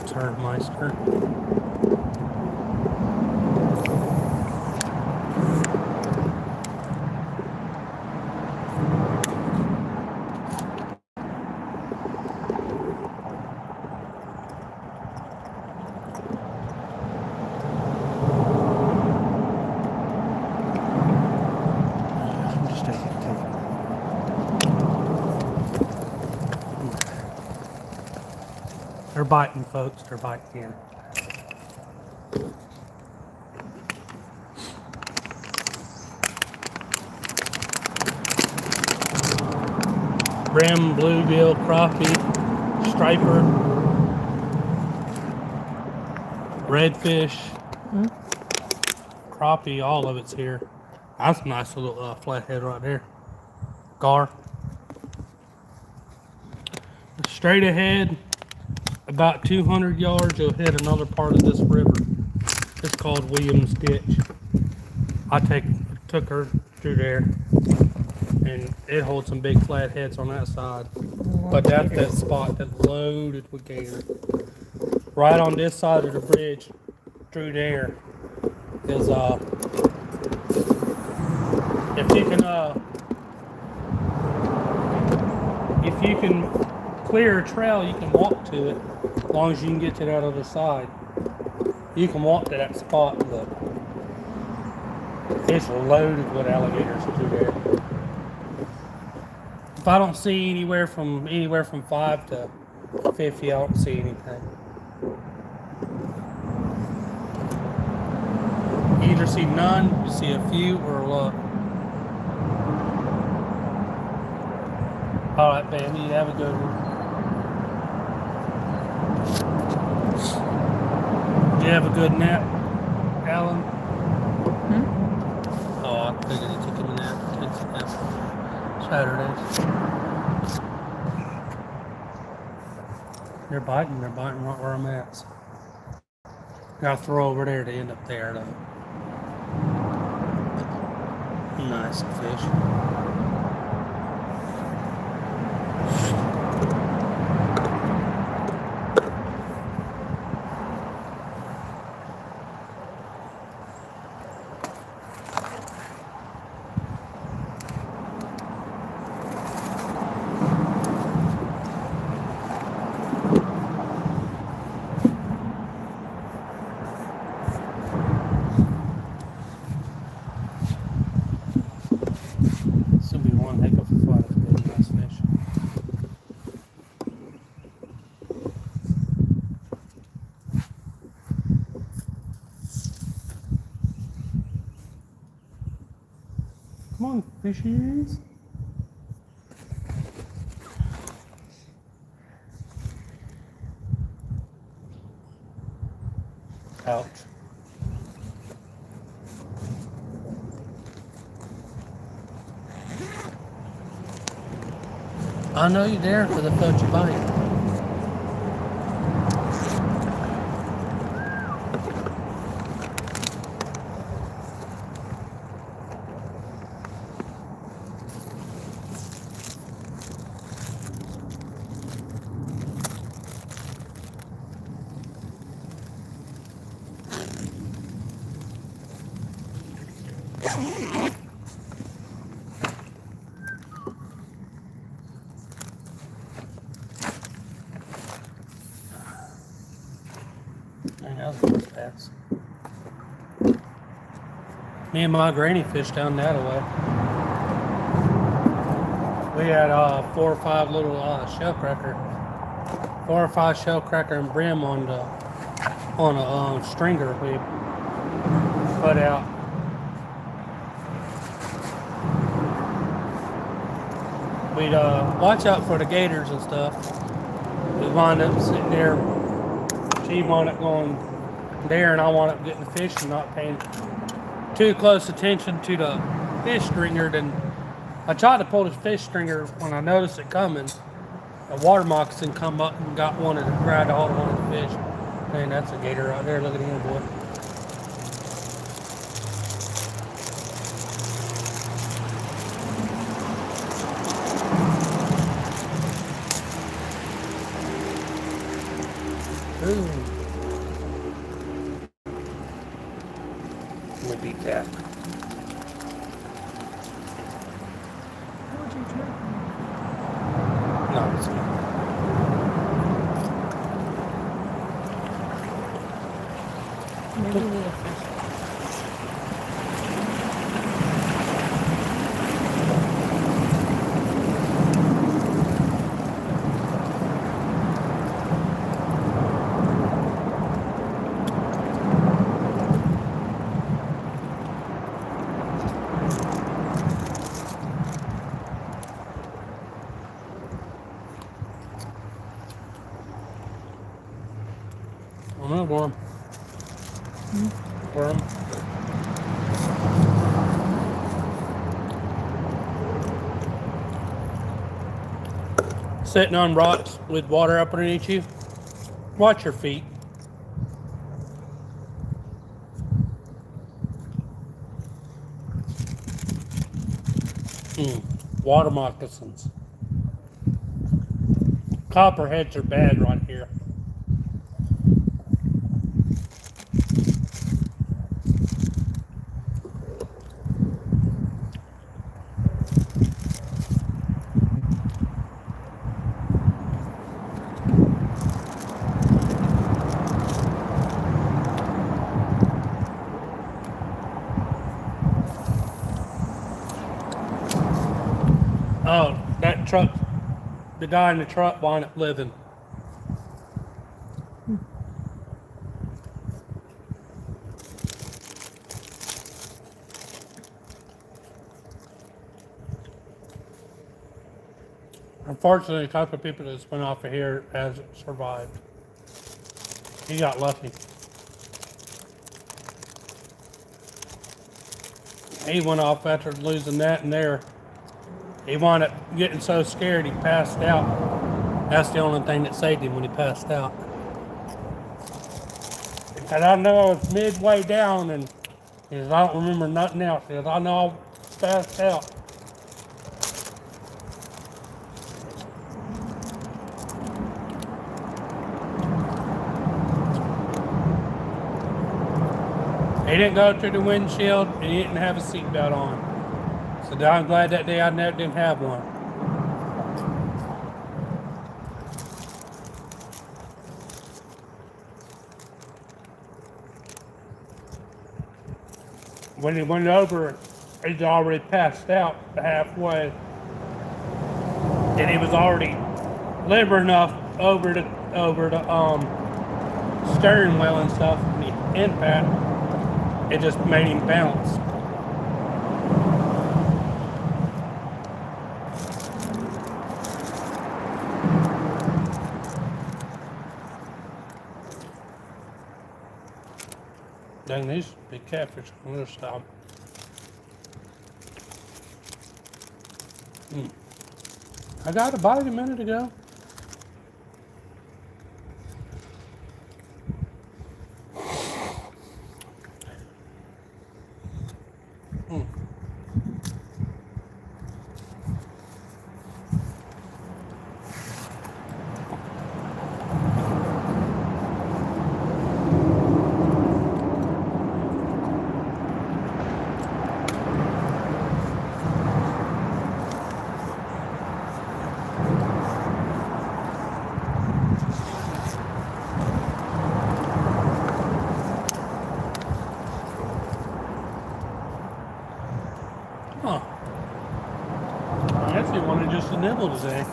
Speaker 1: Turmeister. Just take it. They're biting, folks. They're biting in. Brim, bluegill, crappie, striper, redfish, crappie, all of it's here. That's a nice little flathead right there. Gar. Straight ahead, about 200 yards, you'll hit another part of this river. It's called Williams Ditch. I took her through there, and it holds some big flatheads on that side. But that's that spot that's loaded with gator. Right on this side of the bridge, through there, is if you can clear a trail, you can walk to it. As long as you can get to that other side, you can walk to that spot. And look, it's loaded with alligators through there. If I don't see anywhere from 5 to 50, I don't see anything. You either see none, you see a few, or a lot. All right, baby, you have a good one. Did you have a good nap, Alan? Oh, I figured he took him a nap. Takes a nap Saturdays. They're biting right where I'm at. So. Gotta throw over there to end up there, though. Nice fish. fishes. Ouch. I know you're there because I felt you bite. Dang, that was a first pass. Me and my granny fished down that way. We had 4 or 5 little shell cracker, 4 or 5 shell cracker and brim on a stringer we put out. We'd watch out for the gators and stuff. We wind up sitting there. She wound up going there, and I wound up getting the fish and not paying too close attention to the fish stringer. Then I tried to pull the fish stringer when I noticed it coming. A water moccasin come up and grabbed a hold of one of the fish. Man, that's a gator right there. Look at him, boy. Ooh. I'm gonna beat that.
Speaker 2: What'd you try?
Speaker 1: No, it's not.
Speaker 2: Maybe we need a fish.
Speaker 1: I'm gonna worm. Worm. Sitting on rocks with water up underneath you. Watch your feet. Water moccasins. Copperheads are bad right here. Oh, that truck, the guy in the truck wound up living. Unfortunately, a couple of people that's went off of here hasn't survived. He got lucky. He went off after losing that and there. He wound up getting so scared he passed out. That's the only thing that saved him when he passed out. And I know I was midway down and he says, I don't remember nothing else. He says, I know I passed out. He didn't go through the windshield and he didn't have a seatbelt on. So I'm glad that day I never didn't have one. When he went over, he'd already passed out halfway. And he was already limber enough over the steering wheel and stuff, and the impact, it just made him bounce. Dang, these big catfish on this stop. I got a bite a minute ago. Huh. I guess he wanted just a nibble today.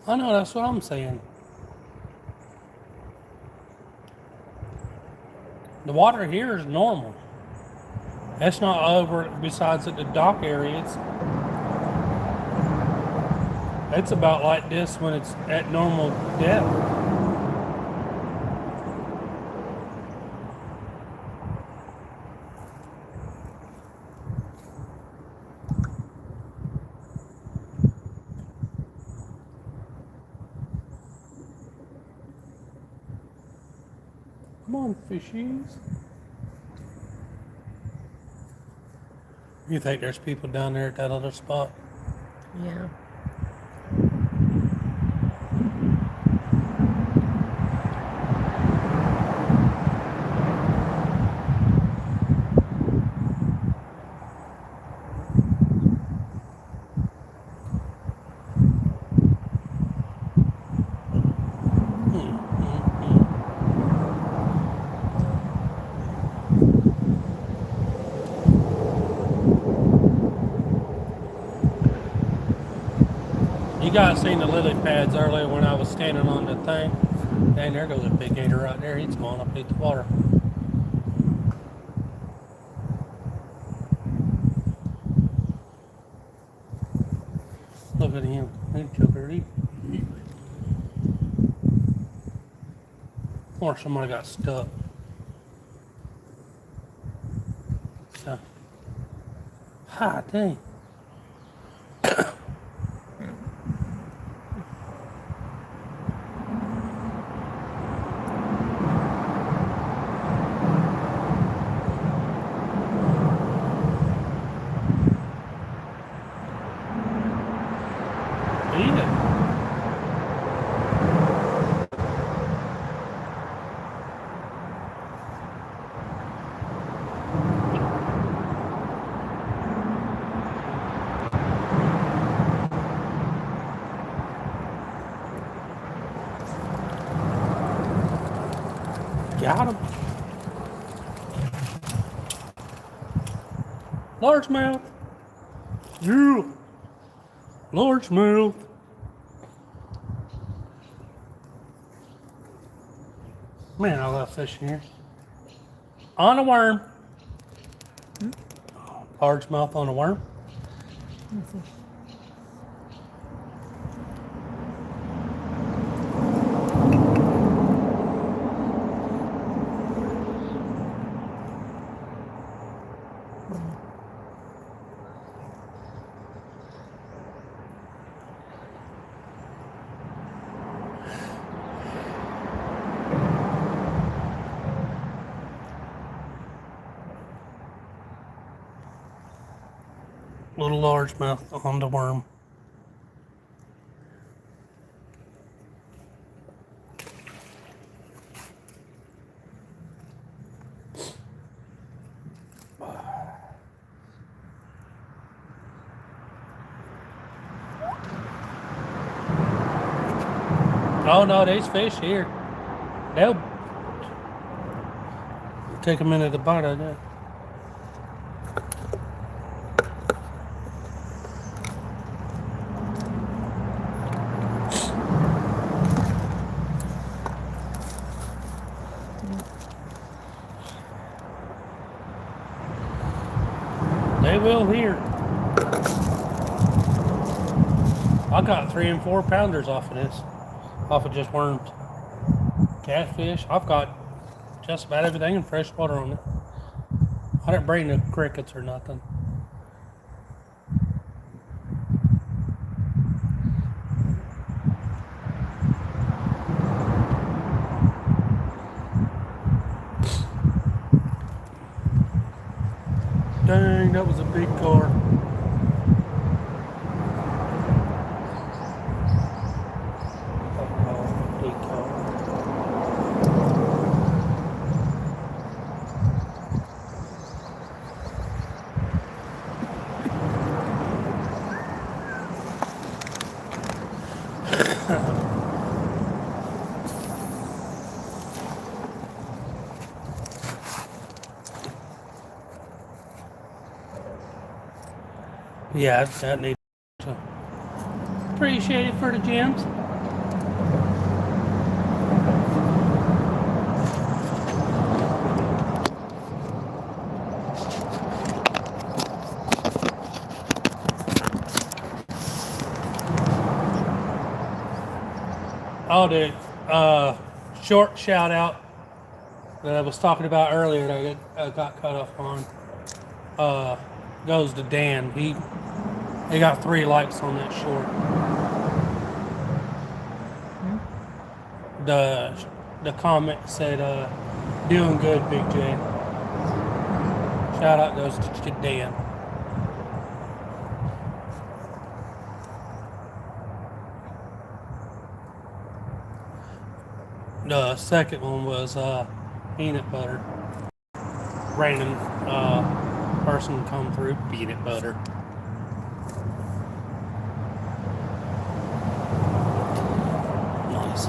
Speaker 1: I know, that's what I'm saying. The water here is normal. It's not over, besides at the dock area. It's about like this when it's at normal depth. Come on, fishies. You think there's people down there at that other spot?
Speaker 2: Yeah.
Speaker 1: You guys seen the lily pads earlier when I was standing on the thing? Dang, there goes a big gator right there. He's going up beneath the water. Look at him. He's dirty. Or somebody got stuck. So, hi, dang. Eat it. Got him. Largemouth. Yeah. Largemouth. Man, I love fishing here. On a worm. Largemouth on a worm. Little largemouth on the worm. Oh no, there's fish here. They'll take a minute to bite, I guess. They will here. I got 3 and 4 pounders off of this. Off of just worms. Catfish. I've got just about everything in freshwater on it. I didn't bring no crickets or nothing. Dang, that was a big car. Big car. Yeah, that needs to appreciate it for the gems. Oh, the short shout out that I was talking about earlier that I got cut off on goes to Dan. He got 3 likes on that short. The comment said, "Doing good, Big J." Shout out goes to Dan. The second one was peanut butter. Random person come through peanut butter. Nice.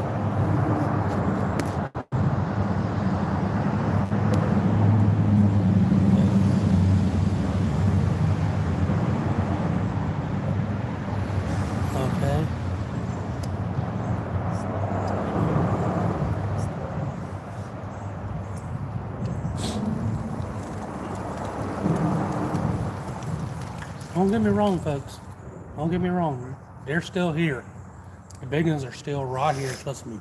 Speaker 1: Okay. Don't get me wrong, folks. Don't get me wrong. They're still here. The big ones are still right here, trust me.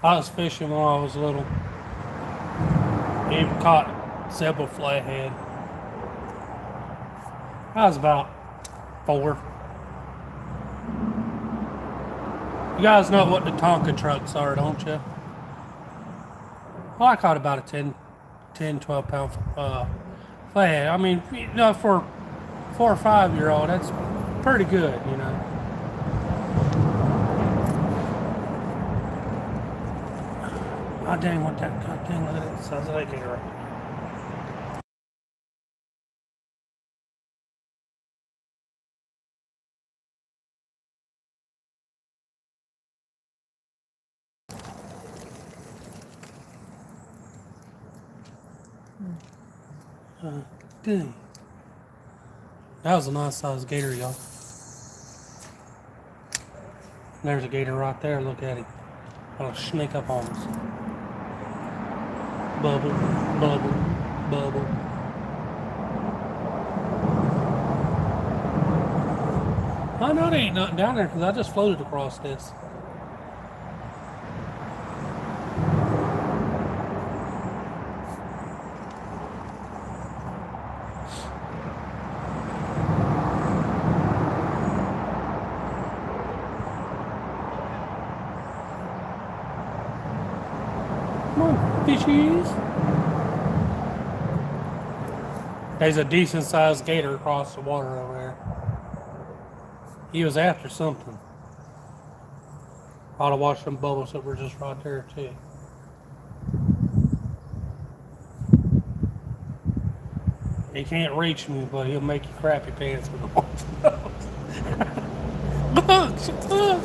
Speaker 1: I was fishing when I was little. Even caught several flathead. I was about 4. You guys know what the Tonka trucks are, don't you? Well, I caught about a 12 pound flathead. I mean, you know, for 4 or 5-year-old, that's pretty good, you know. Oh dang, what that, god dang, look at that size of that gator. Dang. That was a nice sized gator, y'all. There's a gator right there, look at him. I'll sneak up on us. Bubble, bubble, bubble. I know there ain't nothing down there because I just floated across this. Come on, fishies. There's a decent sized gator across the water over there. He was after something. Ought to watch them bubbles that were just right there too. He can't reach me, but he'll make you crap your pants with them. Look, look.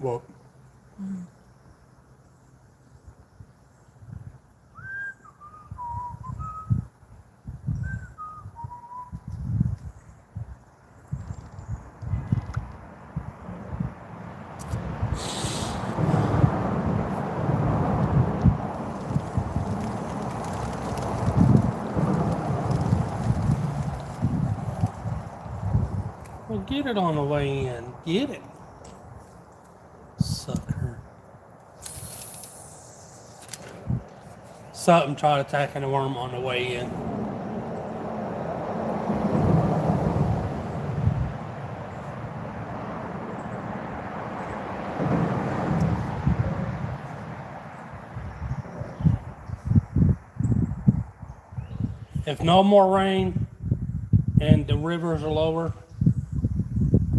Speaker 1: Well, well, get it on the way in. Get it. Sucker. Something tried attacking a worm on the way in. If no more rain and the rivers are lower,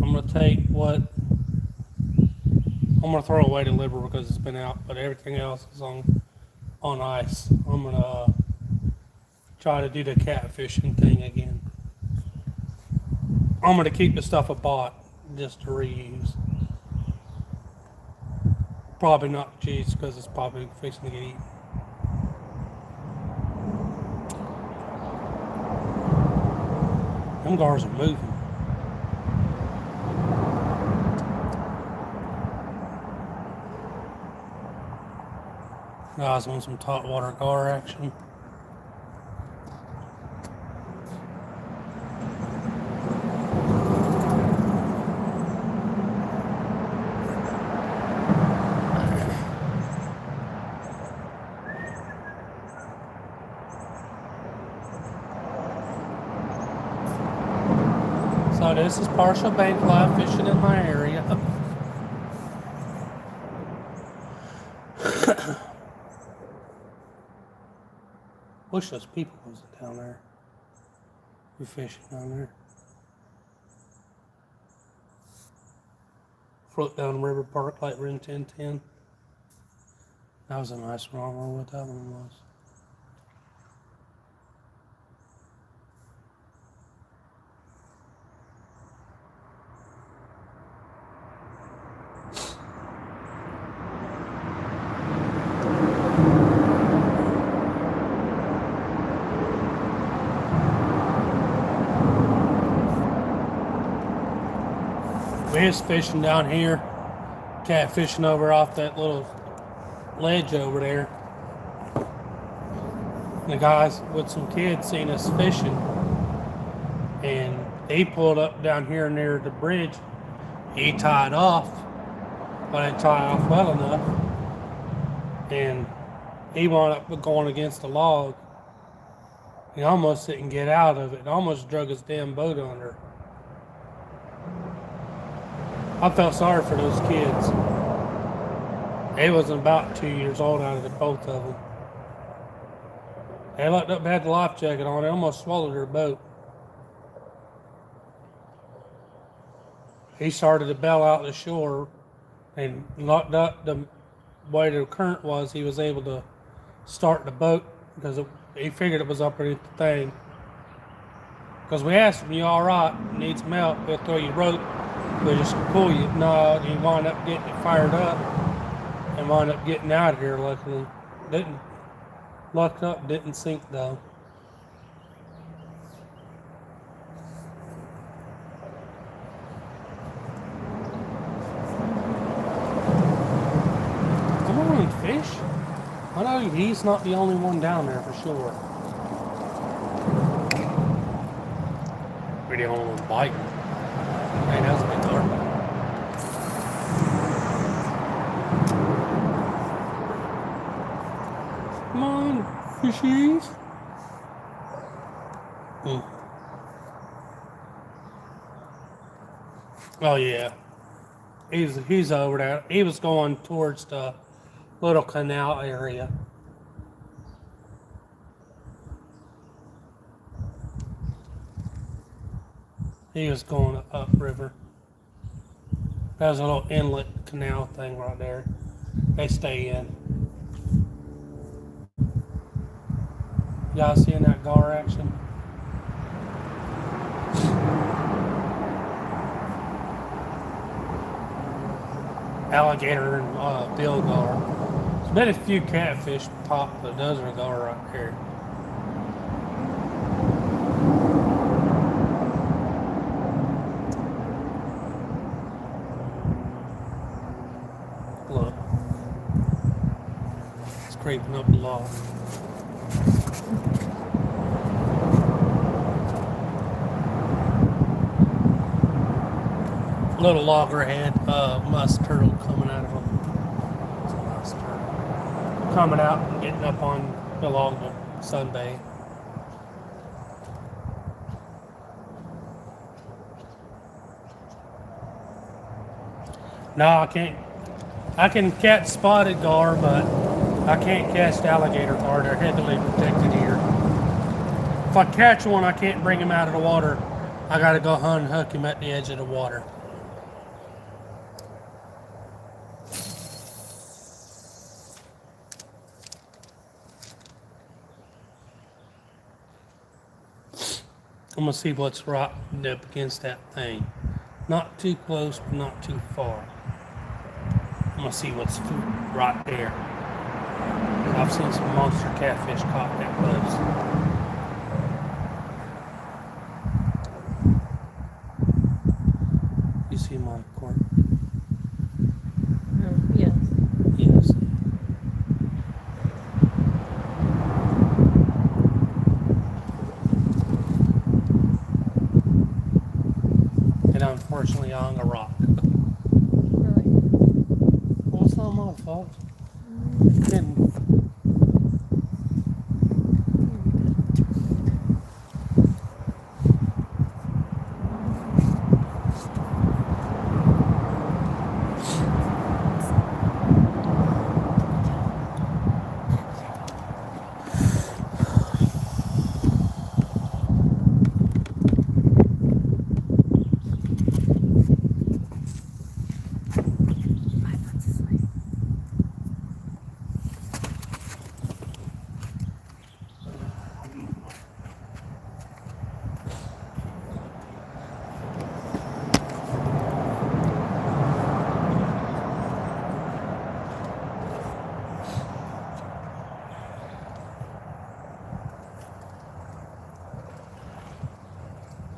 Speaker 1: I'm gonna take what I'm gonna throw away the liver because it's been out, but everything else is on ice. I'm gonna try to do the catfishing thing again. I'm gonna keep the stuff I bought just to reuse. Probably not cheese because it's probably fixing to get eaten. Them gars are moving. Guys want some top water gar action. So this is partial bank live fishing in my area. Wish those people was down there. We're fishing down there. Float down River Park like we're in 1010. That was a nice one. I don't know what that one was. We was fishing down here, catfishing over off that little ledge over there. And the guys with some kids seen us fishing, and he pulled up down here near the bridge. He tied off, but I didn't tie off well enough, and he wound up going against the log. He almost didn't get out of it. It almost drug his damn boat under. I felt sorry for those kids. They wasn't about 2 years old out of the both of them. They looked up, had the life jacket on. They almost swallowed their boat. He started to bail out the shore and locked up the way the current was. He was able to start the boat because he figured it was up underneath the thing. Because we asked him, "You all right? Need some help? We'll throw you rope. We'll just pull you." No, he wound up getting it fired up and wound up getting out of here. Luckily, lucked up, didn't sink though. Come on, fish. I know he's not the only one down there for sure. We're the only one biting. Hey, that's a big garden. Come on, fishies. Oh yeah, he's over there. He was going towards the little canal area. He was going upriver. There's a little inlet canal thing right there. They stay in. Y'all seeing that gar action? alligator and bilgar. There's been a few catfish pop, but those are gar right there. Look, it's creeping up the log. Little loggerhead musk turtle coming out of them. It's a musk turtle coming out and getting up on the log to sunbathe. No, I can't. I can catch spotted gar, but I can't catch the alligator gar. They're heavily protected here. If I catch one, I can't bring him out of the water. I gotta go hunt and hook him at the edge of the water. I'm gonna see what's right up against that thing. Not too close, but not too far. I'm gonna see what's right there. I've seen some monster catfish caught that close. You see my cord?
Speaker 2: Yes.
Speaker 1: Yes. And unfortunately on a rock.
Speaker 2: Really.
Speaker 1: Well, it's not my fault. Didn't.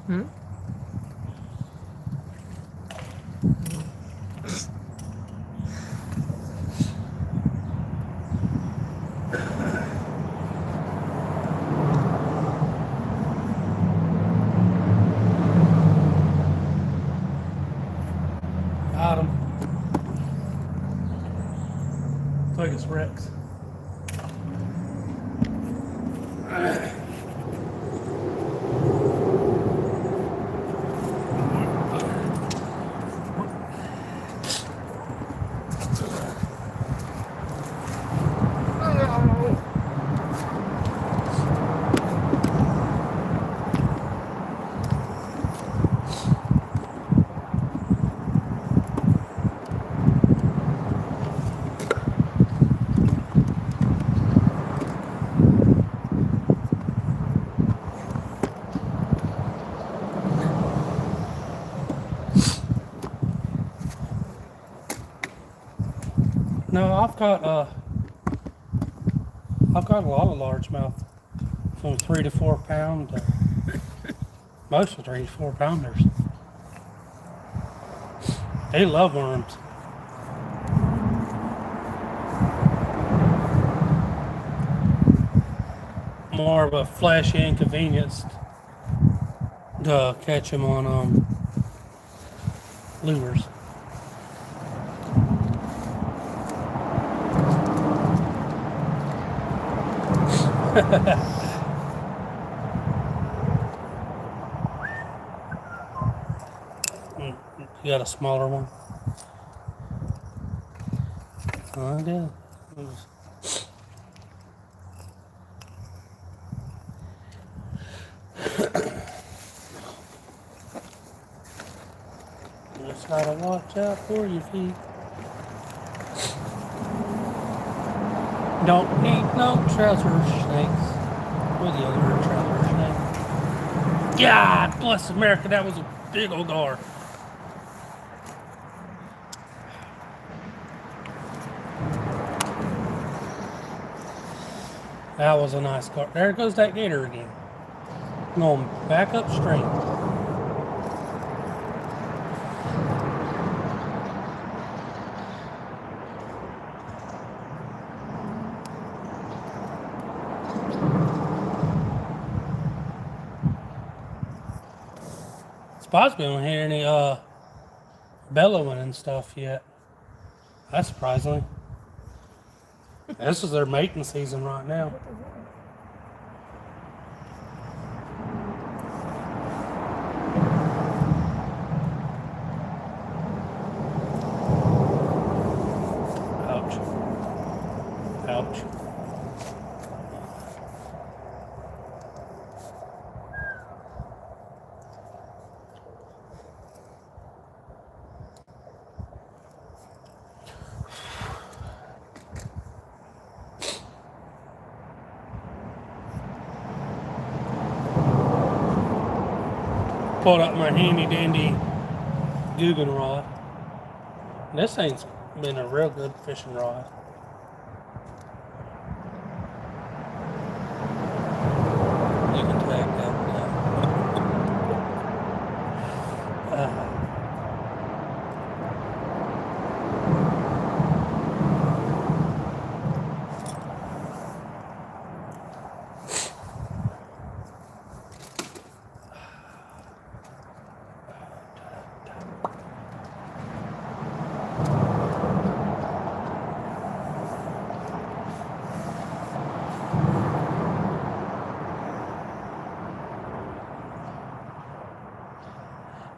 Speaker 2: Hmm?
Speaker 1: Got him. I think it's Rex. No, I've got a lot of largemouth, from 3 to 4 pound. Most of 3 to 4 pounders. They love worms. More of a flashy inconvenience to catch them on lures. You got a smaller one? I do. Just gotta watch out for your feet. Don't eat no trouser snakes. Or the other trouser snake. God bless America, that was a big old gar. That was a nice car. There goes that gator again. Going back upstream. Spots we don't hear any bellowing and stuff yet. That's surprising. This is their mating season right now. Ouch. Ouch. Pulled up my handy dandy Guggen rod. This thing's been a real good fishing rod. You can tag that now.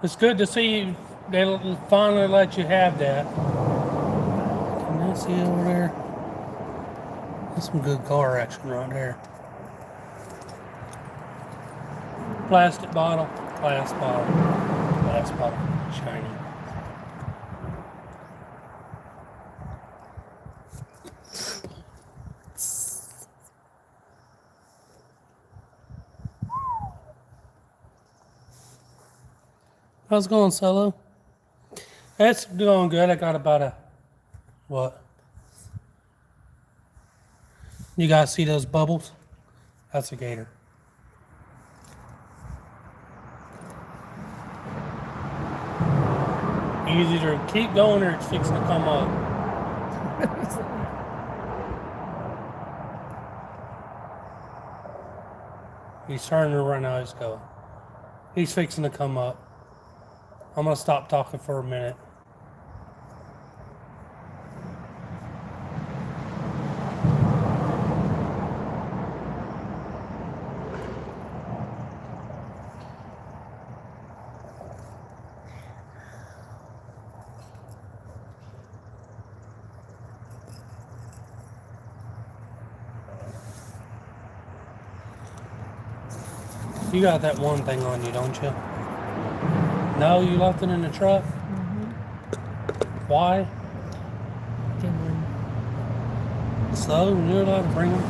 Speaker 1: It's good to see they'll finally let you have that. Can I see over there? That's some good car action right there. Plastic bottle, glass bottle, glass bottle, shiny. How's it going, Solo? It's going good. I got about a, what? You guys see those bubbles? That's a gator. You either keep going or it's fixing to come up. He's turning around now, he's going. He's fixing to come up. I'm going to stop talking for a minute. You got that one thing on you, don't you? No, you left it in the truck? Why? So, you're allowed to bring them?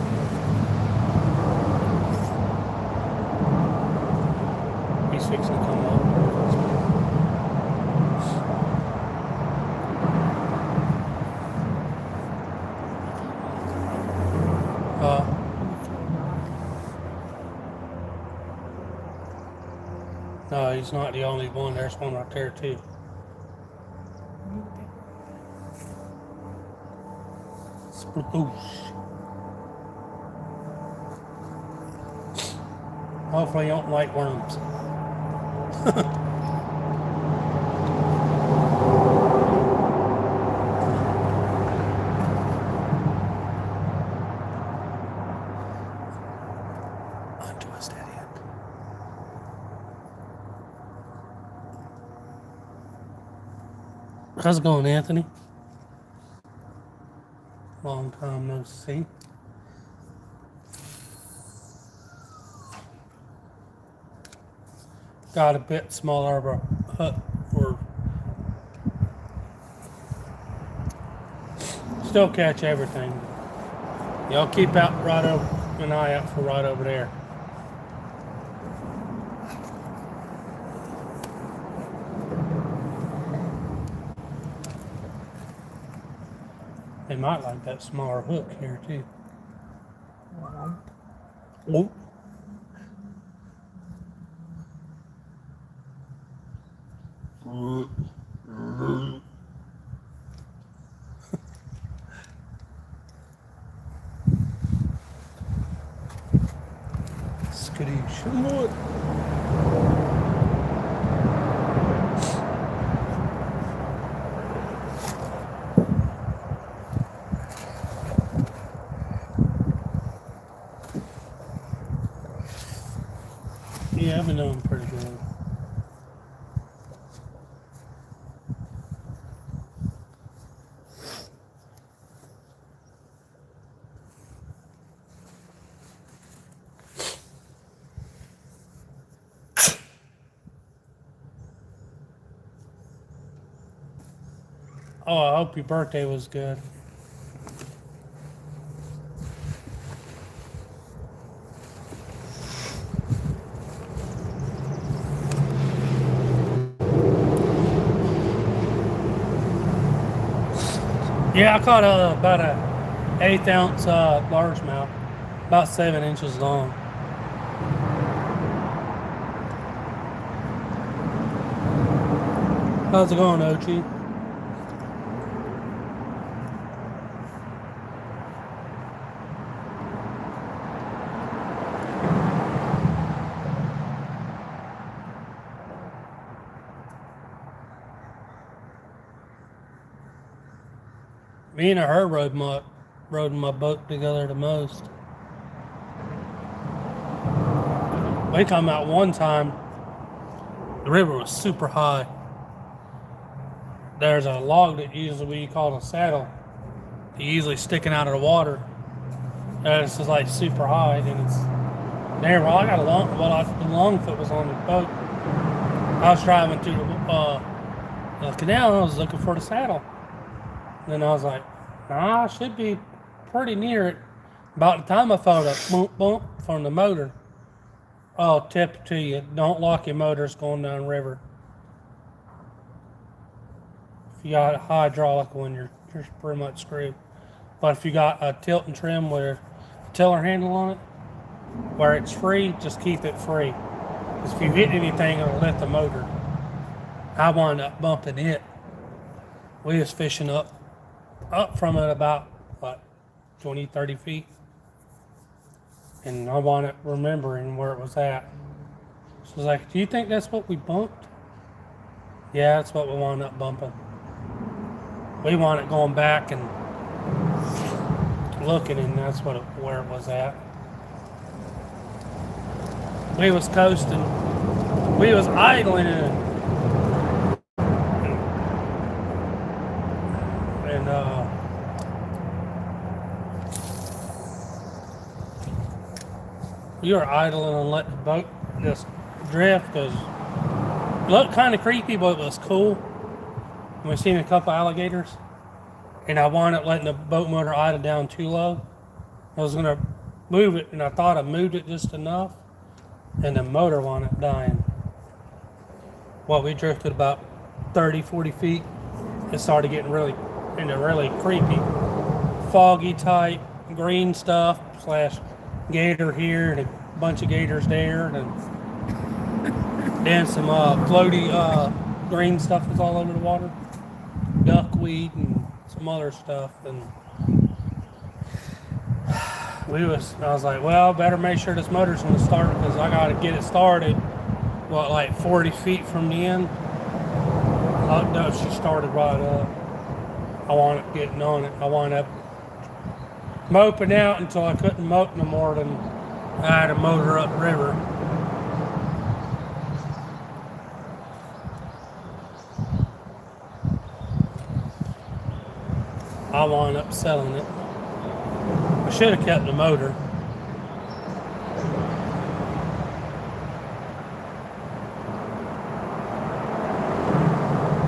Speaker 1: He's fixing to come up. No, he's not the only one. There's one right there, too. Sploosh. Hopefully you don't like worms. Onto a steady end. How's it going, Anthony? Long time no see. Got a bit smaller of a hut for still catch everything. Y'all keep out right over an eye out for right over there. They might like that smaller hook here too.
Speaker 2: Well,
Speaker 1: Oh. Skadoosh. Yeah, I've been doing pretty good. Oh, I hope your birthday was good. Yeah, I caught about a 1/8 ounce largemouth, about 7 inches long. How's it going, Ochi? Me and her rode my boat together the most. We come out one time, the river was super high. There's a log that usually we call a saddle, usually sticking out of the water. And it's just like super high, and it's there. Well, I got the Longfoot was on the boat. I was driving through the canal, and I was looking for the saddle. And then I was like, nah, I should be pretty near it. About the time I felt a bump bump from the motor. Oh, tip it to you, don't lock your motors going down river. If you got a hydraulic one, you're pretty much screwed. But if you got a tilt and trim with a tiller handle on it, where it's free, just keep it free. Because if you hit anything, it'll lift the motor. I wound up bumping it. We was fishing up from it about, what, 20, 30 feet. And I wound up remembering where it was at. So I was like, do you think that's what we bumped? Yeah, that's what we wound up bumping. We wound up going back and looking, and that's where it was at. We was coasting. We was idling and we were idling and letting the boat just drift because it looked kind of creepy, but it was cool. And we seen a couple alligators, and I wound up letting the boat motor idle down too low. I was gonna move it, and I thought I moved it just enough, and the motor wound up dying. Well, we drifted about 30, 40 feet. It started getting really creepy, foggy type green stuff / gator here and a bunch of gators there, and then some floaty green stuff was all over the water, duckweed and some other stuff. And I was like, well, better make sure this motor's gonna start because I gotta get it started. What, like 40 feet from the end? No, she started right up. I wound up getting on it. I wound up moping out until I couldn't mope no more than I had to motor up river. I wound up selling it. I should have kept the motor.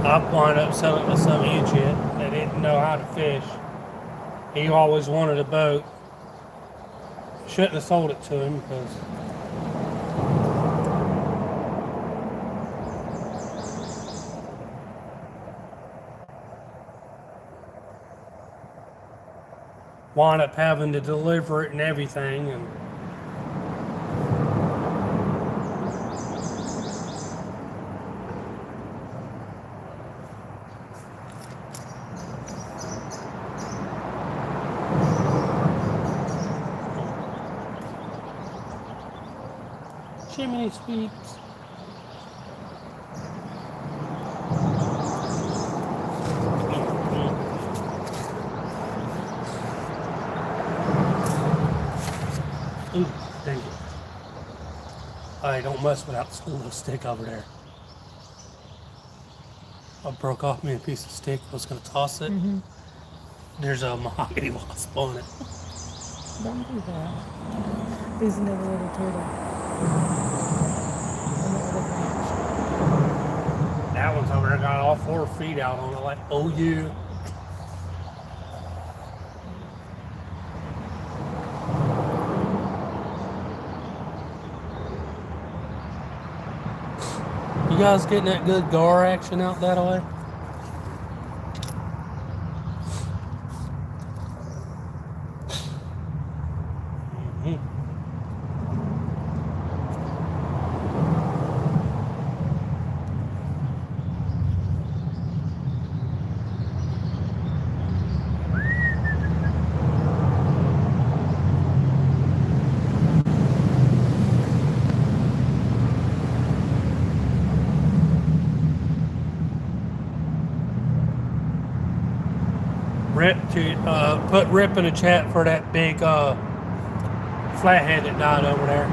Speaker 1: I wound up selling it to some idiot that didn't know how to fish. He always wanted a boat. Shouldn't have sold it to him because Wind up having to deliver it and everything, and Jiminy Sweets. Ooh, dang it. I don't mess without this little stick over there. I broke off me a piece of stick. I was going to toss it.
Speaker 2: Mm-hmm.
Speaker 1: There's a mahogany wasp on it.
Speaker 2: Don't do that. He's another little turtle. On the other branch.
Speaker 1: That one's over there got all 4 feet out on it like, oh yeah. You guys getting that good gar action out that way? Mhm. Rip to put Rip in the chat for that big flathead that died over there.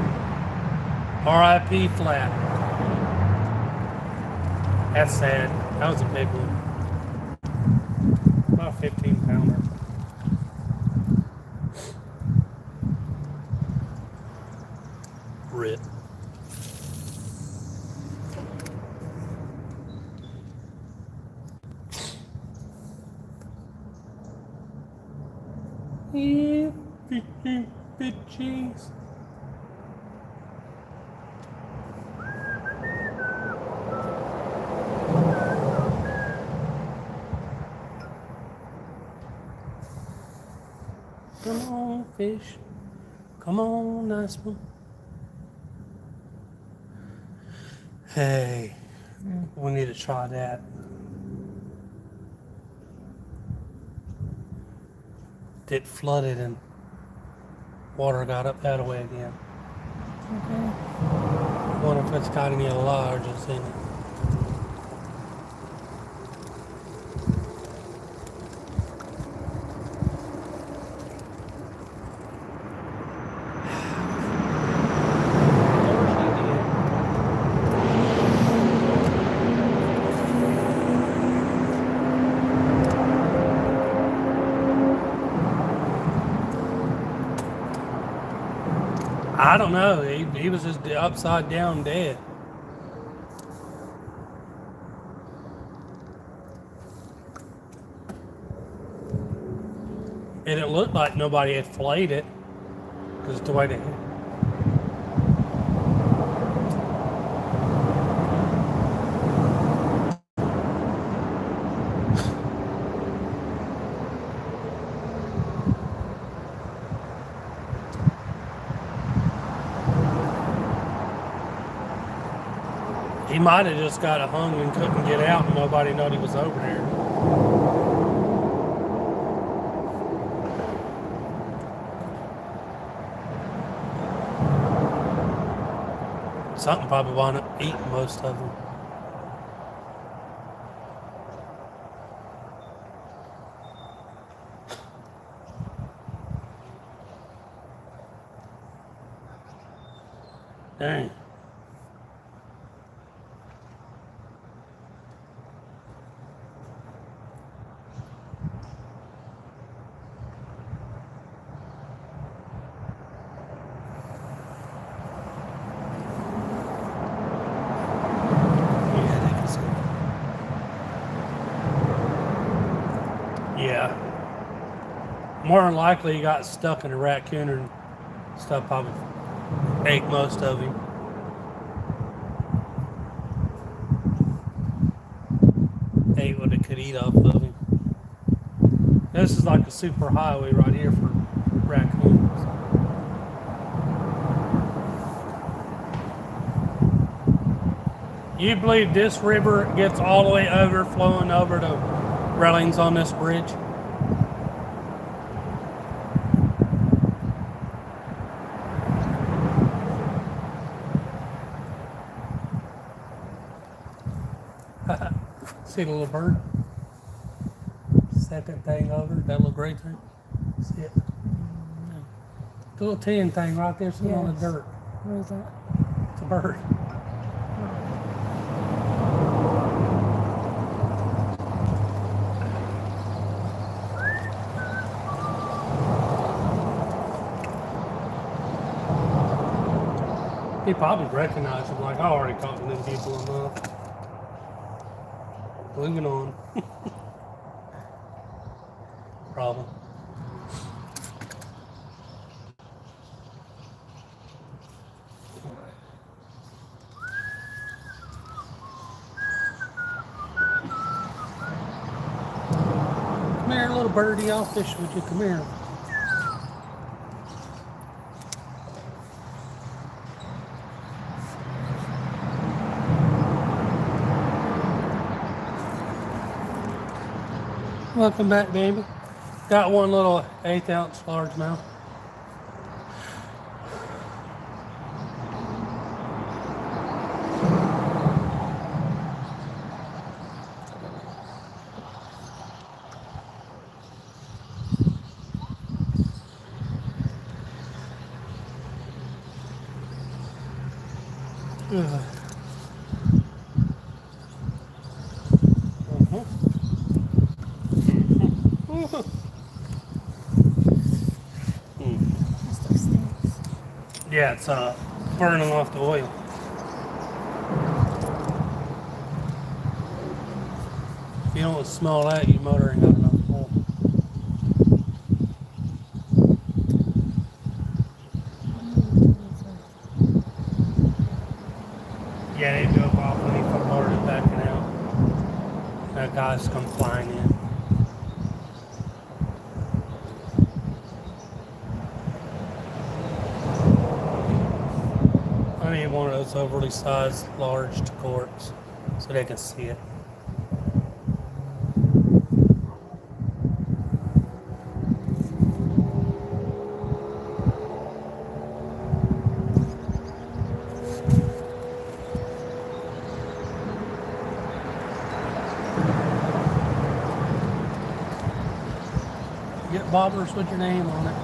Speaker 1: R.I.P. Flat. That's sad. That was a big one. About a 15-pounder. Rip. Yeah, bitches. Come on, fish. Come on, nice one. Hey, we need to try that. It flooded and water got up that way again.
Speaker 2: Okay.
Speaker 1: I wonder if it's got any larges in it. I don't know. He was just upside down dead. And it looked like nobody had flayed it because the way they. He might have just got hung and couldn't get out and nobody knew he was over there. Something probably wound up eating most of them. Dang. Yeah. More than likely he got stuck in a raccoon and stuff, probably ate most of him. Ate what it could eat off of him. This is like a super highway right here for You believe this river gets all the way over, flowing over the railings on this bridge? See the little bird? Second thing over, that little gray thing. See it? The little tin thing right there sitting on the
Speaker 2: Yes.
Speaker 1: dirt.
Speaker 2: What is that?
Speaker 1: It's a bird. He probably recognized him, like, I already talked to them people enough. Moving on. Problem. Come here, little birdie. I'll fish with you. Come here. Welcome back, baby. Got one little 1/8 ounce largemouth. Ugh.
Speaker 2: That stuff stinks.
Speaker 1: Yeah, it's burning off the oil. If you don't smell that, your motor ain't got enough oil. Yeah, they drove off when he started backing out. That guy's come flying in. I need one of those overly sized, large corks so they can see it. Get bobbers with your name on it.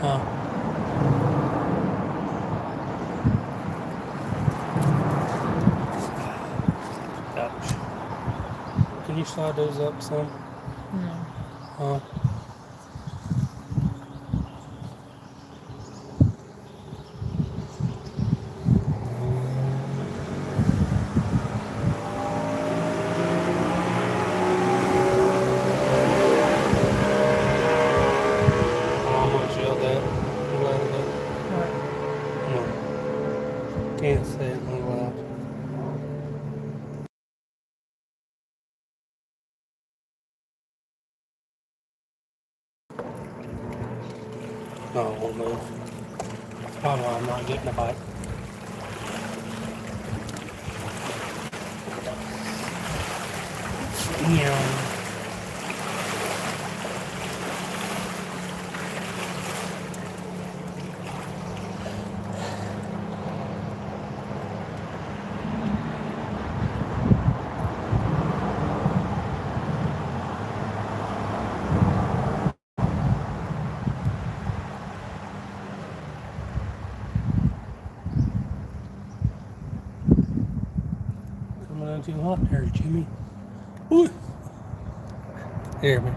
Speaker 1: Huh? Ouch. Can you slide those up some?
Speaker 2: No.
Speaker 1: Huh? How much yelled at? You let it
Speaker 2: What?
Speaker 1: No. Can't say it no loud. No, it won't move. That's probably why I'm not getting a bite. Yeah. Coming in too hot there, Jimmy. Ooh. Here, man.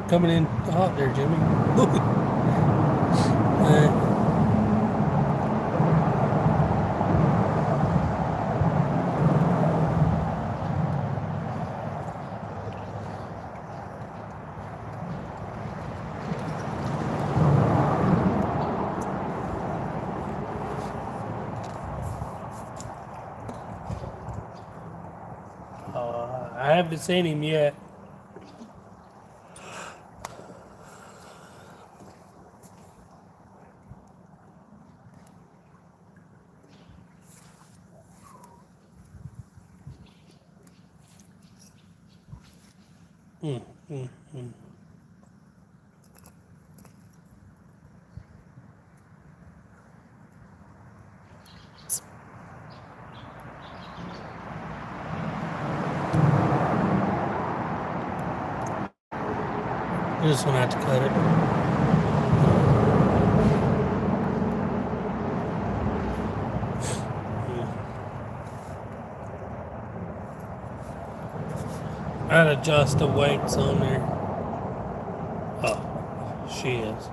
Speaker 1: Coming in hot there, Jimmy. I haven't seen him yet. Mm, mm, mm. You just gonna have to cut it. I'd adjust the weights on there. Oh, she is.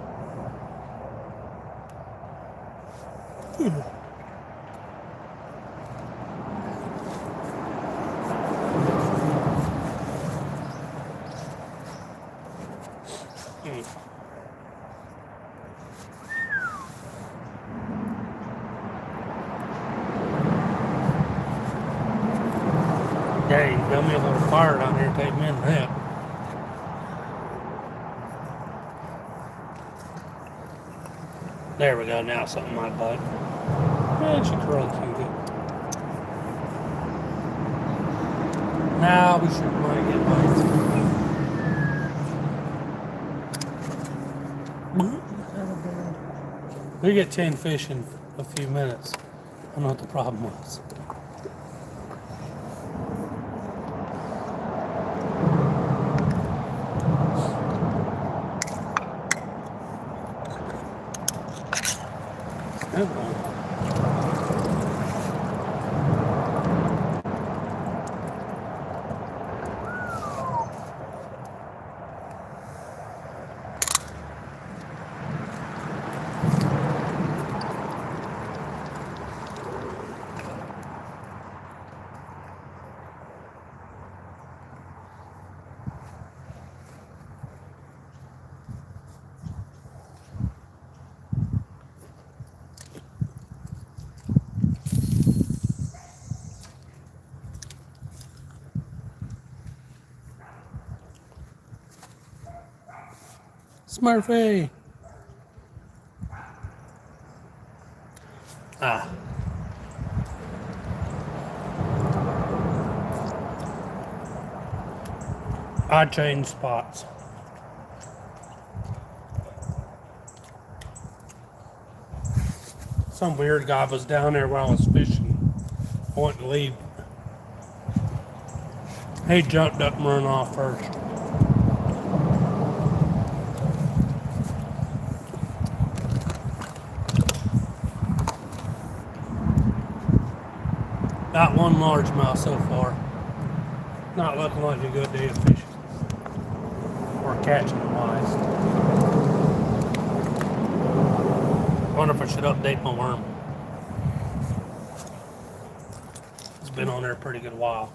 Speaker 1: Yeah, you got me a little fire down here. Take me a nap. There we go. Now something might bite. Yeah, she's really cute. Now we should might get bites. We get 10 fish in a few minutes. I don't know what the problem was. Good one. Smurfy! Ah. I changed spots. Some weird guy was down there while I was fishing, wanting to leave. He jumped up and run off first. Got one largemouth so far. Not looking like a good day of fishing. Or catching wise. Wonder if I should update my worm. It's been on there a pretty good while.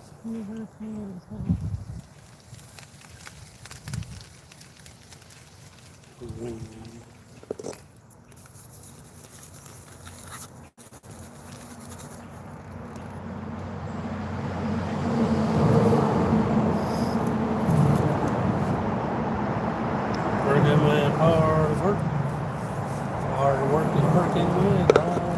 Speaker 1: Working with hard work. Hard work is working with hard work.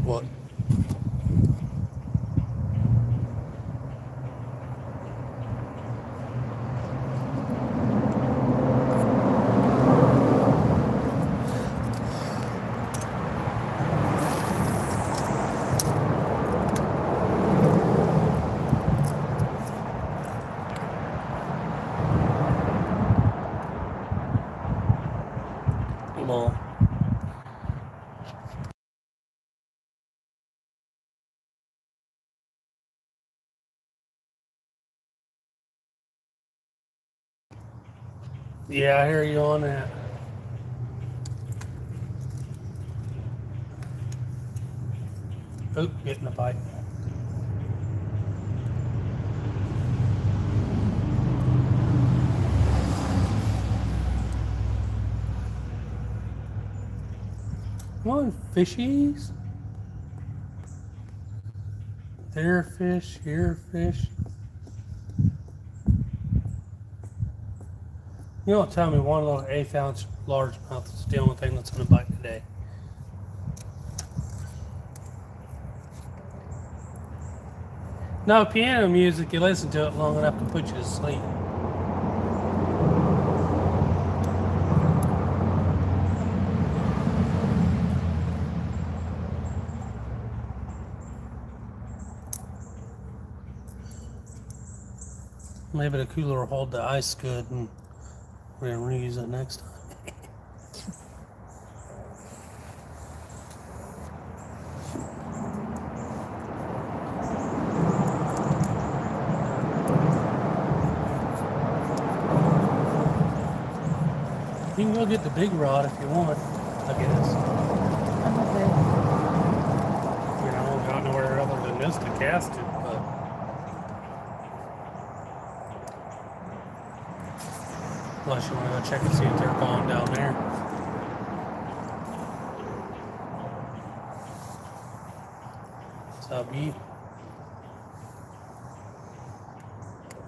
Speaker 1: What? Ball. Yeah, I hear you on that. Oop, getting a bite. Come on, fishies. There fish, here fish. You don't tell me one little 1/8 ounce largemouth is the only thing that's in the bite today. No, piano music, you listen to it long enough to put you to sleep. Maybe the cooler will hold the ice good and we're going to reuse it next time. You can go get the big rod if you want, I guess.
Speaker 2: I'm okay.
Speaker 1: You know, got nowhere other than this to cast it, but unless you want to go check and see if they're gone down there. What's up, you? You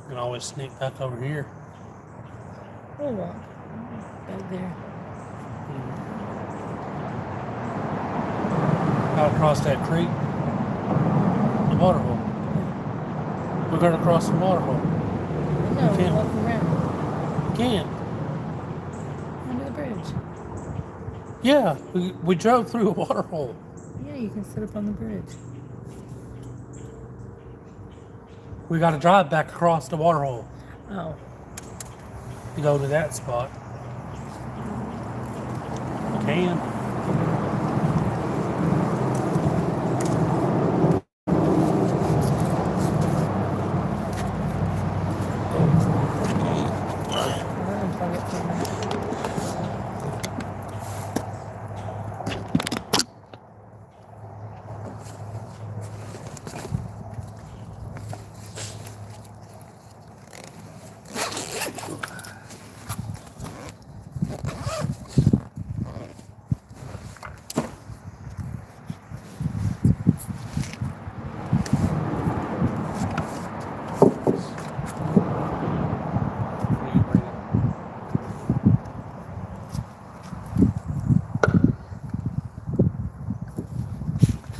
Speaker 1: can always sneak back over here.
Speaker 2: Oh, well. Right there.
Speaker 1: Out across that creek, the water hole. We're going to cross the water hole.
Speaker 2: No,
Speaker 1: can't.
Speaker 2: walk around.
Speaker 1: Can't.
Speaker 2: Under the bridge.
Speaker 1: Yeah, we drove through a water hole.
Speaker 2: Yeah, you can sit up on the bridge.
Speaker 1: We got to drive back across the water hole
Speaker 2: Oh.
Speaker 1: to go to that spot. We can.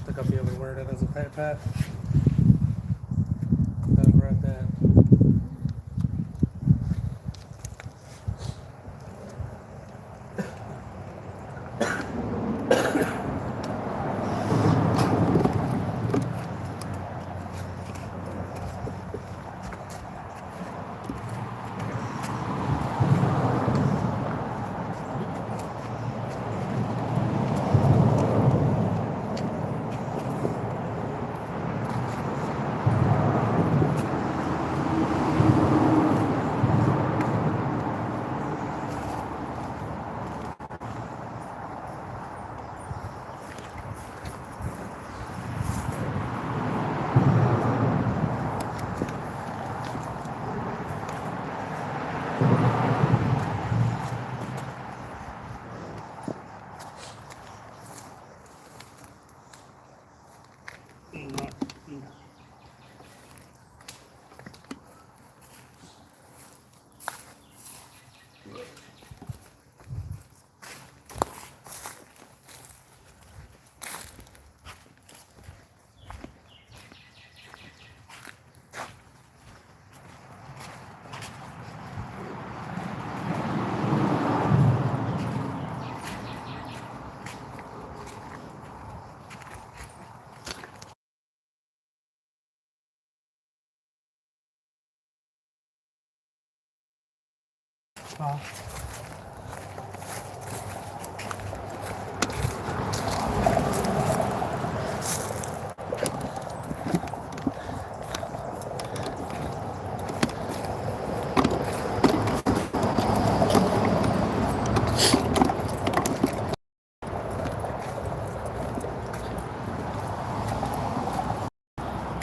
Speaker 1: Think I'll be able to wear that as a backpack. I'll grab that.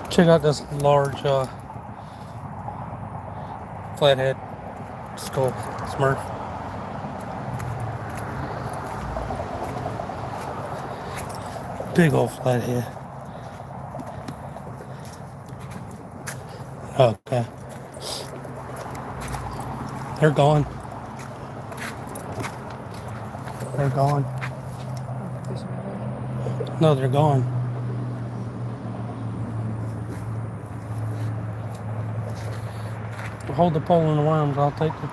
Speaker 1: Check out this large flathead skull smurf. Big old flathead. Okay. They're gone. They're gone.
Speaker 2: Fishing away.
Speaker 1: No, they're gone. Hold the pole in the worms. I'll take the.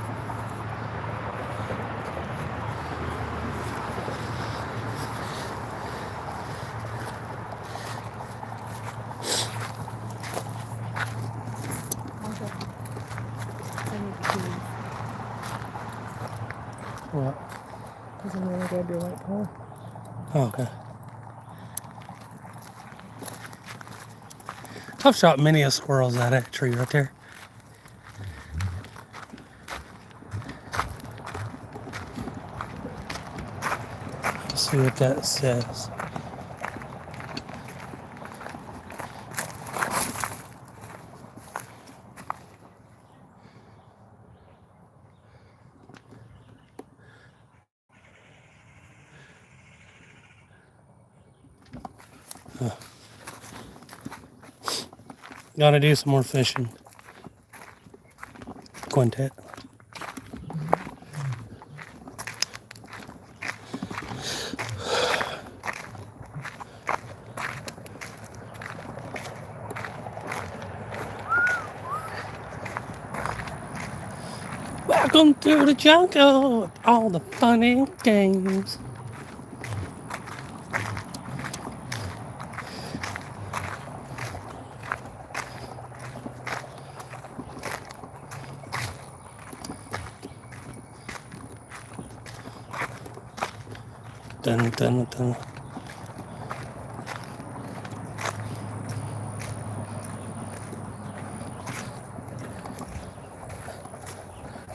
Speaker 2: Okay. I need the keys.
Speaker 1: What?
Speaker 2: Because I'm gonna grab your white pole.
Speaker 1: Okay. I've shot many a squirrels out of that tree right there. Let's see what that says. Gotta do some more fishing. Quintet. Welcome to the jungle with all the fun and games. Dun, dun, dun.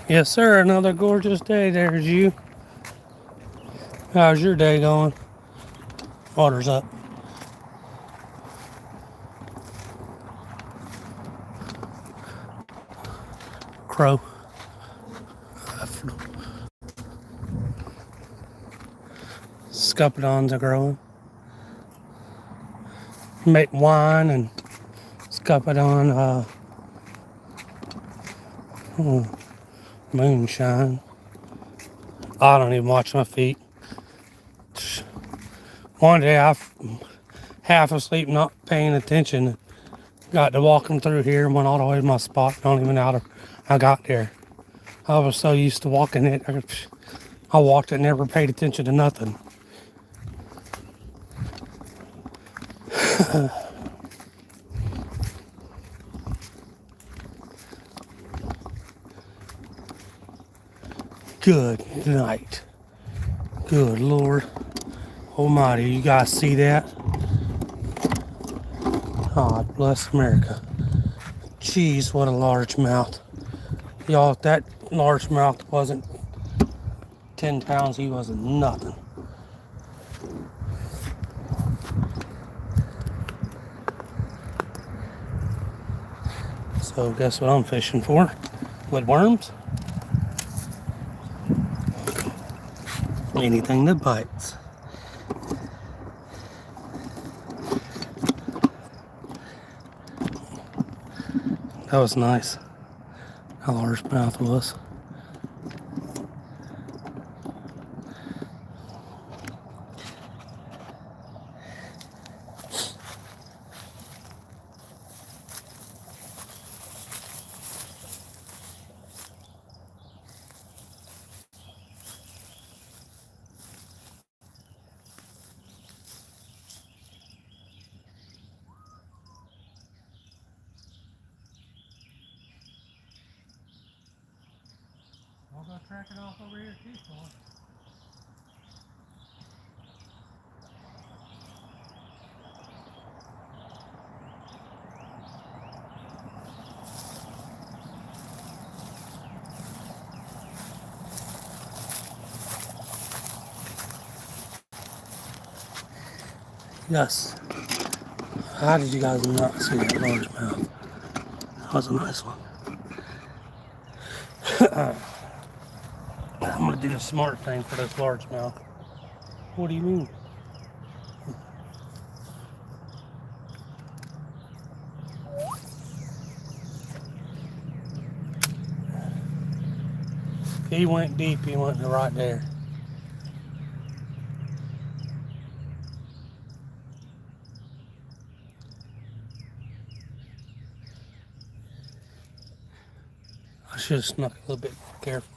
Speaker 1: Yes, sir. Another gorgeous day. There's you. How's your day going? Water's up. Crow. Scuppidons are growing. Make wine and scuppidon moonshine. I don't even watch my feet. One day I half asleep, not paying attention. Got to walking through here and went all the way to my spot. Don't even know how I got there. I was so used to walking it. I walked it, never paid attention to nothing. Good night. Good Lord Almighty. You guys see that? God bless America. Jeez, what a largemouth. Y'all, if that largemouth wasn't 10 pounds, he wasn't nothing. So guess what I'm fishing for? With worms? Anything that bites. That was nice. How large mouth was. I'll go track it off over here too, Paul. Yes. How did you guys not see that large mouth? That was a nice one. I'm gonna do a smart thing for this largemouth. What do you mean? He went deep. He went right there. I should have snuck a little bit more carefully.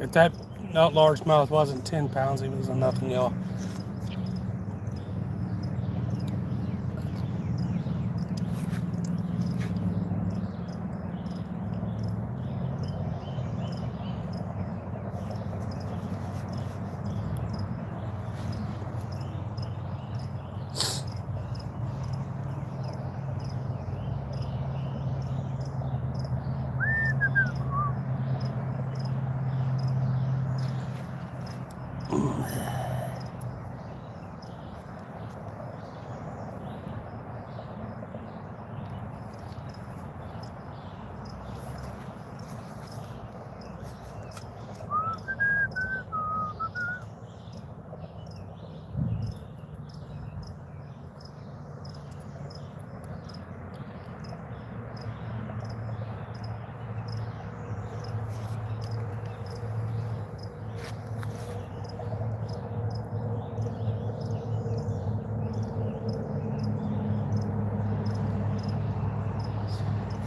Speaker 1: If that largemouth wasn't 10 pounds, he was a nothing, y'all.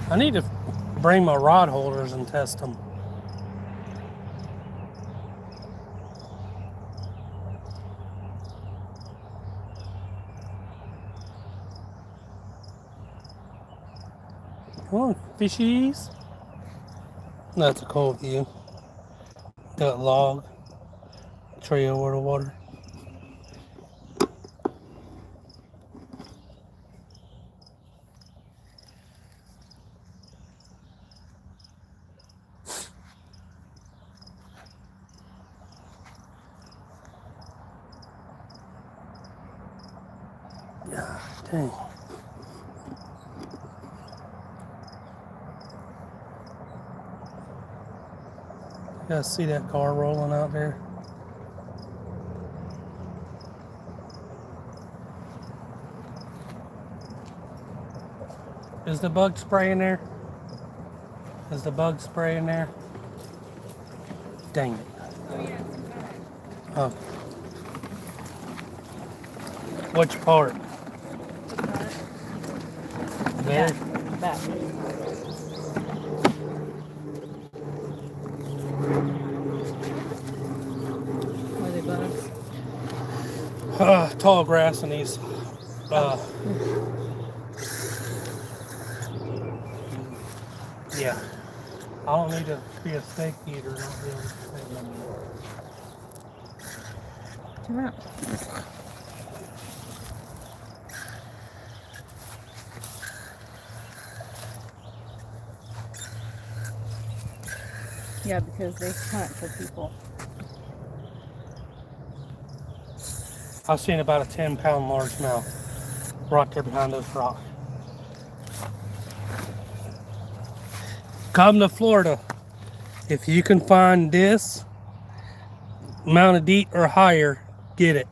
Speaker 1: I need to bring my rod holders and test them. Come on, fishies. That's a cool view. That log tree over the water. Yeah, dang. You guys see that car rolling out there? Is the bug spray in there? Is the bug spray in there? Dang it.
Speaker 2: Oh, yeah, it's in the back.
Speaker 1: Oh. Which part?
Speaker 2: The car.
Speaker 1: There?
Speaker 2: Yeah, back. Are they bugs?
Speaker 1: Tall grass and these. Yeah. I don't need to be a snake eater not be able to snake them.
Speaker 2: Come out. Yeah, because they hunt for people.
Speaker 1: I've seen about a 10-pound largemouth right there behind those rocks. Come to Florida. If you can find this amount of deep or higher, get it.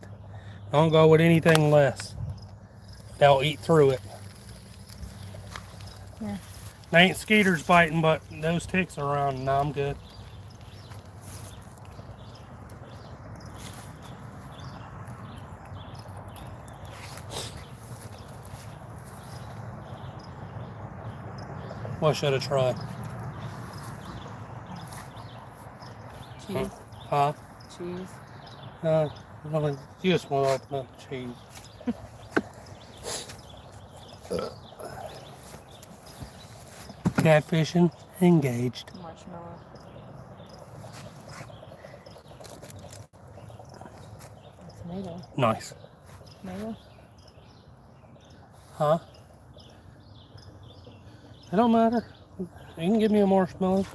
Speaker 1: Don't go with anything less. They'll eat through it.
Speaker 2: Yeah.
Speaker 1: They ain't skeeters biting, but those ticks are around. No, I'm good. What should I try?
Speaker 2: Cheese.
Speaker 1: Huh?
Speaker 2: Cheese.
Speaker 1: Uh, Well, you just want to open up the cheese. Catfishing engaged.
Speaker 2: Marshmallow. Tomato.
Speaker 1: Nice.
Speaker 2: Tomato?
Speaker 1: Huh? It don't matter. You can give me a marshmallow.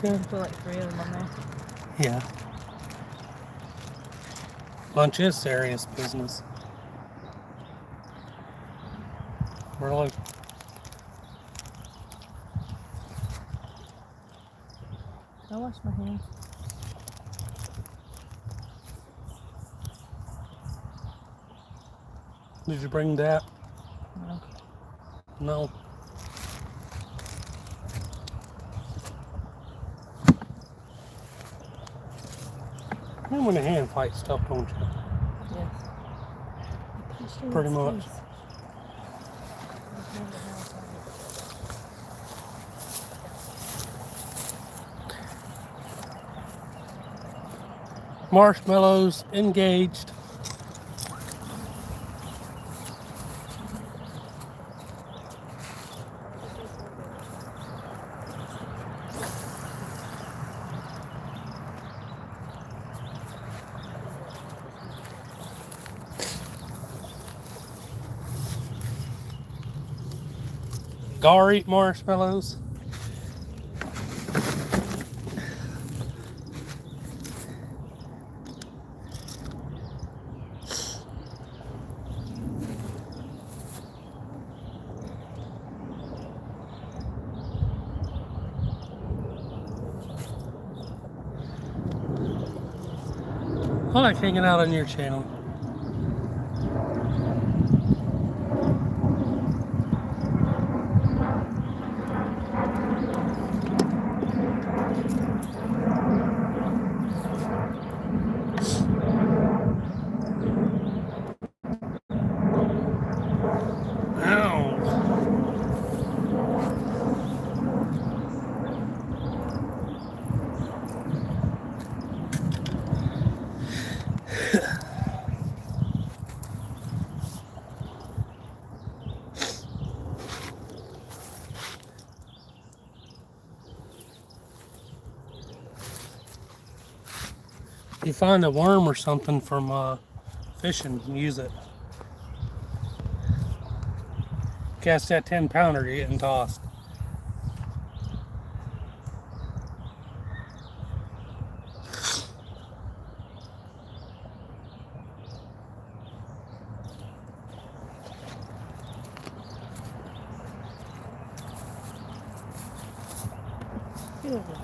Speaker 2: Yeah, put like 3 of them on there.
Speaker 1: Yeah. Lunch is serious business. Really.
Speaker 2: I wash my hands.
Speaker 1: Did you bring that?
Speaker 2: No.
Speaker 1: No. You win a hand fight stuff, don't you?
Speaker 2: Yes.
Speaker 1: Pretty much. Marshmallows engaged. Gar eat marshmallows. I like hanging out on your channel. You find a worm or something from fishing, use it. Cast that 10-pounder, you're getting tossed.
Speaker 2: Beautiful.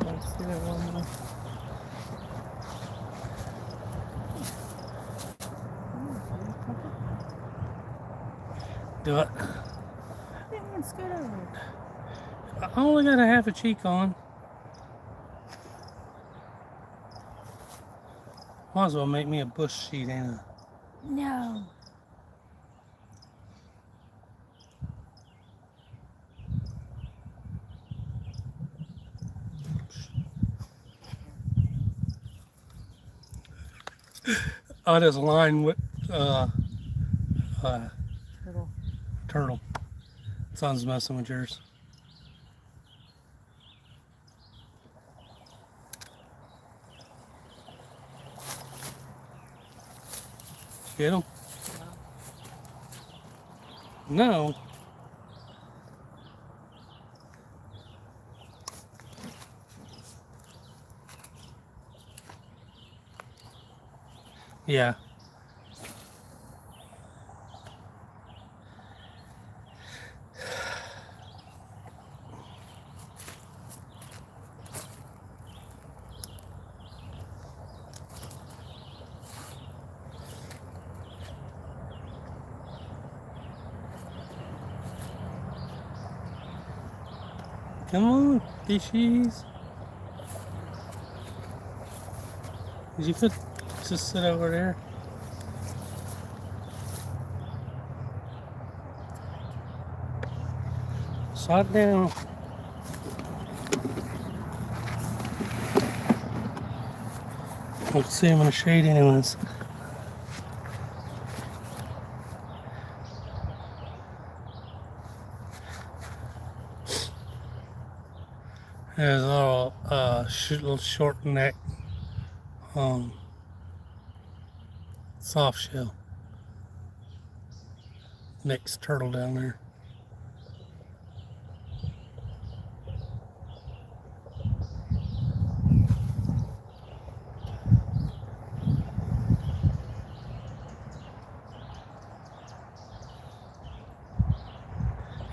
Speaker 2: Let's do it one more.
Speaker 1: Do it.
Speaker 2: I didn't even scoot over.
Speaker 1: I only got a half a cheek on. Might as well make me a bush sheet, ain't I?
Speaker 2: No.
Speaker 1: I just line with
Speaker 2: Little.
Speaker 1: turtle. Son's messing with yours. Get him? No. Yeah. Come on, fishies. You could just sit over there. Slide down. We can see him in the shade anyways. There's a little, little short neck, soft shell. Next turtle down there.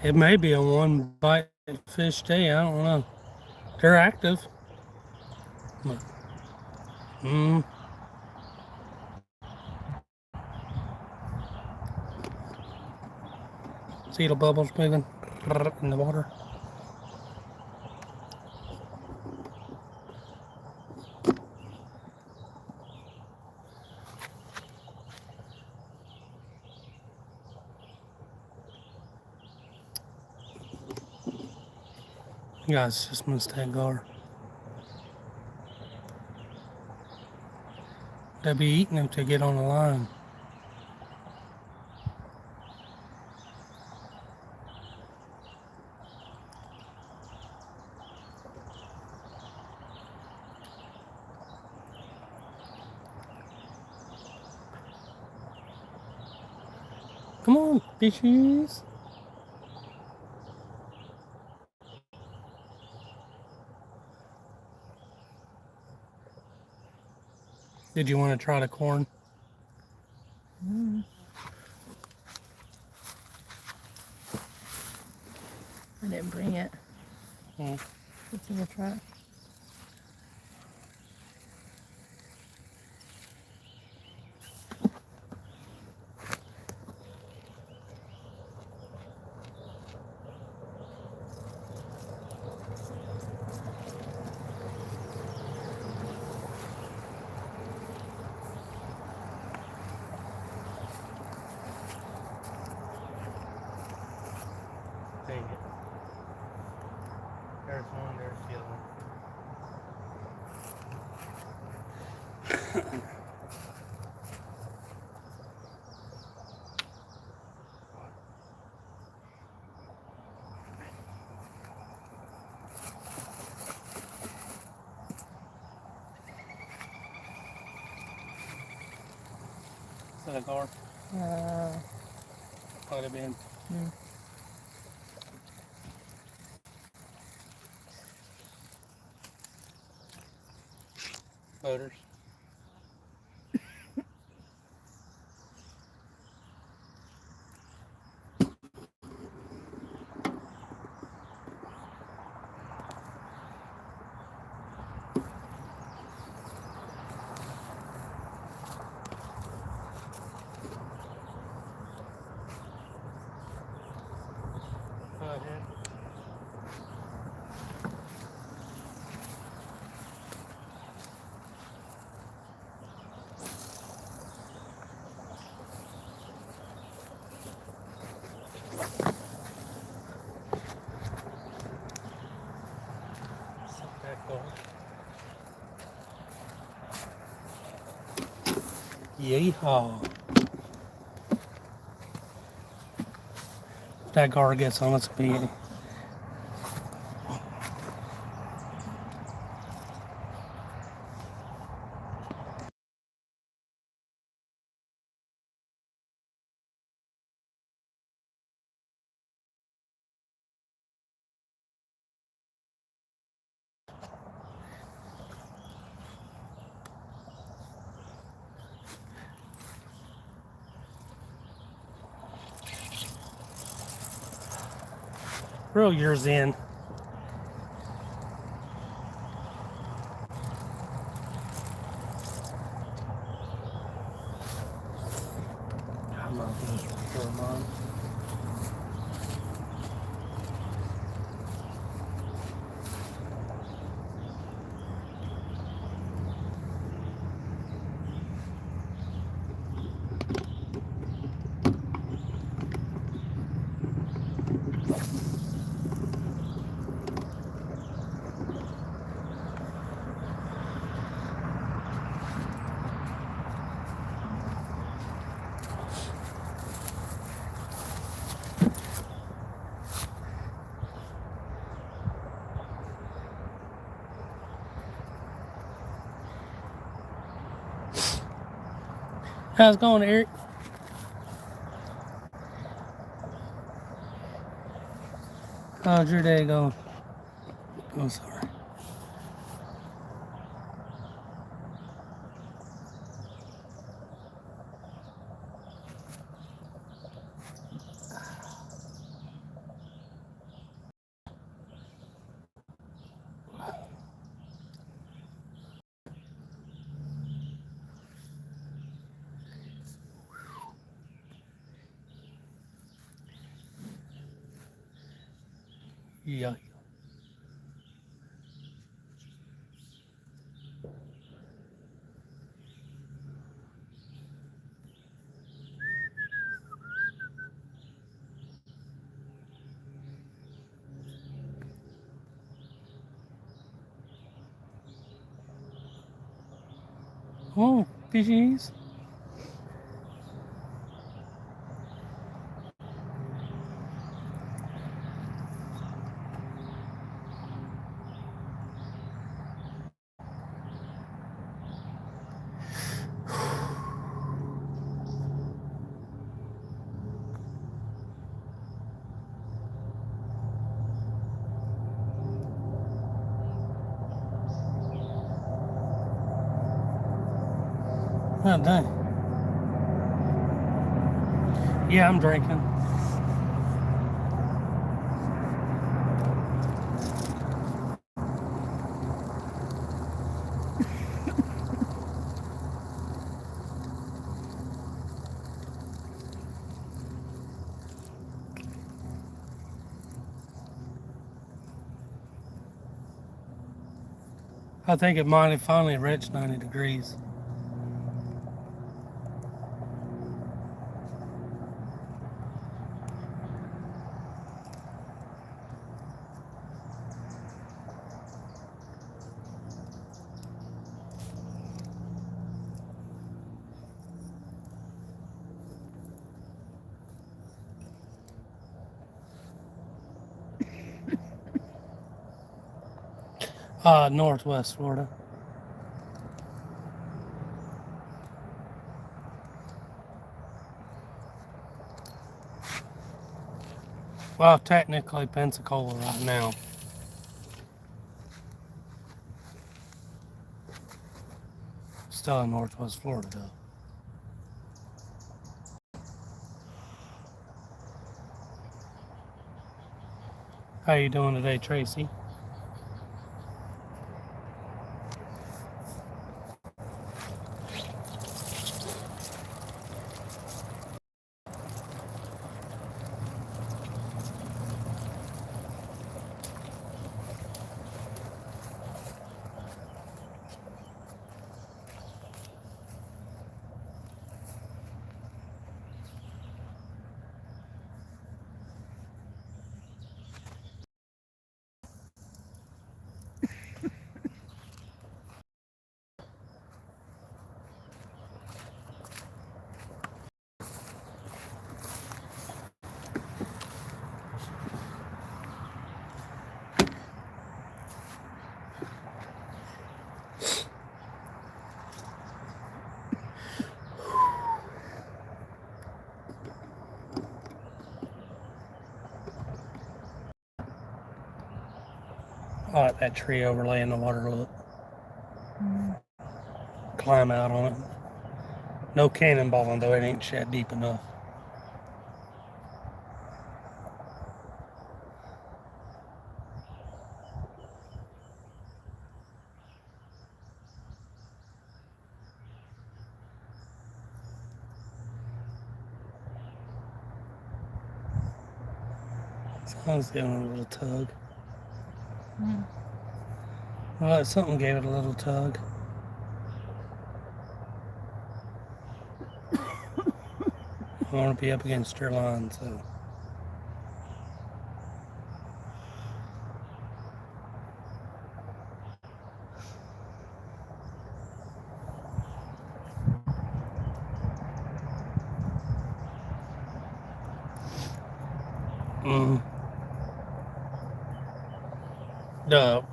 Speaker 1: It may be a one bite fish day, I don't know. They're active. But, see the bubbles moving in the water. You guys just missed that gar. They'll be eating them to get on the line. Come on, fishies. Did you want to try the corn?
Speaker 2: I didn't bring it. It's in the truck.
Speaker 4: Dang it. There's one, there's the other one.
Speaker 1: Is that a gar? Might have been. Boaters. Yeehaw. If that gar gets on, it's going to be real years in. I'm not going to throw them on. How's it going, Eric? How's your day going? Oh, sorry. Yeah. Oh, fishies. Oh, dang. Yeah, I'm drinking. I think it might have finally reached 90 degrees. Northwest Florida. Well, technically Pensacola right now. Still in Northwest Florida, though. How you doing today, Tracy? I like that tree overlaying the water look. Climb out on it. No cannonballing, though. It ain't shed deep enough. Sounds giving it a little tug. Well, something gave it a little tug. I want to be up against your line, so.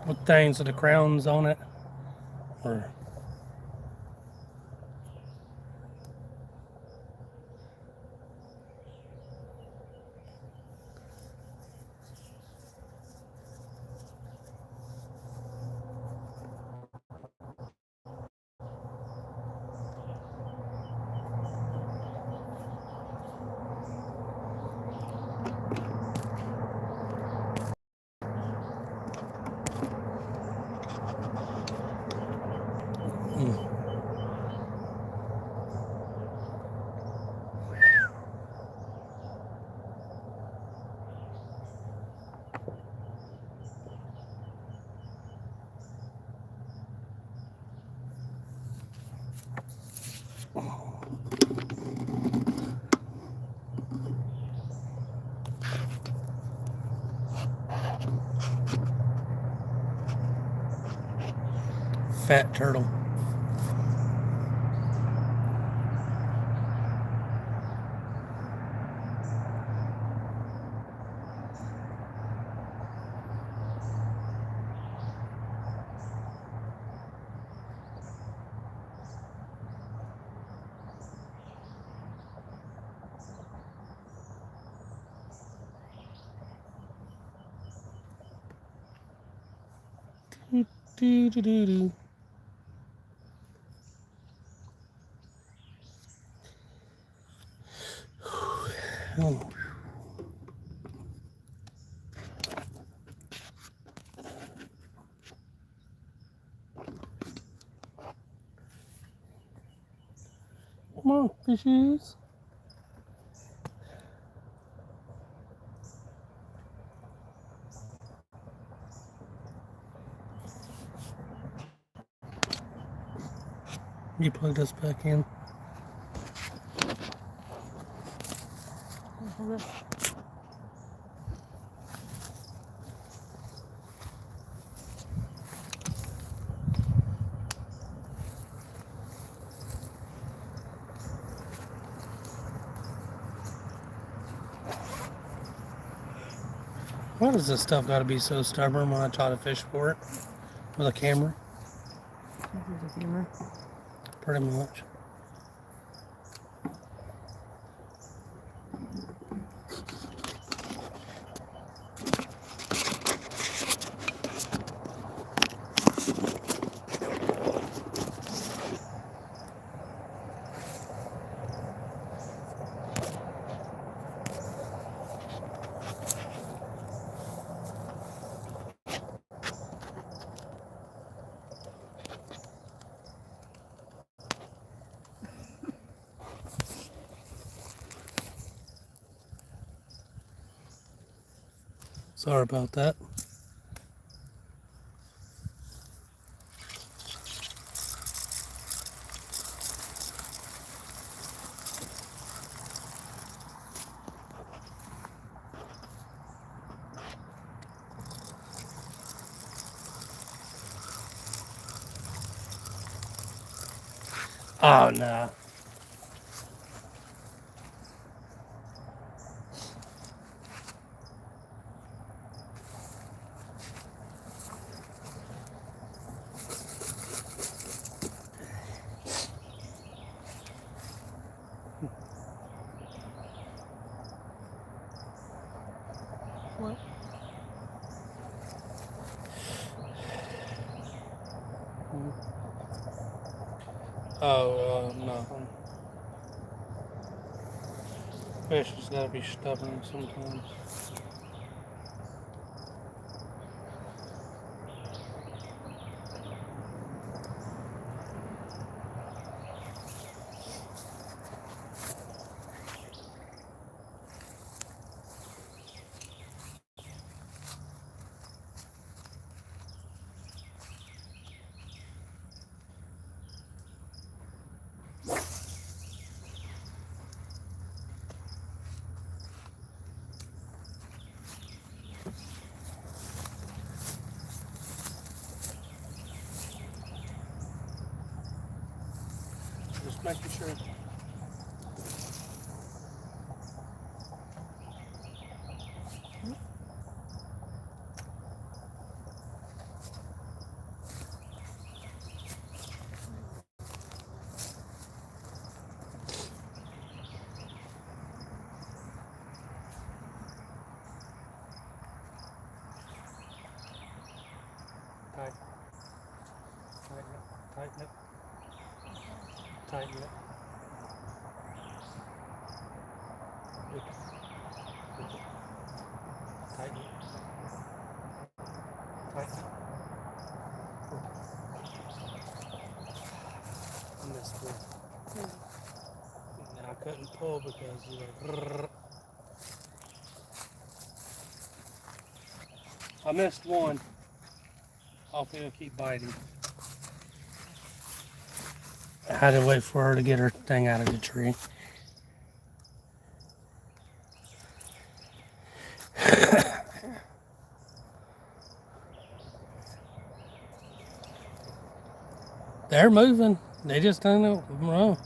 Speaker 1: What things with the crowns on it? Or fat turtle. Do, do, do, do, do. Oh. Come on, fishies. You plug this back in.
Speaker 2: Okay.
Speaker 1: Why does this stuff got to be so stubborn when I try to fish for it with a camera?
Speaker 2: This is a camera.
Speaker 1: Pretty much. Sorry about that. Oh, no.
Speaker 2: What?
Speaker 1: Oh, nothing. Fish has got to be stubborn sometimes. Just making sure. Tight. Tighten it. Tighten it. Tighten it. Good. Good. Tighten it. Tighten it. I missed one. And I couldn't pull because you were. I missed one. Hopefully it'll keep biting. I had to wait for her to get her thing out of the tree. They're moving. They just don't know.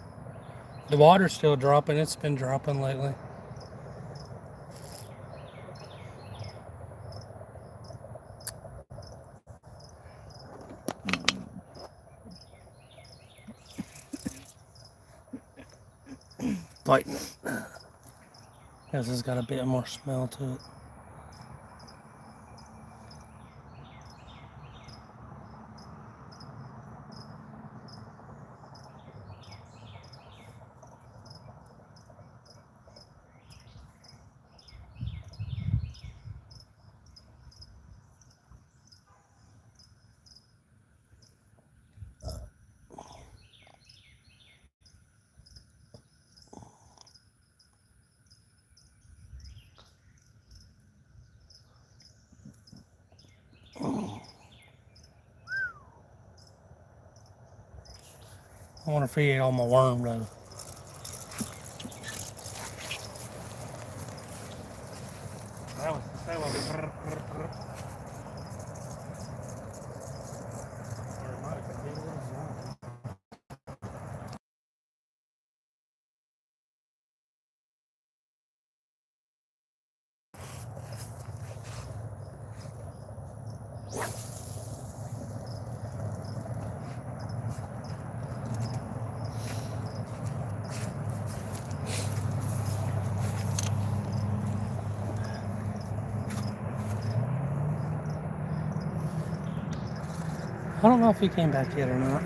Speaker 1: The water's still dropping. It's been dropping lately. Biting it. This has got a bit more smell to it. I wonder if he ate all my worm though.
Speaker 4: That was or it might have continued on.
Speaker 1: I don't know if he came back yet or not.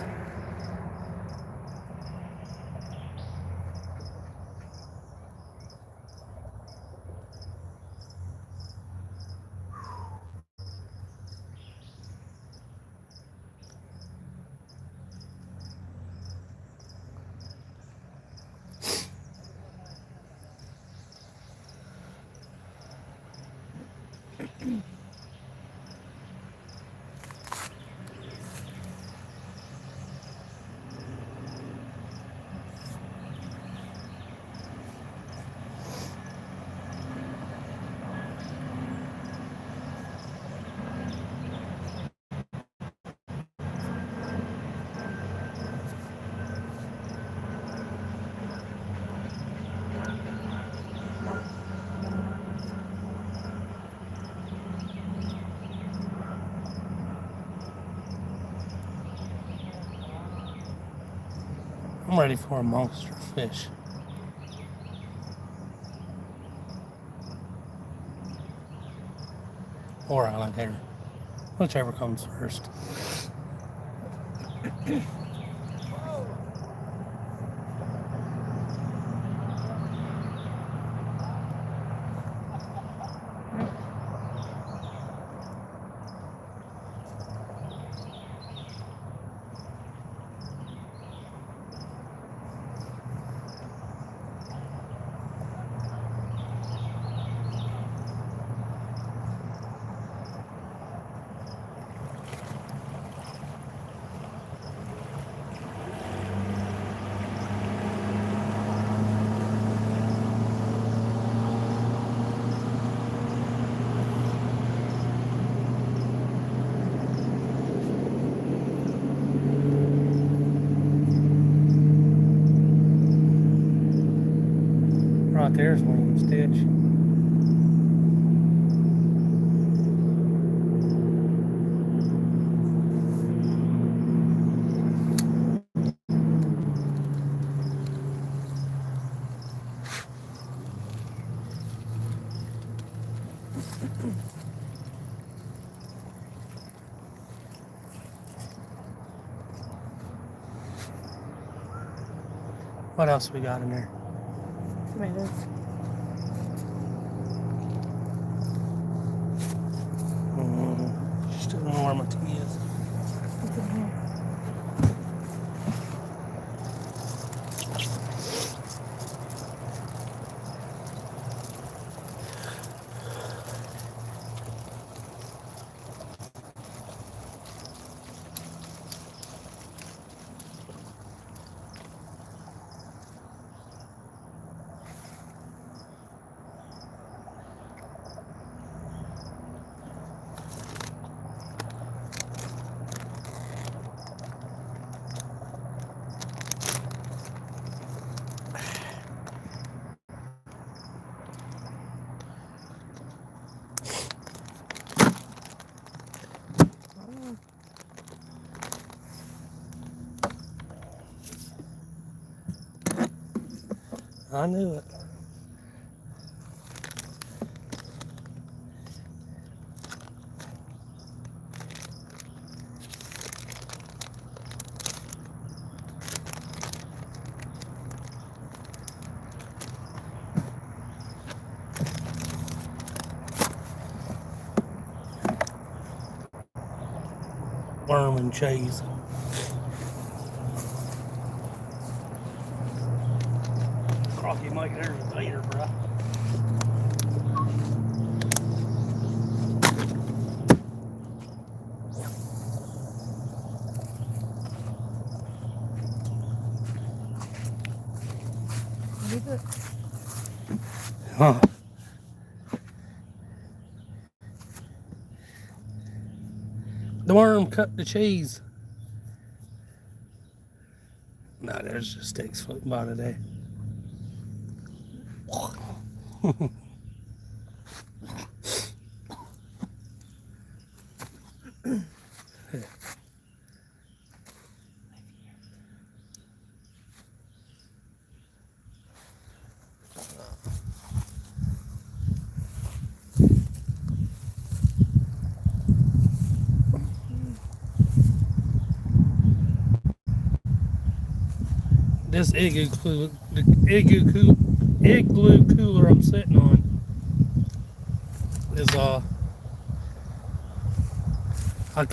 Speaker 1: I'm ready for a monster fish. Or alligator. Whichever comes first. Right there's William Stitch. What else we got in there?
Speaker 2: Tomatoes.
Speaker 1: Still don't know where my tea is.
Speaker 2: It's in here.
Speaker 1: I knew it. Worm and cheese. Crocky might get there later, bro.
Speaker 2: Leave it.
Speaker 1: Huh. The worm cut the cheese. Nah, there's just sticks floating by today. This igloo cooler I'm sitting on is I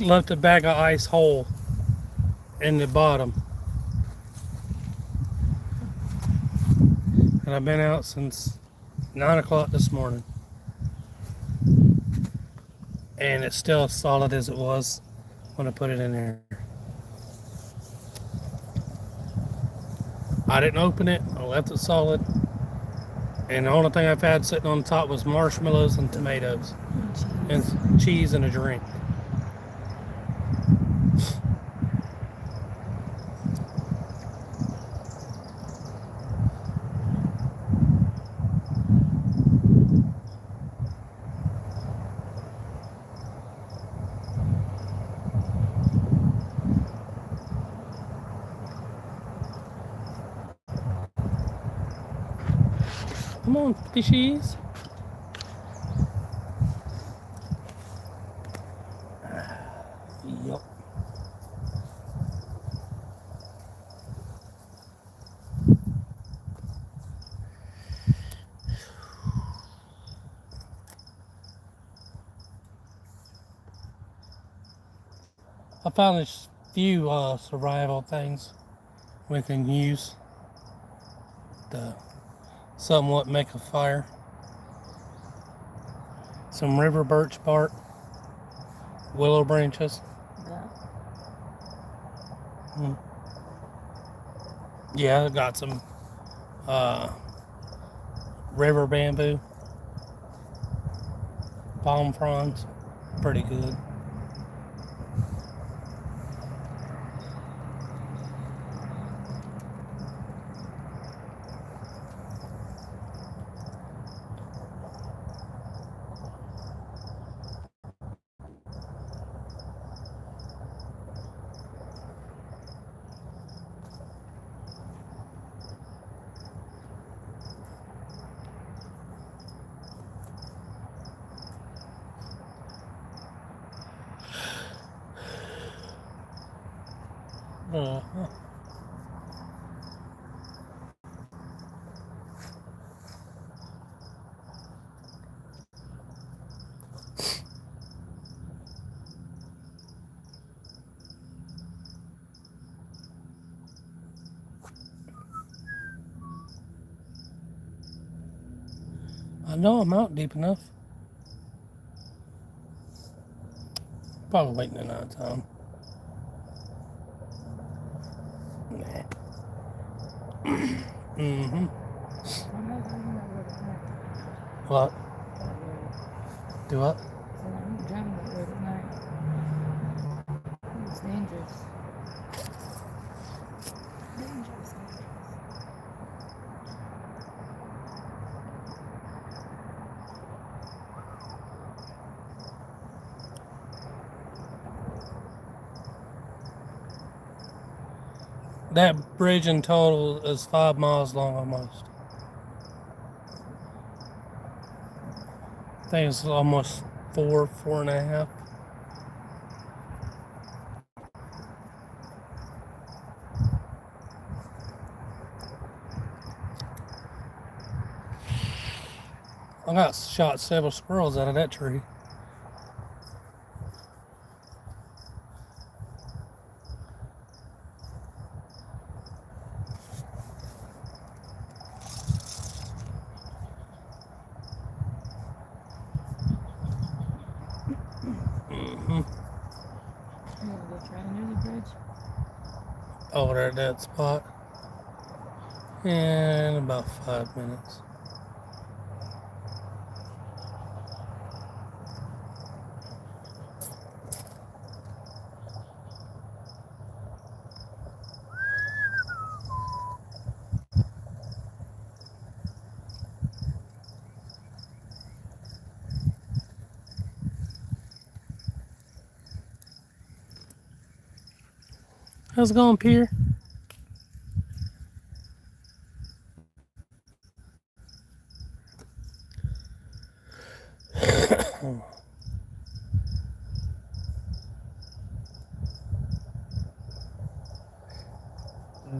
Speaker 1: left a bag of ice whole in the bottom, and I've been out since 9 o'clock this morning, and it's still as solid as it was when I put it in there. I didn't open it. I left it solid. And the only thing I've had sitting on the top was marshmallows and tomatoes. And cheese and a drink. Come on, fishies. Yup. I found a few survival things we can use to somewhat make a fire. Some river birch bark, willow branches.
Speaker 2: Yeah.
Speaker 1: Yeah, I got some river bamboo, palm fronds, pretty good. Uh, I know I'm out deep enough. Probably waiting another time. Nah. Mm-hmm. What? Do what?
Speaker 2: I'm driving that road at night. It's dangerous. Dangerous.
Speaker 1: That bridge in total is 5 miles long almost. I think it's almost 4.5. I got shot several squirrels out of that tree.
Speaker 2: You want to go try near the bridge?
Speaker 1: Over there at that spot. In about 5 minutes. How's it going, Pierre?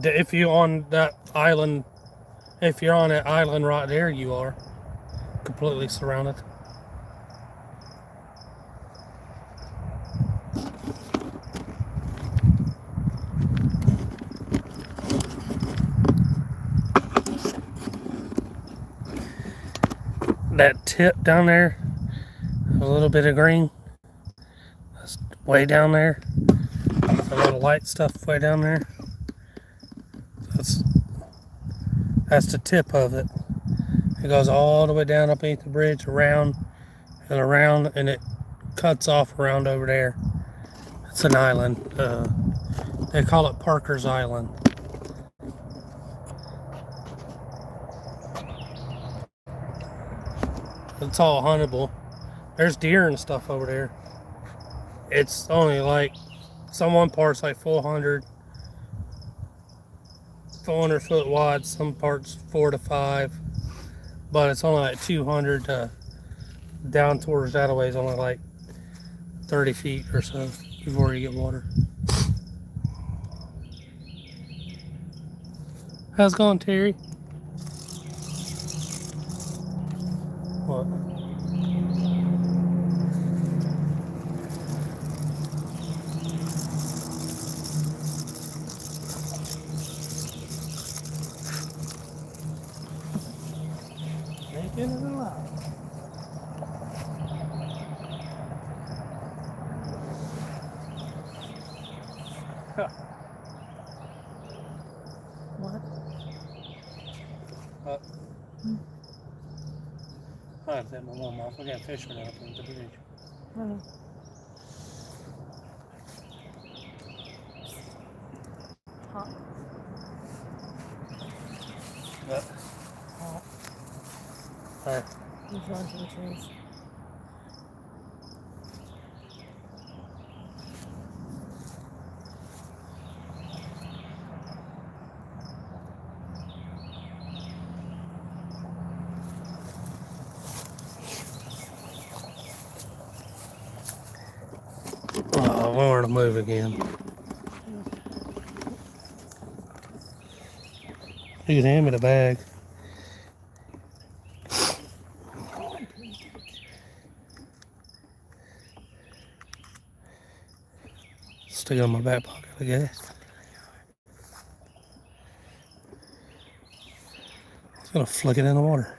Speaker 1: If you're on that island, if you're on that island right there, you are completely surrounded. That tip down there, a little bit of green, that's way down there. A little light stuff way down there. That's the tip of it. It goes all the way down up beneath the bridge, around and around, and it cuts off around over there. It's an island. They call it Parker's Island. It's all huntable. There's deer and stuff over there. It's only like, some one part's like 400 foot wide, some parts 4 to 5, but it's only like 200 down towards that way is only like 30 feet or so before you get water. How's it going, Terry? What? Making it alive.
Speaker 2: What?
Speaker 1: I have to take my warm off. I got fish right up in the bridge.
Speaker 2: Oh. Hot.
Speaker 1: But,
Speaker 2: Hot.
Speaker 1: alright.
Speaker 2: He's running to the trees.
Speaker 1: Oh, Lord, to move again. You can hand me the bag. Stick it in my back pocket, I guess. It's gonna flick it in the water.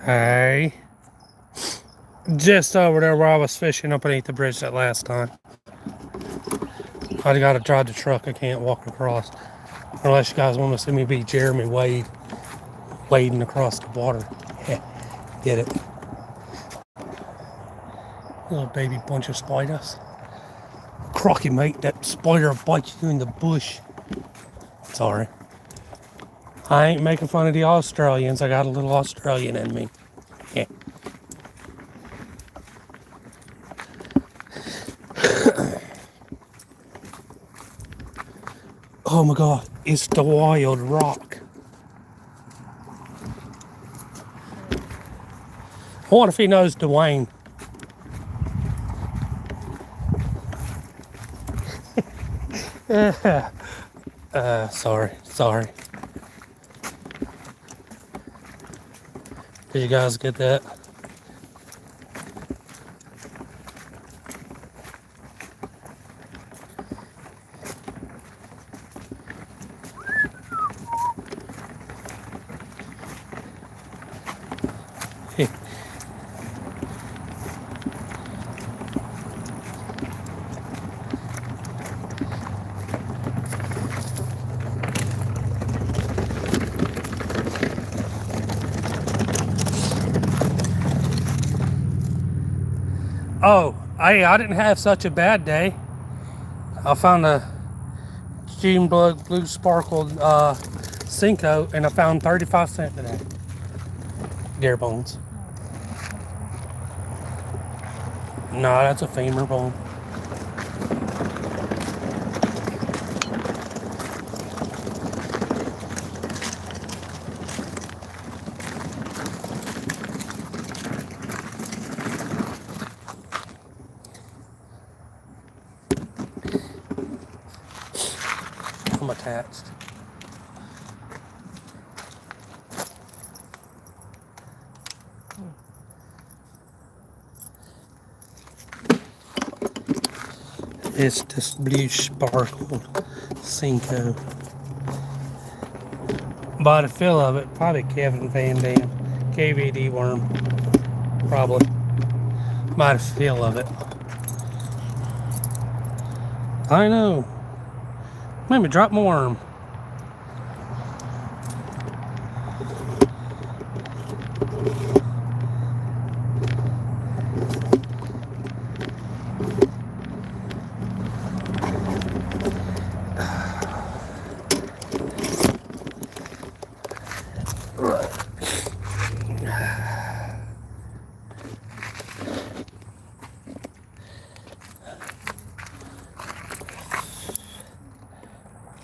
Speaker 1: Hey. Just over there where I was fishing up beneath the bridge that last time. I gotta drive the truck, I can't walk across. Unless you guys want to see me be Jeremy Wade wading across the water. Get it? Little baby bunch of spiders. Crocky, mate, that spider bites you in the bush. Sorry. I ain't making fun of the Australians. I got a little Australian in me. Yeah. Oh my god, it's the wild rock. What if he knows Dwayne? Sorry. Did you guys get that? Oh, I didn't have such a bad day. I found a June Blue Sparkle Cinco, and I found 35 cents today. Deer bones. No, that's a femur bone. I'm attached. It's this Blue Sparkle Cinco. By the feel of it, probably Kevin Van Dam. KVD worm. Probably. By the feel of it. I know. Made me drop my worm.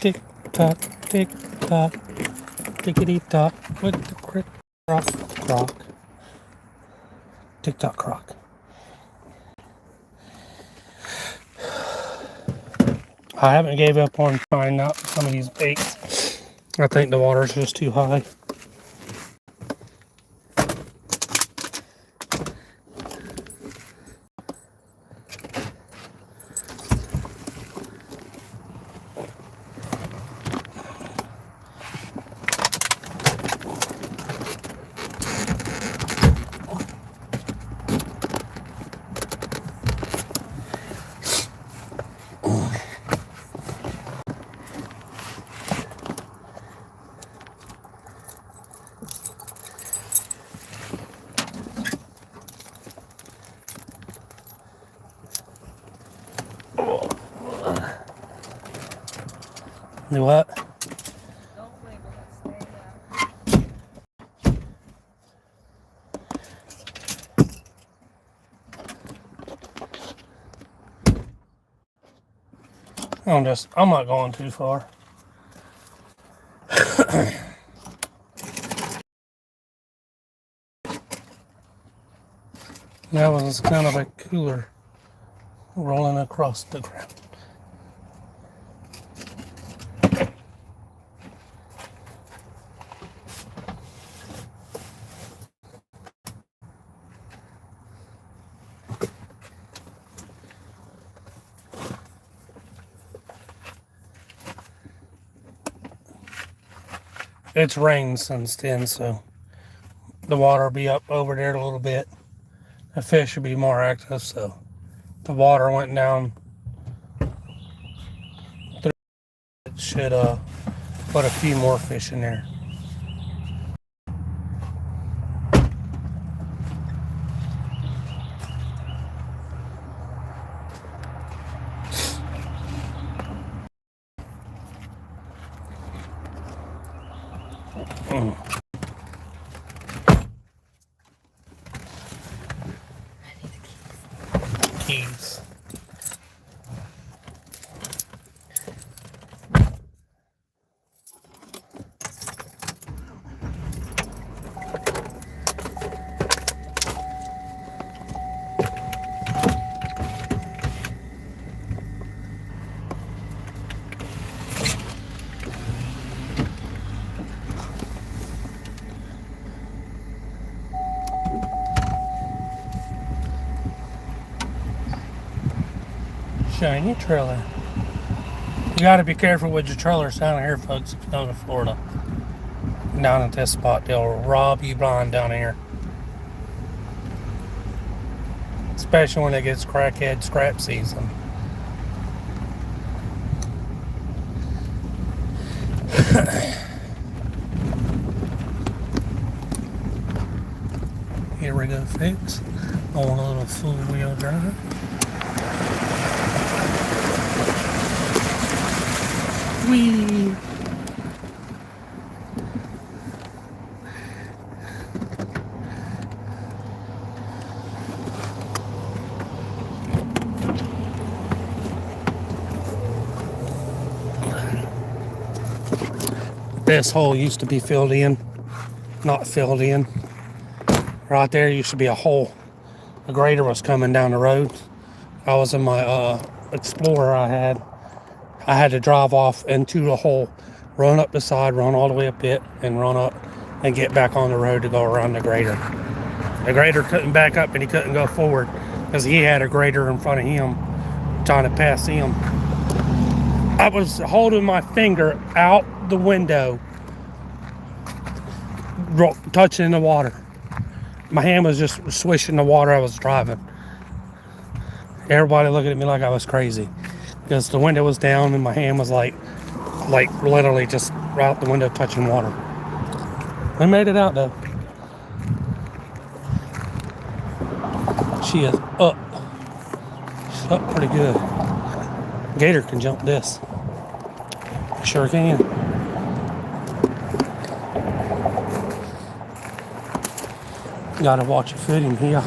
Speaker 1: Tick tock, tickety tock with the crick crock. Tick tock crock. I haven't gave up on trying out some of these baits. I think the water's just too high. Do what?
Speaker 2: Don't wiggle it, stay
Speaker 1: I'm not going too far. That was kind of a cooler rolling across the ground. It's rained since then, so the water will be up over there a little bit. The fish should be more active, so the water went down. It should put a few more fish in there. Keys. shiny trailer. You gotta be careful with your trailers down here, folks, if you go to Florida. Down at this spot, they'll rob you blind down here. Especially when it gets crackhead scrap season. Here we go, folks. On a little full-wheel drive. Whee! This hole used to be filled in, not filled in. Right there used to be a hole. A grader was coming down the road. I was in my Explorer I had to drive off into the hole, run up the side, run all the way up it, and run up and get back on the road to go around the grader. The grader couldn't back up and he couldn't go forward because he had a grader in front of him trying to pass him. I was holding my finger out the window, touching the water. My hand was just swishing the water I was driving. Everybody looking at me like I was crazy because the window was down and my hand was like literally just right out the window touching water. I made it out though. She is up. She's up pretty good. Gator can jump this. Sure can. Gotta watch your footing here.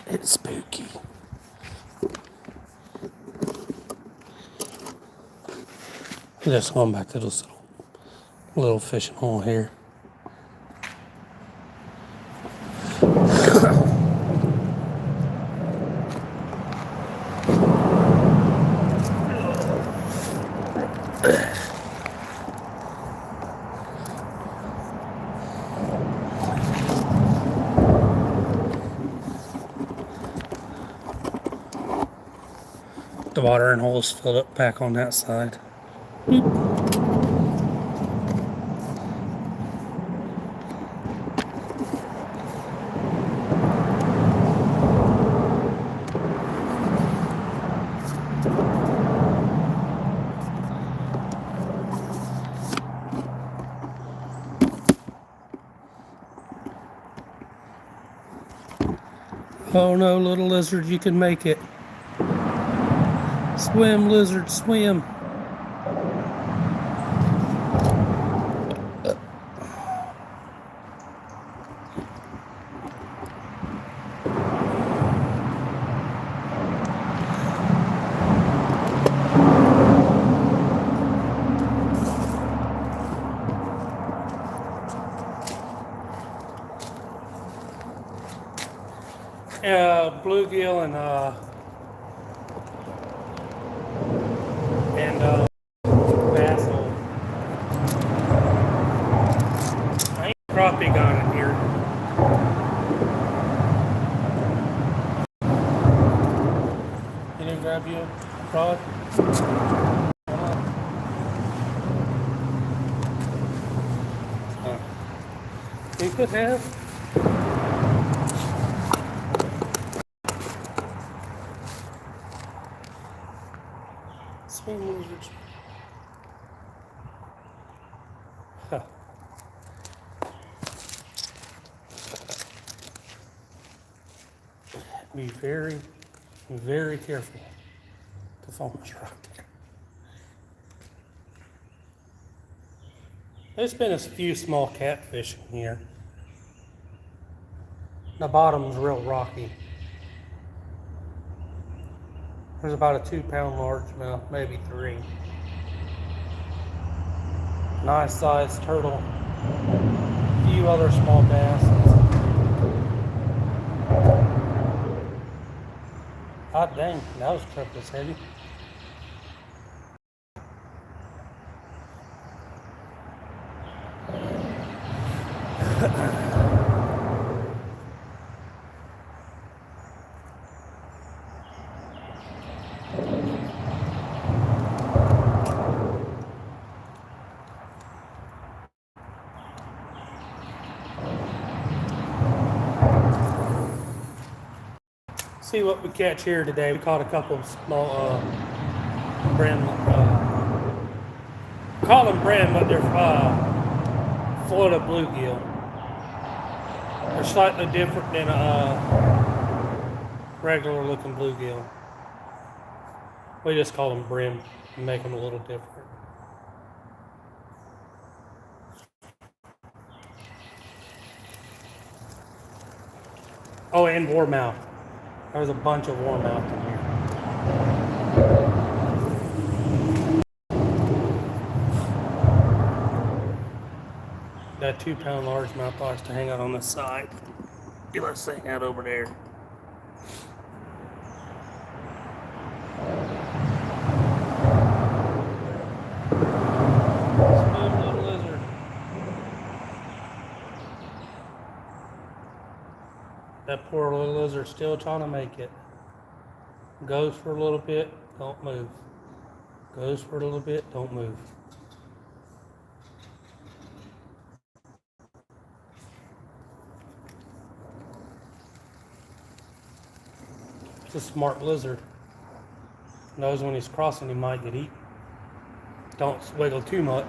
Speaker 1: It's spooky. Just going back to this little fishing hole here. The watering hole's filled up back on that side. Oh no, little lizard, you can make it. Swim, lizard, swim. Bluegill and basil. I ain't crappie got in here. Can you grab you a rod? You could have. Swing lizards. Huh. Be very, very careful. The foam is right there. There's been a few small catfish in here. The bottom's real rocky. There's about a 2-pound largemouth, maybe 3. Nice sized turtle. A few other small basses. Hot dang, that was turtle's heavy. see what we catch here today. We caught a couple of small brim. Call them brim, but they're Florida bluegill. They're slightly different than regular looking bluegill. We just call them brim and make them a little different. Oh, and warmouth. There's a bunch of warmouth in here. That 2-pound largemouth likes to hang out on the side. He likes to hang out over there. Smooth little lizard. That poor little lizard still trying to make it. Goes for a little bit, don't move. Goes for a little bit, don't move. It's a smart lizard. Knows when he's crossing he might get eaten. Don't wiggle too much.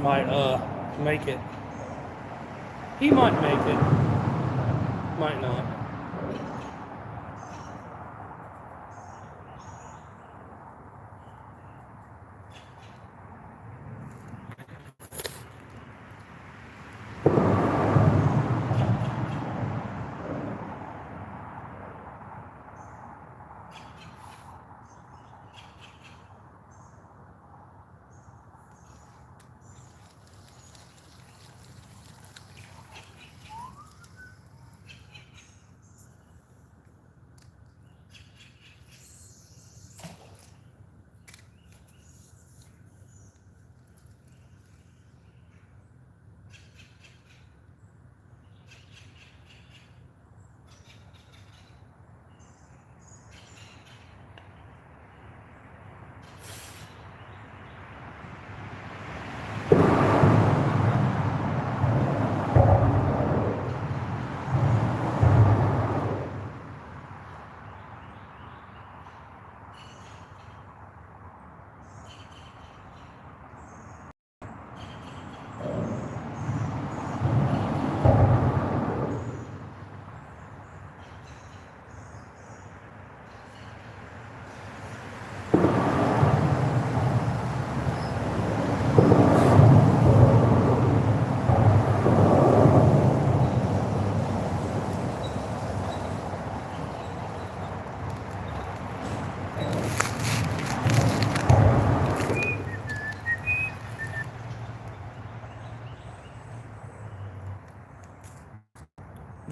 Speaker 1: Might make it. He might make it. Might not.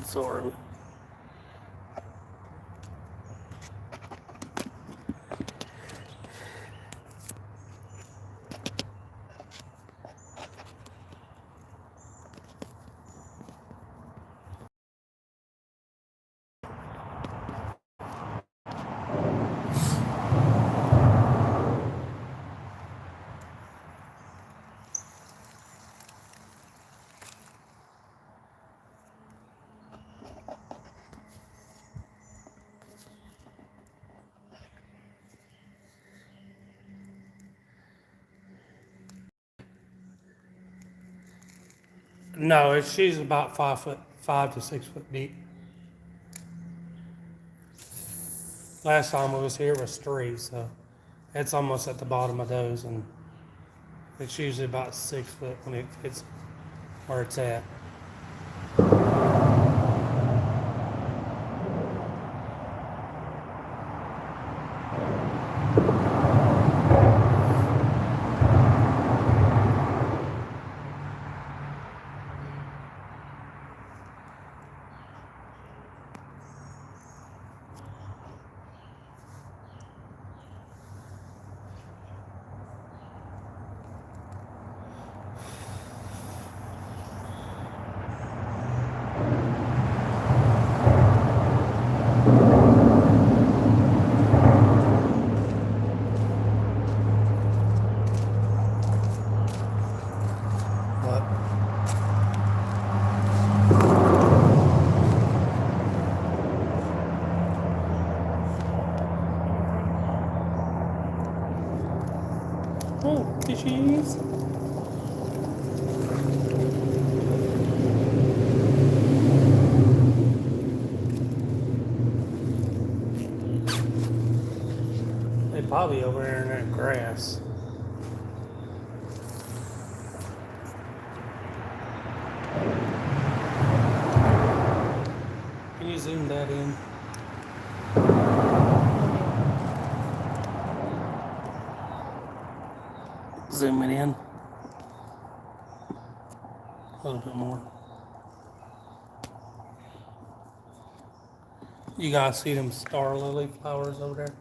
Speaker 1: Sorry. No, she's about 5 to 6 foot deep. Last time we was here was 3, so it's almost at the bottom of those, and it's usually about 6 foot when it gets where it's at. probably over there in that grass. Can you zoom that in? Zoom it in. A little bit more. You guys see them star lily flowers over there?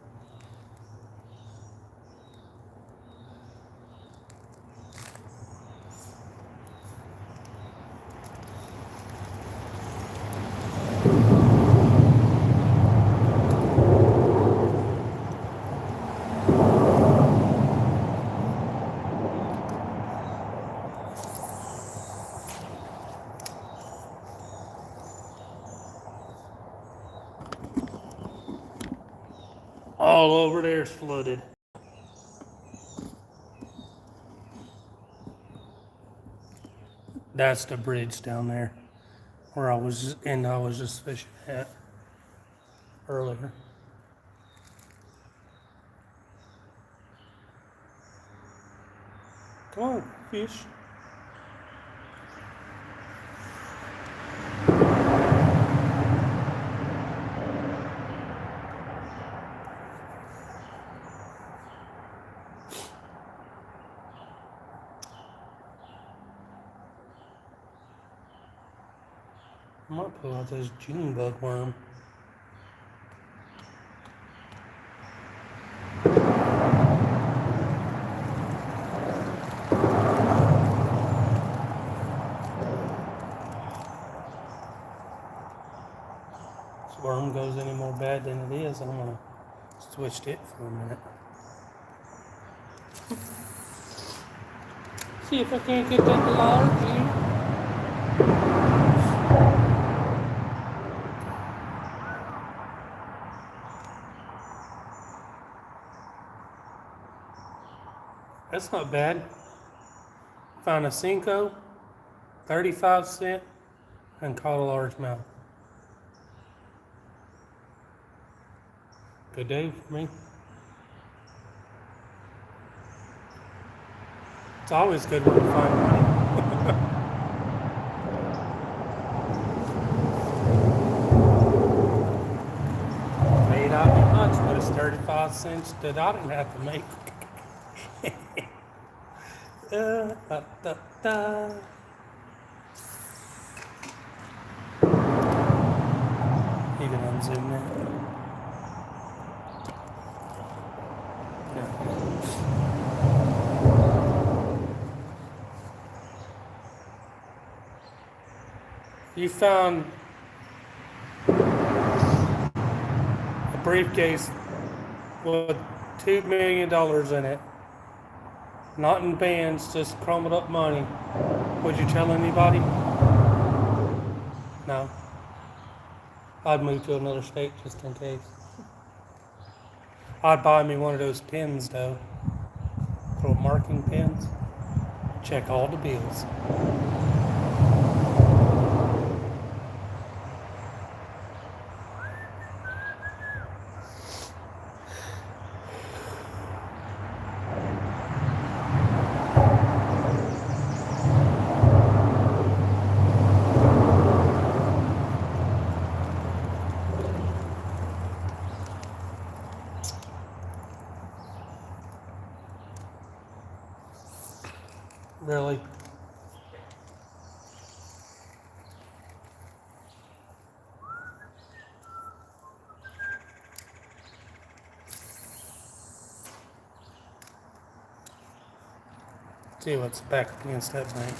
Speaker 1: All over there is flooded. That's the bridge down there where I was just fishing at earlier. Come on, fish. I might pull out this June bug worm. This worm goes any more bad than it is, I'm gonna switch it for a minute. See if I can't get that large here. That's not bad. Found a Cinco, 35 cent, and caught a largemouth. Good day for me. It's always good when you find money. Made out me much, but it's 35 cents that I didn't have to make. Da, da, da, da. You can unzoom that. Yeah. You found a briefcase with $2 million in it. Not in bands, just crumbled up money. Would you tell anybody? No. I'd move to another state just in case. I'd buy me one of those pins though. Little marking pins. Check all the bills. Really? See what's back against that bank.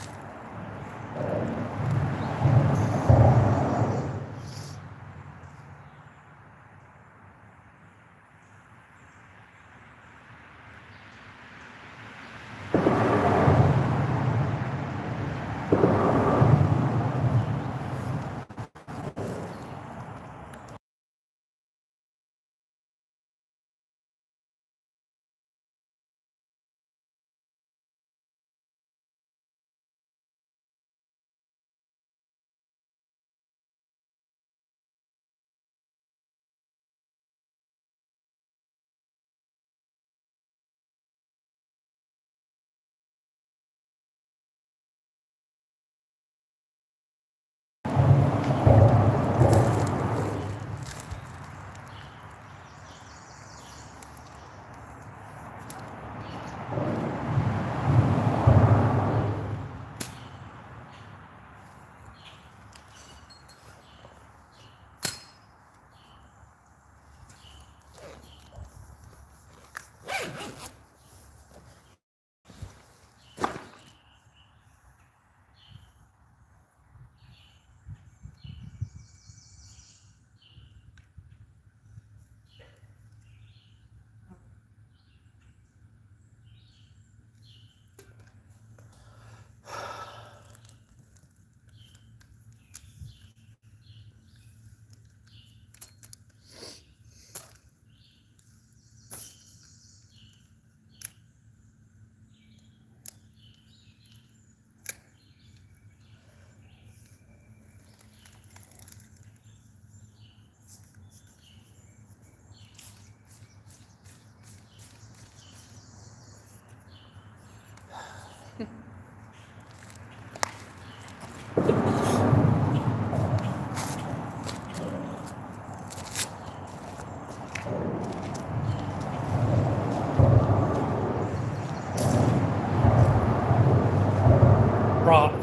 Speaker 1: Rock.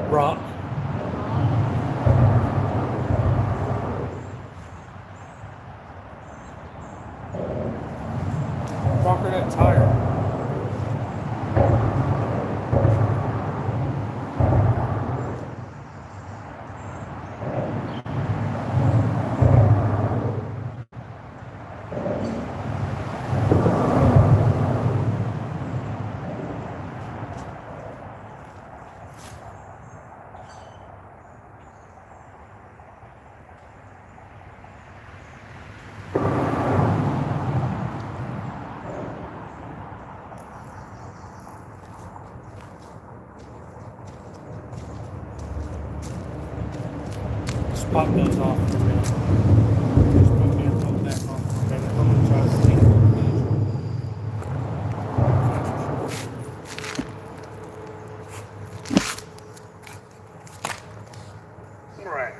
Speaker 1: Rock. Rocker that tire. Spot goes off for a minute. Just put me and put back on for a minute. I'm gonna try to see. Alright.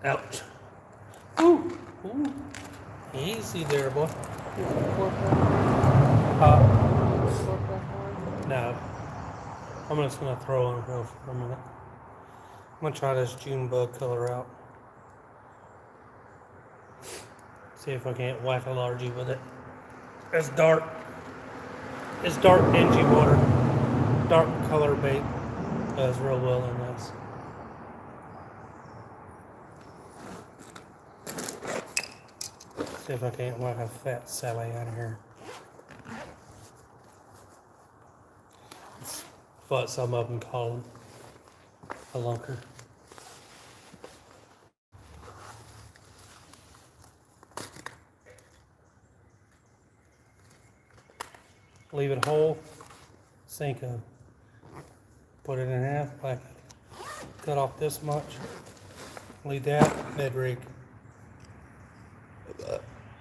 Speaker 1: Ouch. Ooh. Ooh. Easy there, boy.
Speaker 2: You want to fork that one? Fork that one?
Speaker 1: No. I'm just gonna throw on go for a minute. I'm gonna try this June bug color out. See if I can't whack a largie with it. It's dark. It's dark dingy water. Dark color bait does real well in this. See if I can't whack a fat Sally out of here. It's what some of them call them. A lunker. Leave it whole, sink it, put it in half, like cut off this much, leave that, bed rig.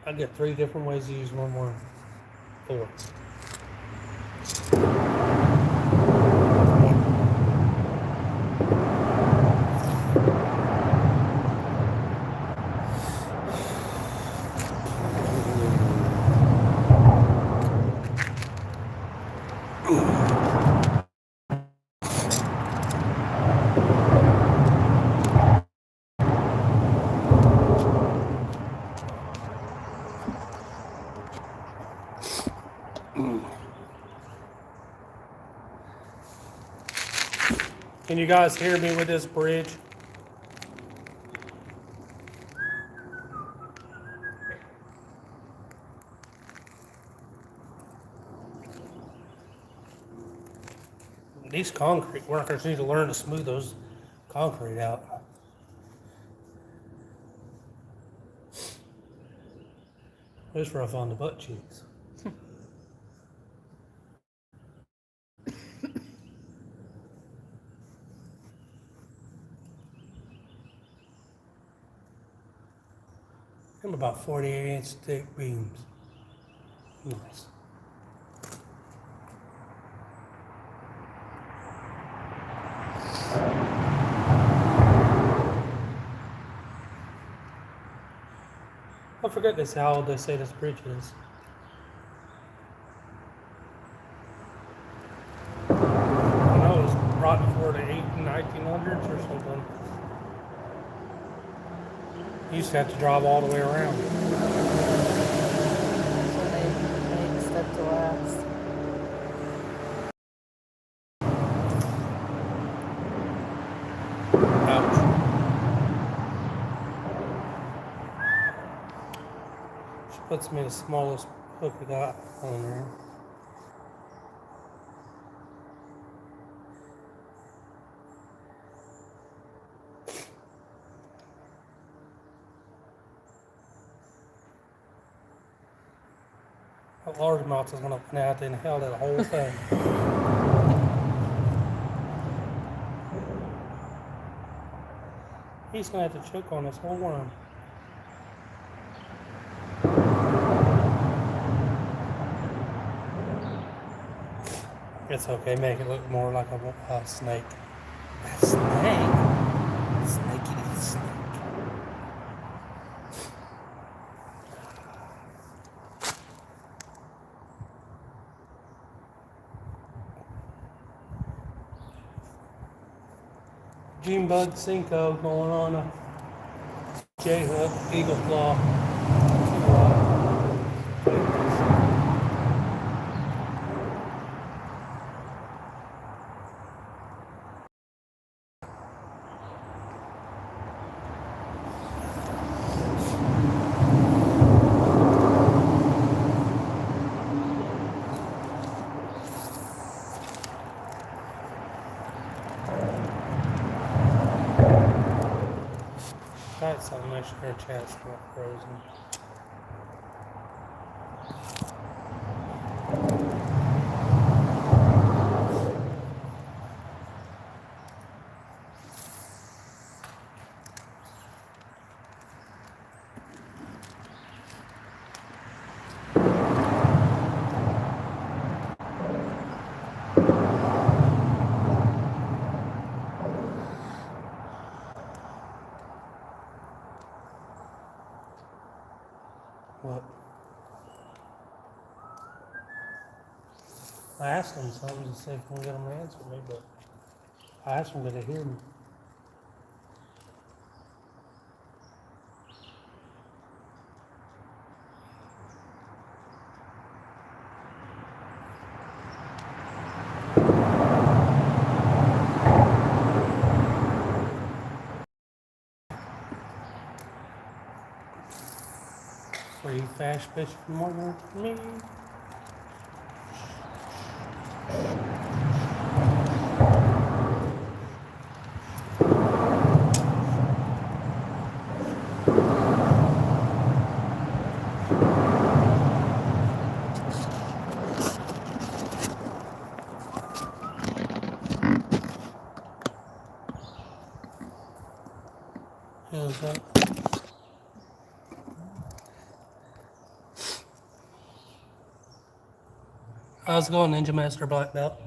Speaker 1: I get 3 different ways to use one worm. 4. Can you guys hear me with this bridge? These concrete workers need to learn to smooth those concrete out. It's rough on the butt cheeks. I'm about 48-inch thick beams. Nice. I forget this how old they say this bridge is. I know it was brought before the 1900s or something. You used to have to drive all the way around.
Speaker 2: So they expect to last.
Speaker 1: Ouch. She puts me the smallest hook we got on there. That largemouth is gonna run out and hell that whole thing. He's gonna have to choke on this whole worm. It's okay. Make it look more like a snake. A snake? Snaky snake. June bug Cinco going on a J hook, eagle claw. Got something make sure chat's not frozen. What? I asked them something to see if I can get them to answer me, but I asked them, did they hear me? Free fast fish for more than me. How's that? How's it going, Ninja Master Black Belt?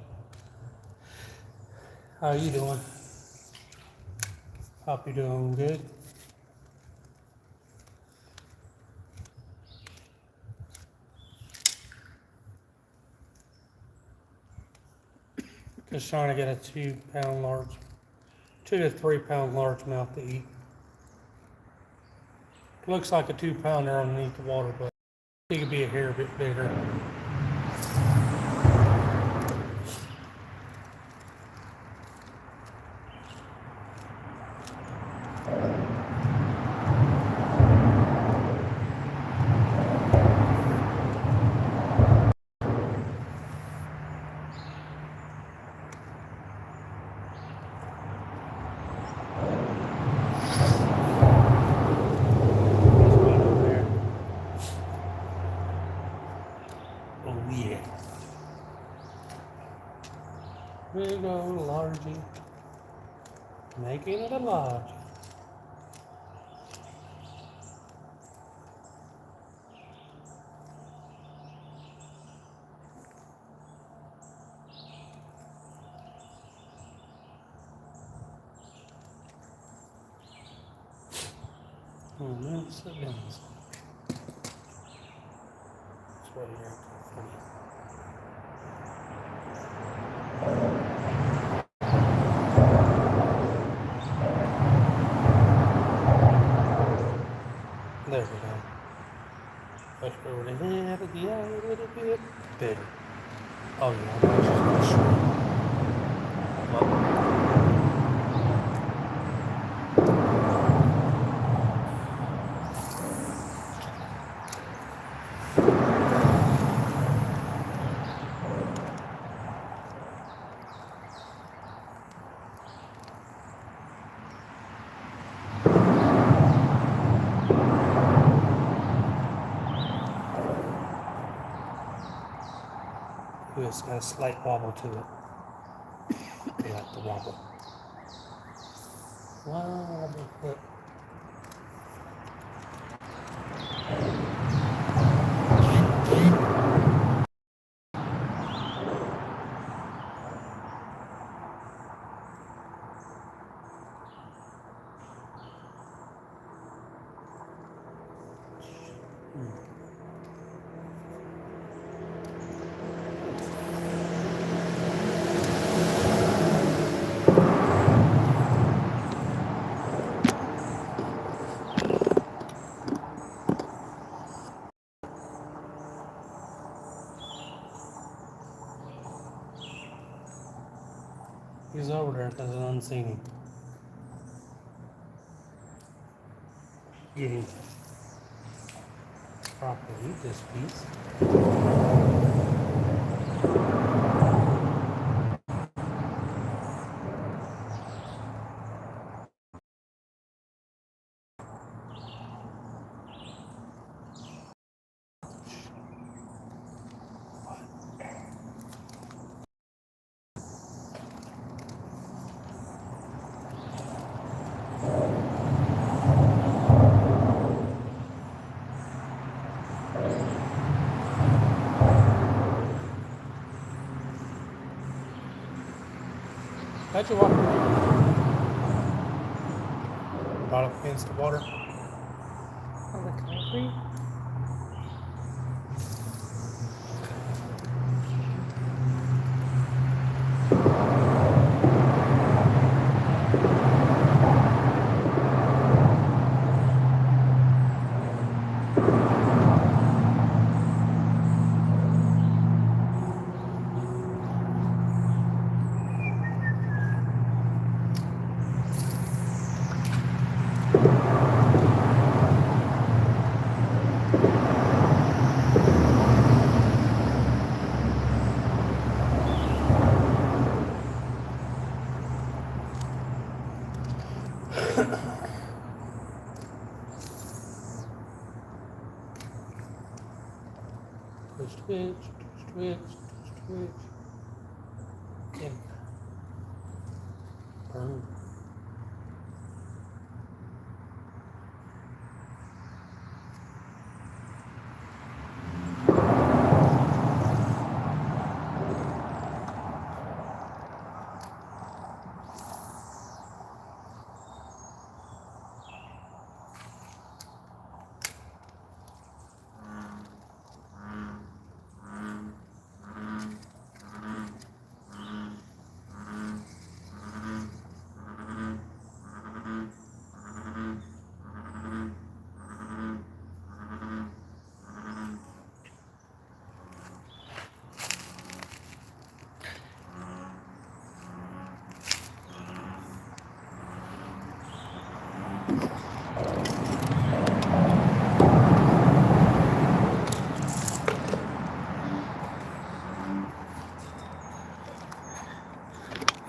Speaker 1: How are you doing? Hope you're doing good. Just trying to get a 2 pound large, 2 to 3 pound largemouth to eat. Looks like a 2 pounder underneath the water, but he could be a hair bit bigger. Oh yeah. Big old largie. Making it a large. Oh man, sit down. It's right here. There we go. Push over the head of the eye a little bit better. Oh yeah, I was just gonna show it's got a slight wobble to it. They like the wobble. Wobble foot. He's over there because I didn't see him. Get him. Properly eat this piece. How'd you walk? Brought up against the water.
Speaker 2: On the concrete?
Speaker 1: Twitch, twitch, twitch. Yeah. Burn.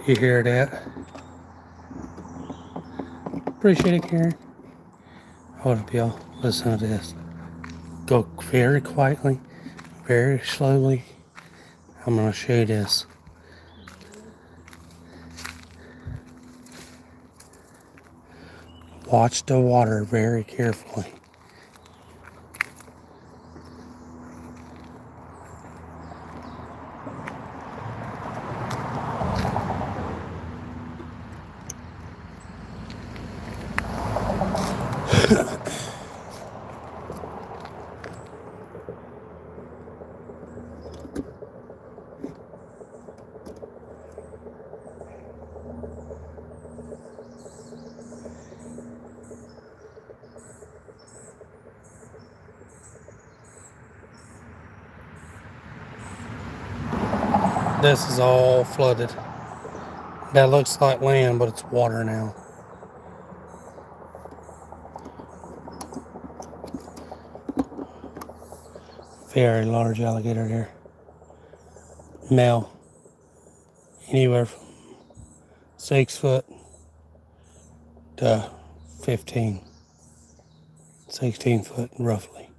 Speaker 1: You hear that? Appreciate it, Karen. Hold up, y'all. Listen to this. Go very quietly, very slowly. I'm going to show you this. Watch the water very carefully. This is all flooded. That looks like land, but it's water now. Very large alligator here. Male. Anywhere from 6 foot to 15, 16 foot roughly.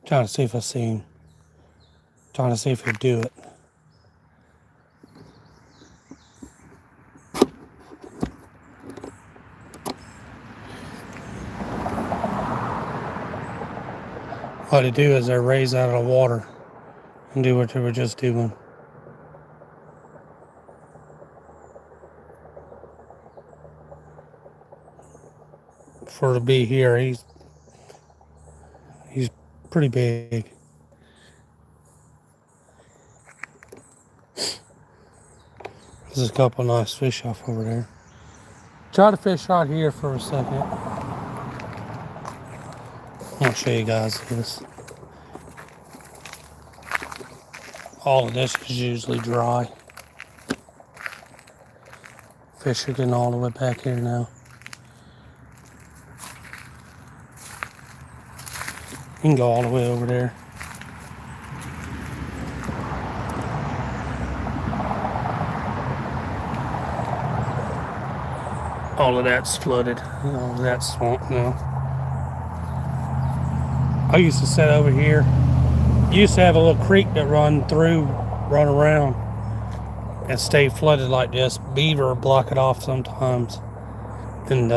Speaker 1: Trying to see if I see him. Trying to see if he'll do it. What they do is they raise out of the water and do what they were just doing. For to be here, he's pretty big. There's a couple nice fish off over there. Try to fish out here for a second. I'll show you guys this. All of this is usually dry. Fish are getting all the way back here now. You can go all the way over there. All of that's flooded. All of that's swamp now. I used to sit over here. Used to have a little creek that run around, and stay flooded like this. Beaver block it off sometimes. And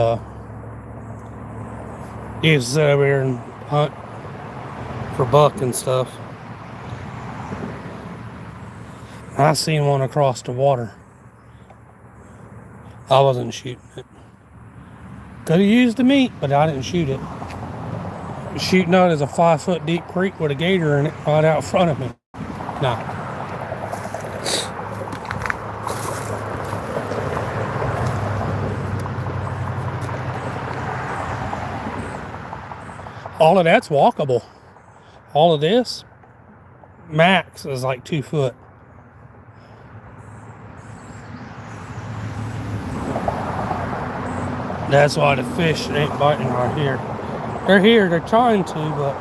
Speaker 1: used to sit over here and hunt for buck and stuff. I seen one across the water. I wasn't shooting it. Could have used the meat, but I didn't shoot it. Shooting out is a 5-foot deep creek with a gator in it right out in front of me. Nah. All of that's walkable. All of this, max is like 2 foot. That's why the fish ain't biting right here. They're here, they're trying to, but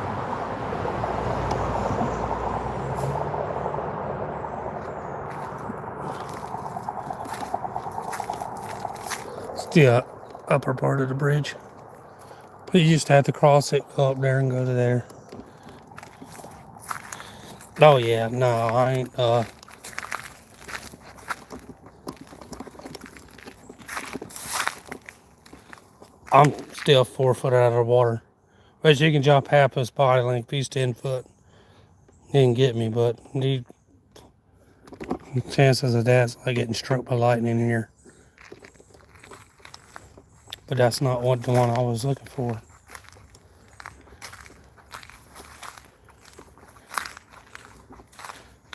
Speaker 1: it's the upper part of the bridge. But you just have to cross it, go up there and go to there. Oh yeah, no, I ain't I'm still 4 foot out of the water. But you can jump half his body length. He's 10 foot. He didn't get me, but the chances of that's like getting struck by lightning here. But that's not what the one I was looking for.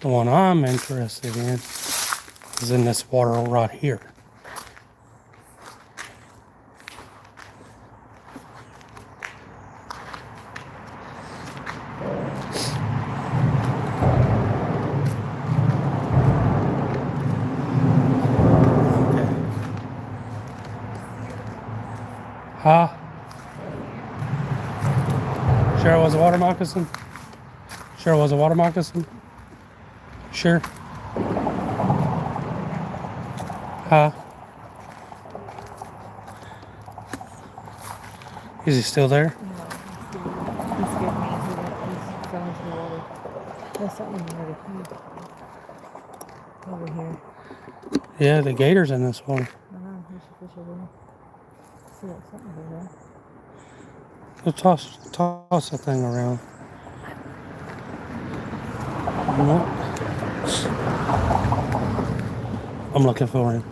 Speaker 1: The one I'm interested in is in this water right here. Huh? Sure it was a water moccasin? Sure it was a water moccasin? Sure? Huh? Is he still there?
Speaker 2: No, he scared me. He fell into the water. There's something over here.
Speaker 1: Yeah, the gator's in this water.
Speaker 2: I know, there's a fish over there. See, like something over there.
Speaker 1: We'll toss the thing around. I'm looking for him.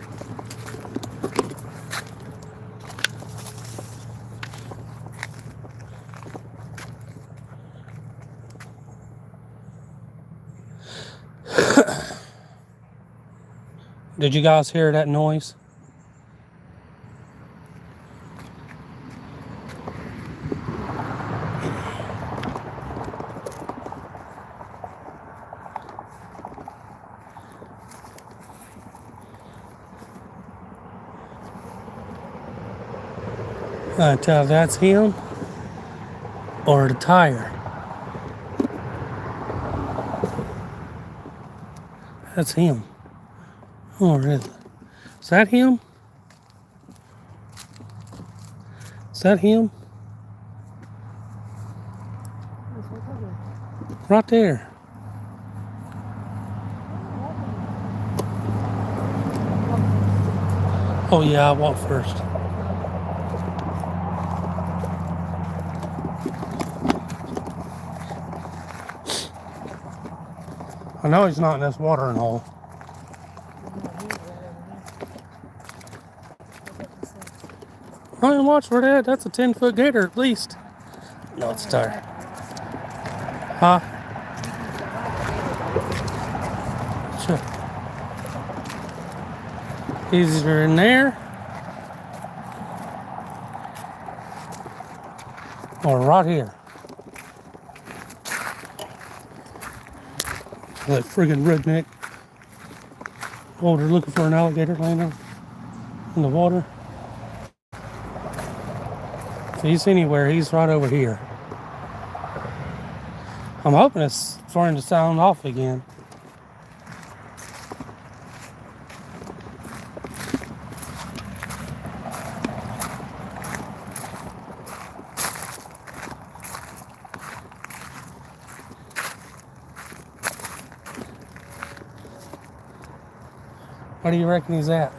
Speaker 1: Did you guys hear that noise? I tell that's him or the tire. That's him. Oh, really? Is that him? Is that him? Right there. Oh yeah, I walk first. I know he's not in this watering hole. I mean, watch for that. That's a 10-foot gator at least. No, it's a tire. Huh? Sure. He's either in there or right here. That friggin' redneck over there looking for an alligator laying in the water. If he's anywhere, he's right over here. I'm hoping it's starting to sound off again. What do you reckon he's at?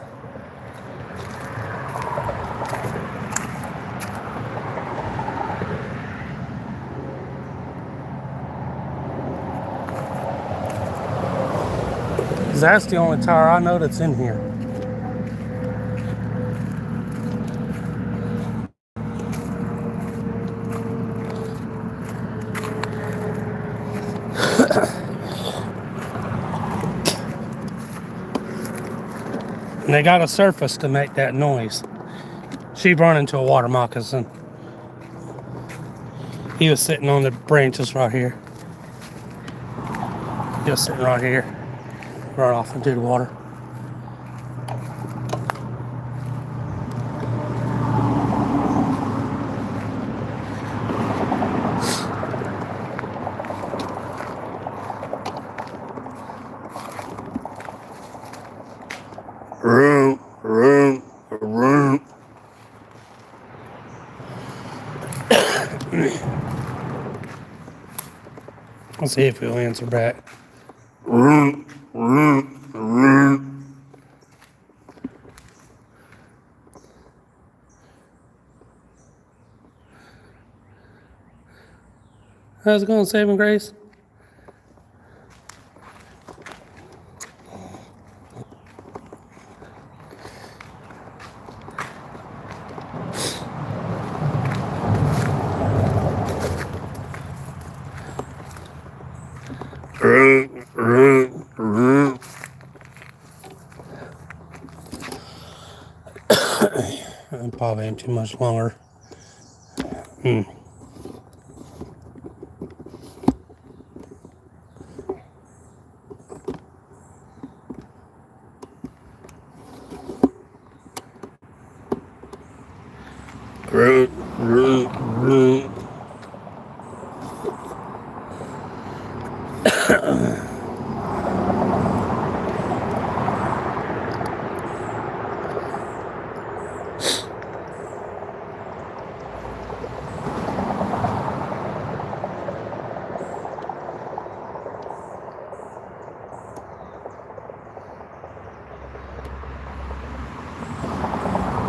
Speaker 1: That's the only tower I know that's in here. And they got a surface to make that noise. She run into a water moccasin. He was sitting on the branches right here. He was sitting right here. Right off into the water. Room. Let's see if he'll answer back. How's it going, Saving Grace? I probably ain't too much longer.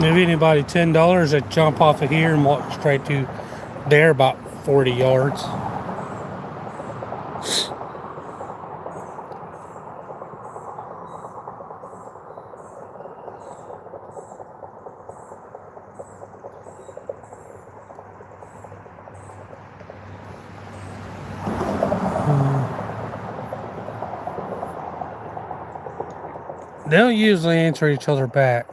Speaker 1: Give anybody $10 to jump off of here and walk straight to there, about 40 yards. They don't usually answer each other back.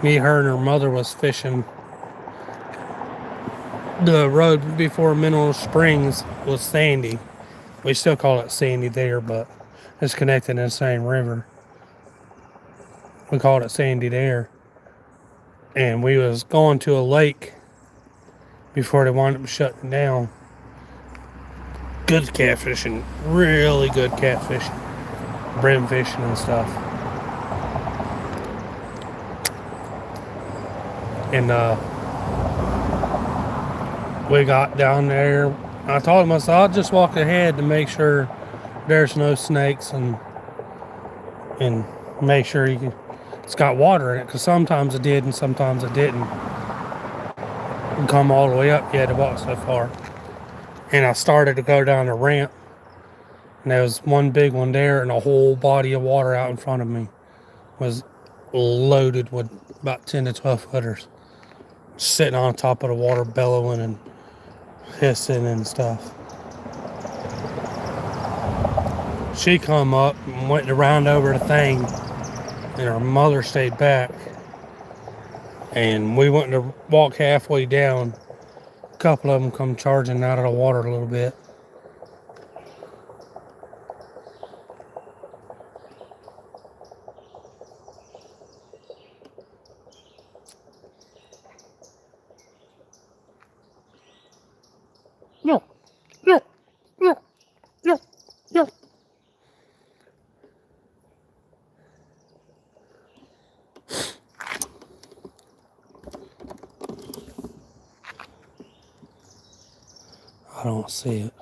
Speaker 1: Me, her, and her mother was fishing. The road before Mineral Springs was sandy. We still call it sandy there, but it's connected in the same river. We called it sandy there. And we was going to a lake before they wound up shutting down. Good catfishing, really good catfishing, brim fishing and stuff. And we got down there. I told him, I said, I'll just walk ahead to make sure there's no snakes and make sure it's got water in it, because sometimes it did and sometimes it didn't. And come all the way up, you had to walk so far. And I started to go down the ramp, and there was one big one there, and a whole body of water out in front of me was loaded with about 10 to 12 footers, sitting on top of the water, bellowing and hissing and stuff. She come up and went around over the thing, and her mother stayed back, and we went to walk halfway down, couple of them come charging out of the water a little bit. No, no, no, no, no. I don't see it.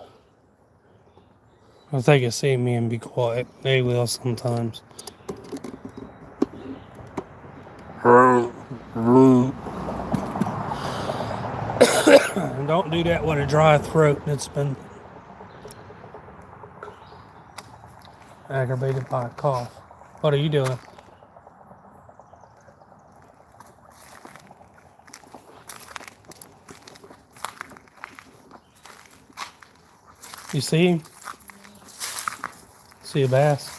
Speaker 1: If they can see me and be quiet, they will sometimes. Don't do that with a dry throat that's been aggravated by a cough. What are you doing? You see him? See a bass?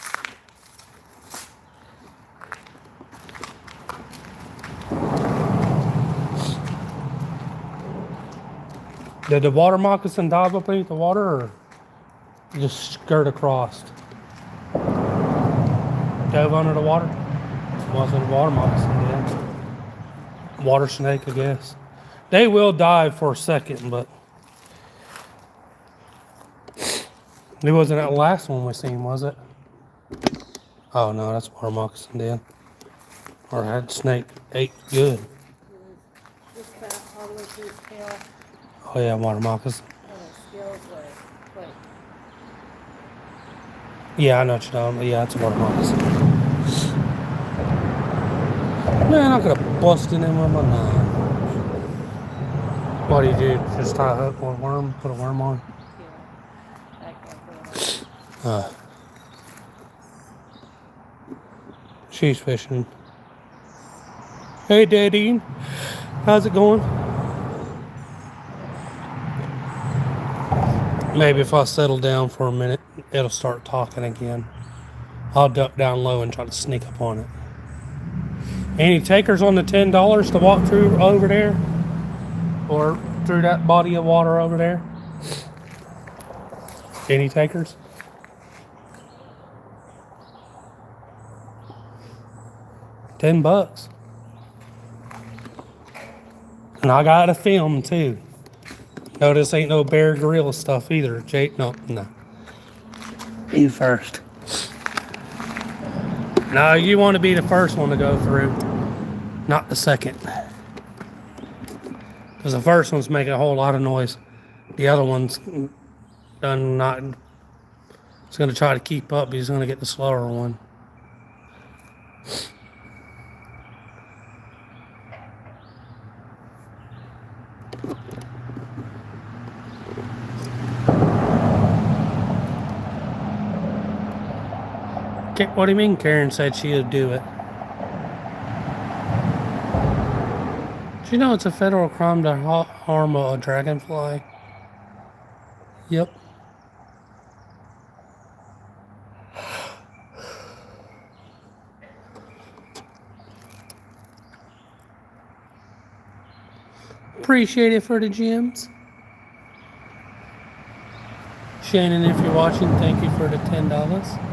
Speaker 1: Did the water moccasin dive up beneath the water or just skirt across? Dove under the water? Wasn't a water moccasin then. Water snake, I guess. They will dive for a second, but it wasn't that last one we seen, was it? Oh no, that's water moccasin then. Or that snake ate good.
Speaker 2: This fat all the way through his tail,
Speaker 1: Oh yeah, water moccasin.
Speaker 2: and his scales like
Speaker 1: Yeah, I know what you're talking about. Yeah, it's a water moccasin. Man, I could have busted him with my knife. What do you do? Just tie a hook on a worm, put a worm on?
Speaker 2: yeah, I can't put it on.
Speaker 1: She's fishing. Hey, Daddy. How's it going? Maybe if I settle down for a minute, it'll start talking again. I'll duck down low and try to sneak up on it. Any takers on the $10 to walk through over there? Or through that body of water over there? Any takers? $10. And I got a film too. No, this ain't no Bear Grylls stuff either. Jake, no. You first. No, you want to be the first one to go through, not the second. Because the first one's making a whole lot of noise. The other one's done not. He's going to try to keep up. He's going to get the slower one. What do you mean Karen said she would do it? Do you know it's a federal crime to harm a dragonfly? Yep. Appreciate it for the gems. Shannon, if you're watching, thank you for the $10.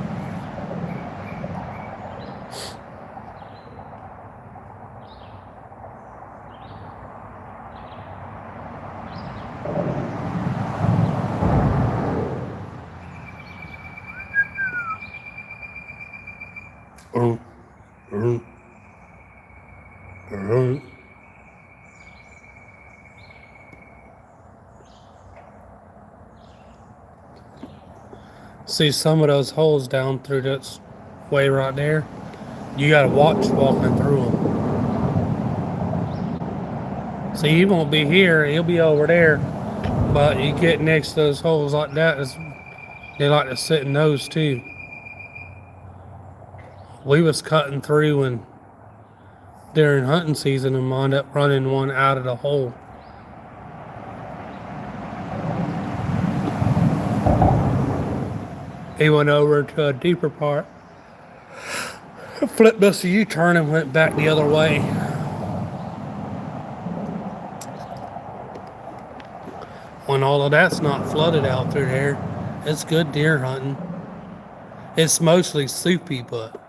Speaker 1: See some of those holes down through this way right there. You gotta watch walking through them. See, he won't be here, he'll be over there. But you get next to those holes like that, they like to sit in those too. We was cutting through and during hunting season and wound up running one out of the hole. He went over to a deeper part, flipped us a U-turn and went back the other way. when all of that's not flooded out through there, it's good deer hunting. It's mostly soupy, but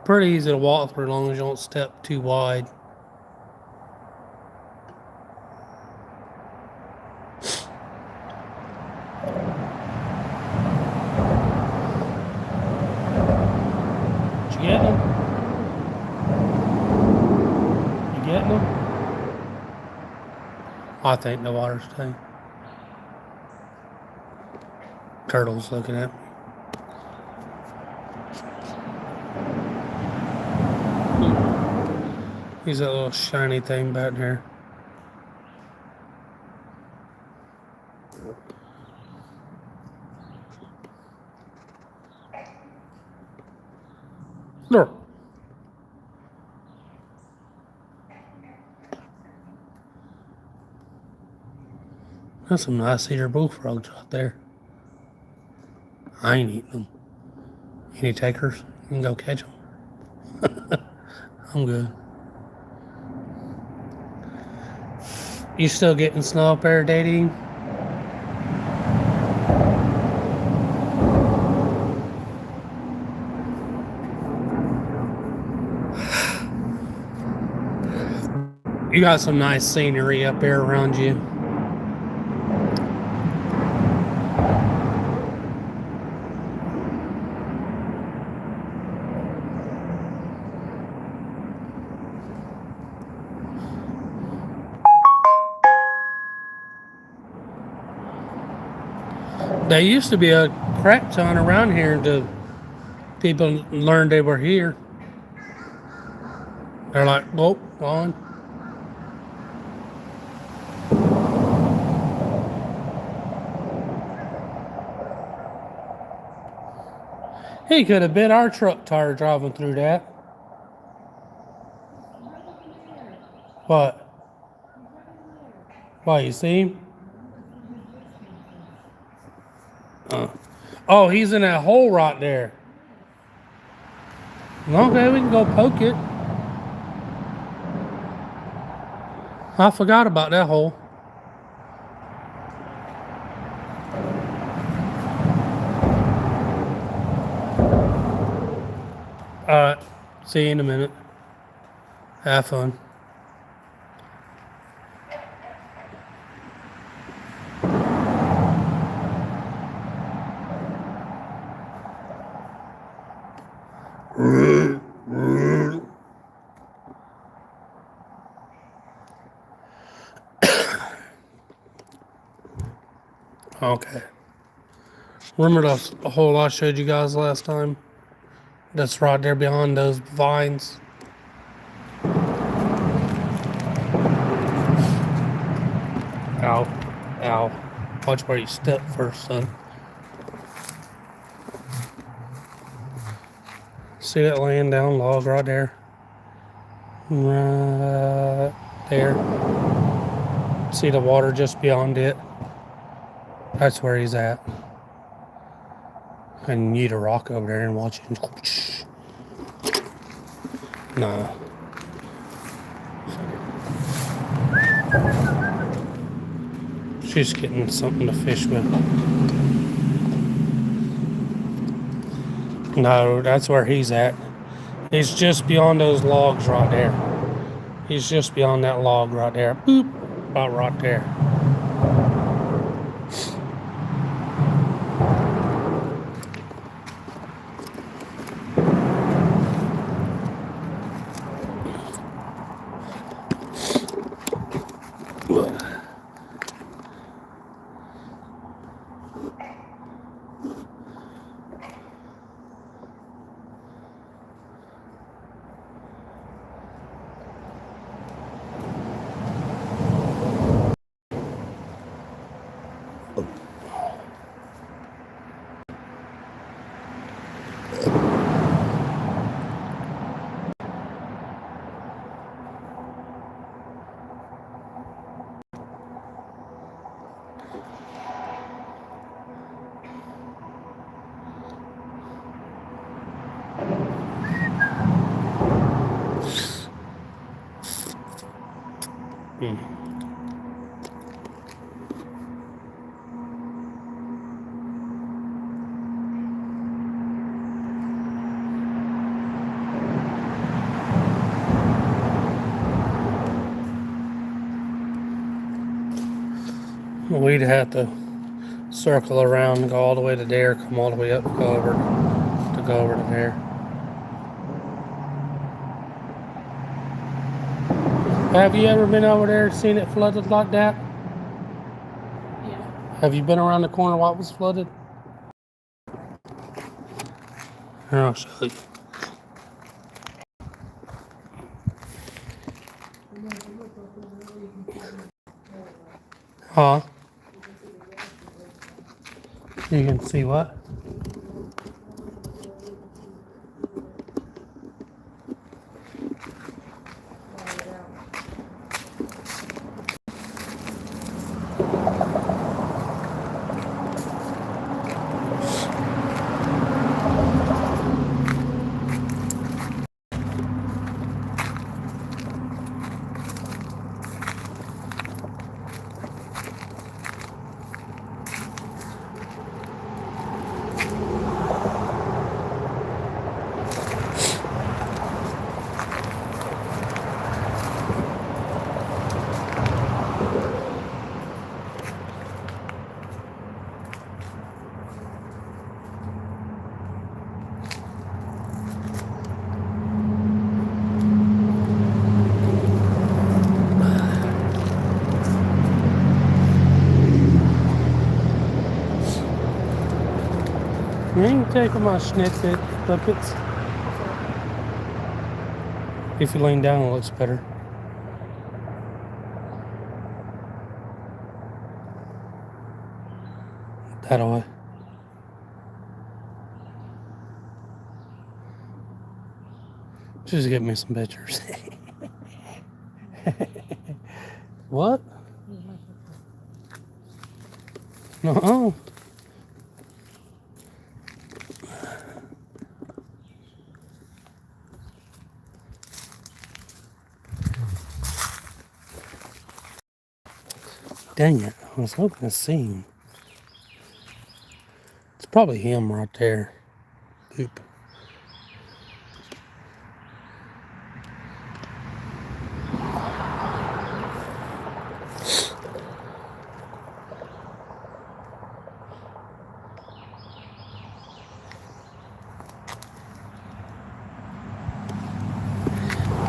Speaker 1: pretty easy to walk through as long as you don't step too wide. Did you get them? You getting them? I think the water's staying. Turtle's looking at me. He's that little shiny thing back there. There. That's some nice cedar bullfrogs out there. I ain't eating them. Any takers? You can go catch them. I'm good. You still getting snow up there, dating? You got some nice scenery up there around you. There used to be a crap ton around here until people learned they were here. They're like, oh, gone. He could have bit our truck tire driving through that. What? Why, you see him? Oh, he's in that hole right there. Okay, we can go poke it. I forgot about that hole. Alright, see you in a minute. Have fun. Okay. Remember the hole I showed you guys last time? That's right there behind those vines. Ow. Ow. Watch where you step first, son. See that laying down log right there? Right there. See the water just beyond it? That's where he's at. And you need a rock over there and watch him. Nah. She's getting something to fish with. No, that's where he's at. He's just beyond those logs right there. He's just beyond that log right there. Boop. About right there. We'd have to circle around, go all the way to there, come all the way up, go over to there. Have you ever been over there and seen it flooded like that?
Speaker 2: Yeah.
Speaker 1: Have you been around the corner while it was flooded? Here, I'll show you. Huh? You can see what? You can take my snippet puppets. If you lean down, it looks better. That way. Just get me some pictures. What? No. Dang it. I was hoping to see him. It's probably him right there. Oop.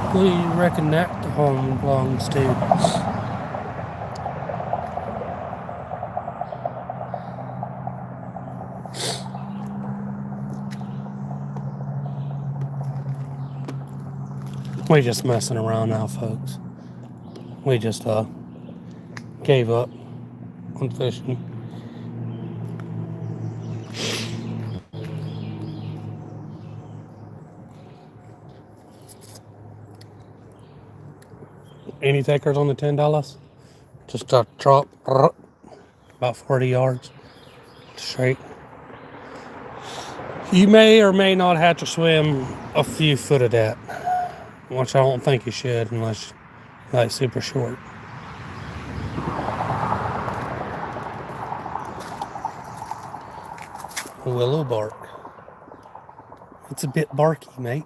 Speaker 1: Who do you reckon that home belongs to? We just messing around now, folks. We just gave up on fishing. Any takers on the $10? Just a drop about 40 yards straight. You may or may not have to swim a few foot of that, which I don't think you should unless you're like super short. Willow bark. It's a bit barky, mate.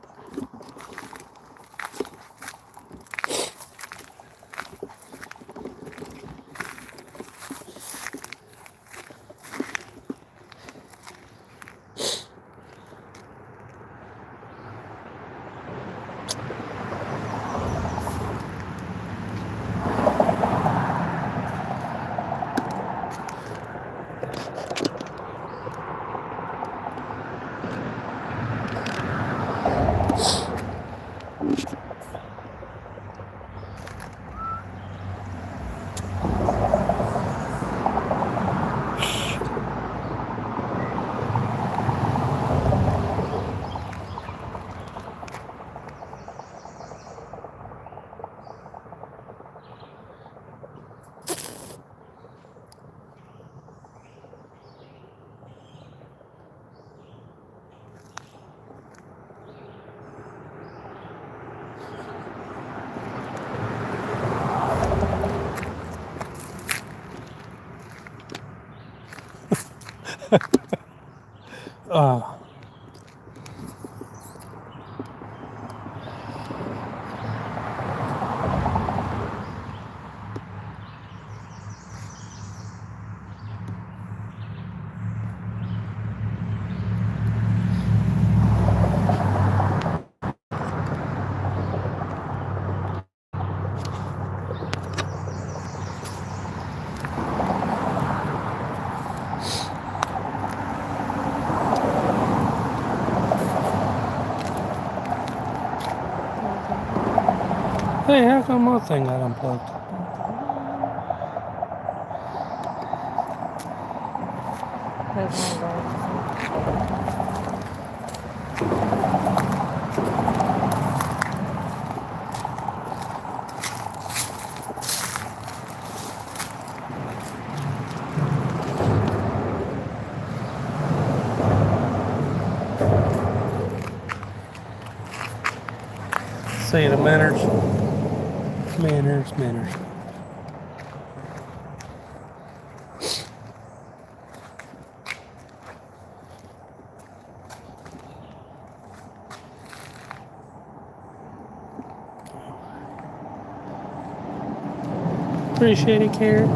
Speaker 1: Hey, how come my thing got unplugged?
Speaker 2: Because my guard.
Speaker 1: See the manners. Manners. Appreciate it, Karen.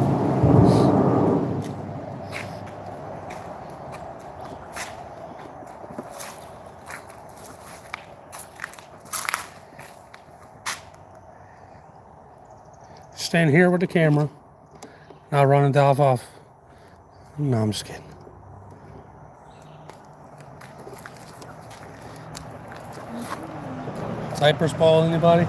Speaker 1: Stand here with the camera. I'll run and dive off. No, I'm just kidding. Cypress ball, anybody?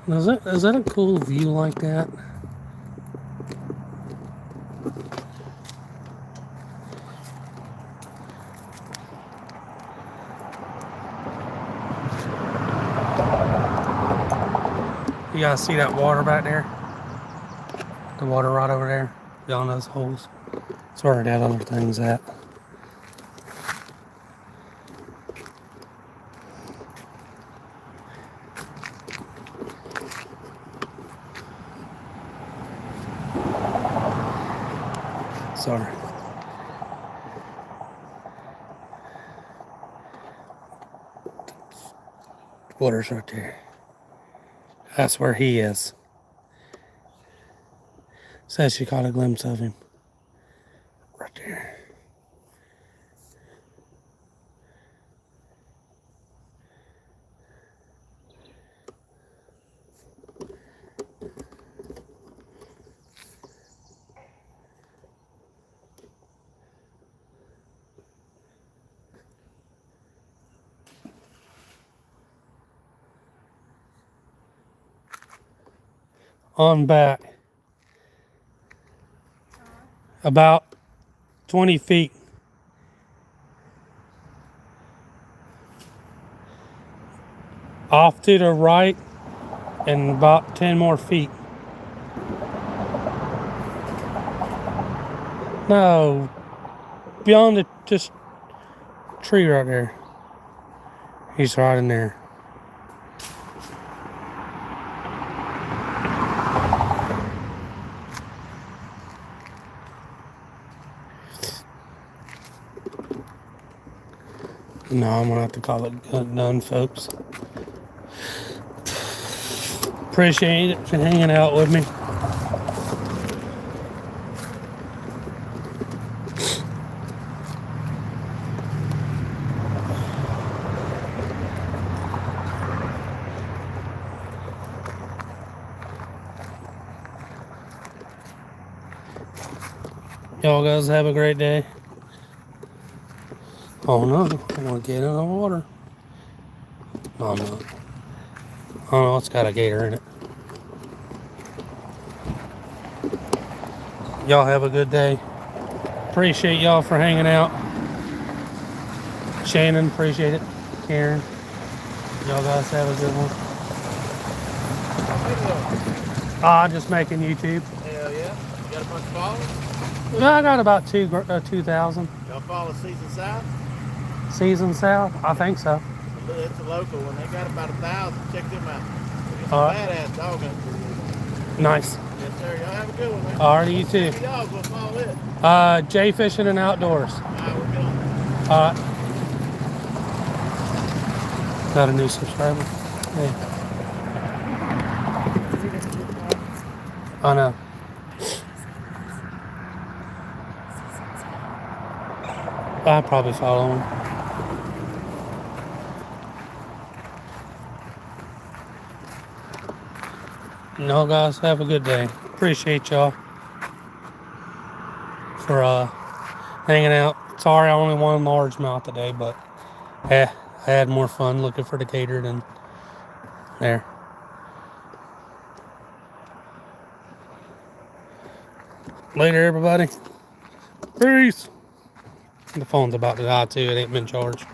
Speaker 1: Is that a cool view like that? You guys see that water back there? The water right over there, beyond those holes. That's where that other thing's at. Sorry. Water's right there. That's where he is. Says she caught a glimpse of him. Right there. On back. About 20 feet. Off to the right and about 10 more feet. No, beyond the just tree right there. He's right in there. No, I'm gonna have to call it done, folks. Appreciate it for hanging out with me. Y'all guys have a great day. Oh no, I want to get in the water. No, I'm not. Oh no, it's got a gator in it. Y'all have a good day. Appreciate y'all for hanging out. Shannon, appreciate it. Karen, y'all guys have a good one. Just making YouTube.
Speaker 3: Hell yeah. You got a bunch of followers?
Speaker 1: I got about 2,000.
Speaker 3: Y'all follow Season South?
Speaker 1: Season South? I think so.
Speaker 3: It's a local one. They got about 1,000. Check them out. It's a
Speaker 1: All right.
Speaker 3: badass dog hunter.
Speaker 1: Nice.
Speaker 3: Yes, sir. Y'all have a good one, man.
Speaker 1: Alright, you too.
Speaker 3: Happy dogs will follow it.
Speaker 1: Jay Fishing and Outdoors.
Speaker 3: All right, we're going.
Speaker 1: Alright. Got a new subscriber. Yeah. I know. I'll probably follow him. No, guys, have a good day. Appreciate y'all for hanging out. Sorry, I only won largemouth today, but I had more fun looking for the gator than there. Later, everybody. Peace. The phone's about to die too. It ain't been charged.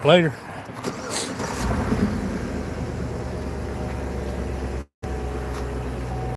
Speaker 1: Later.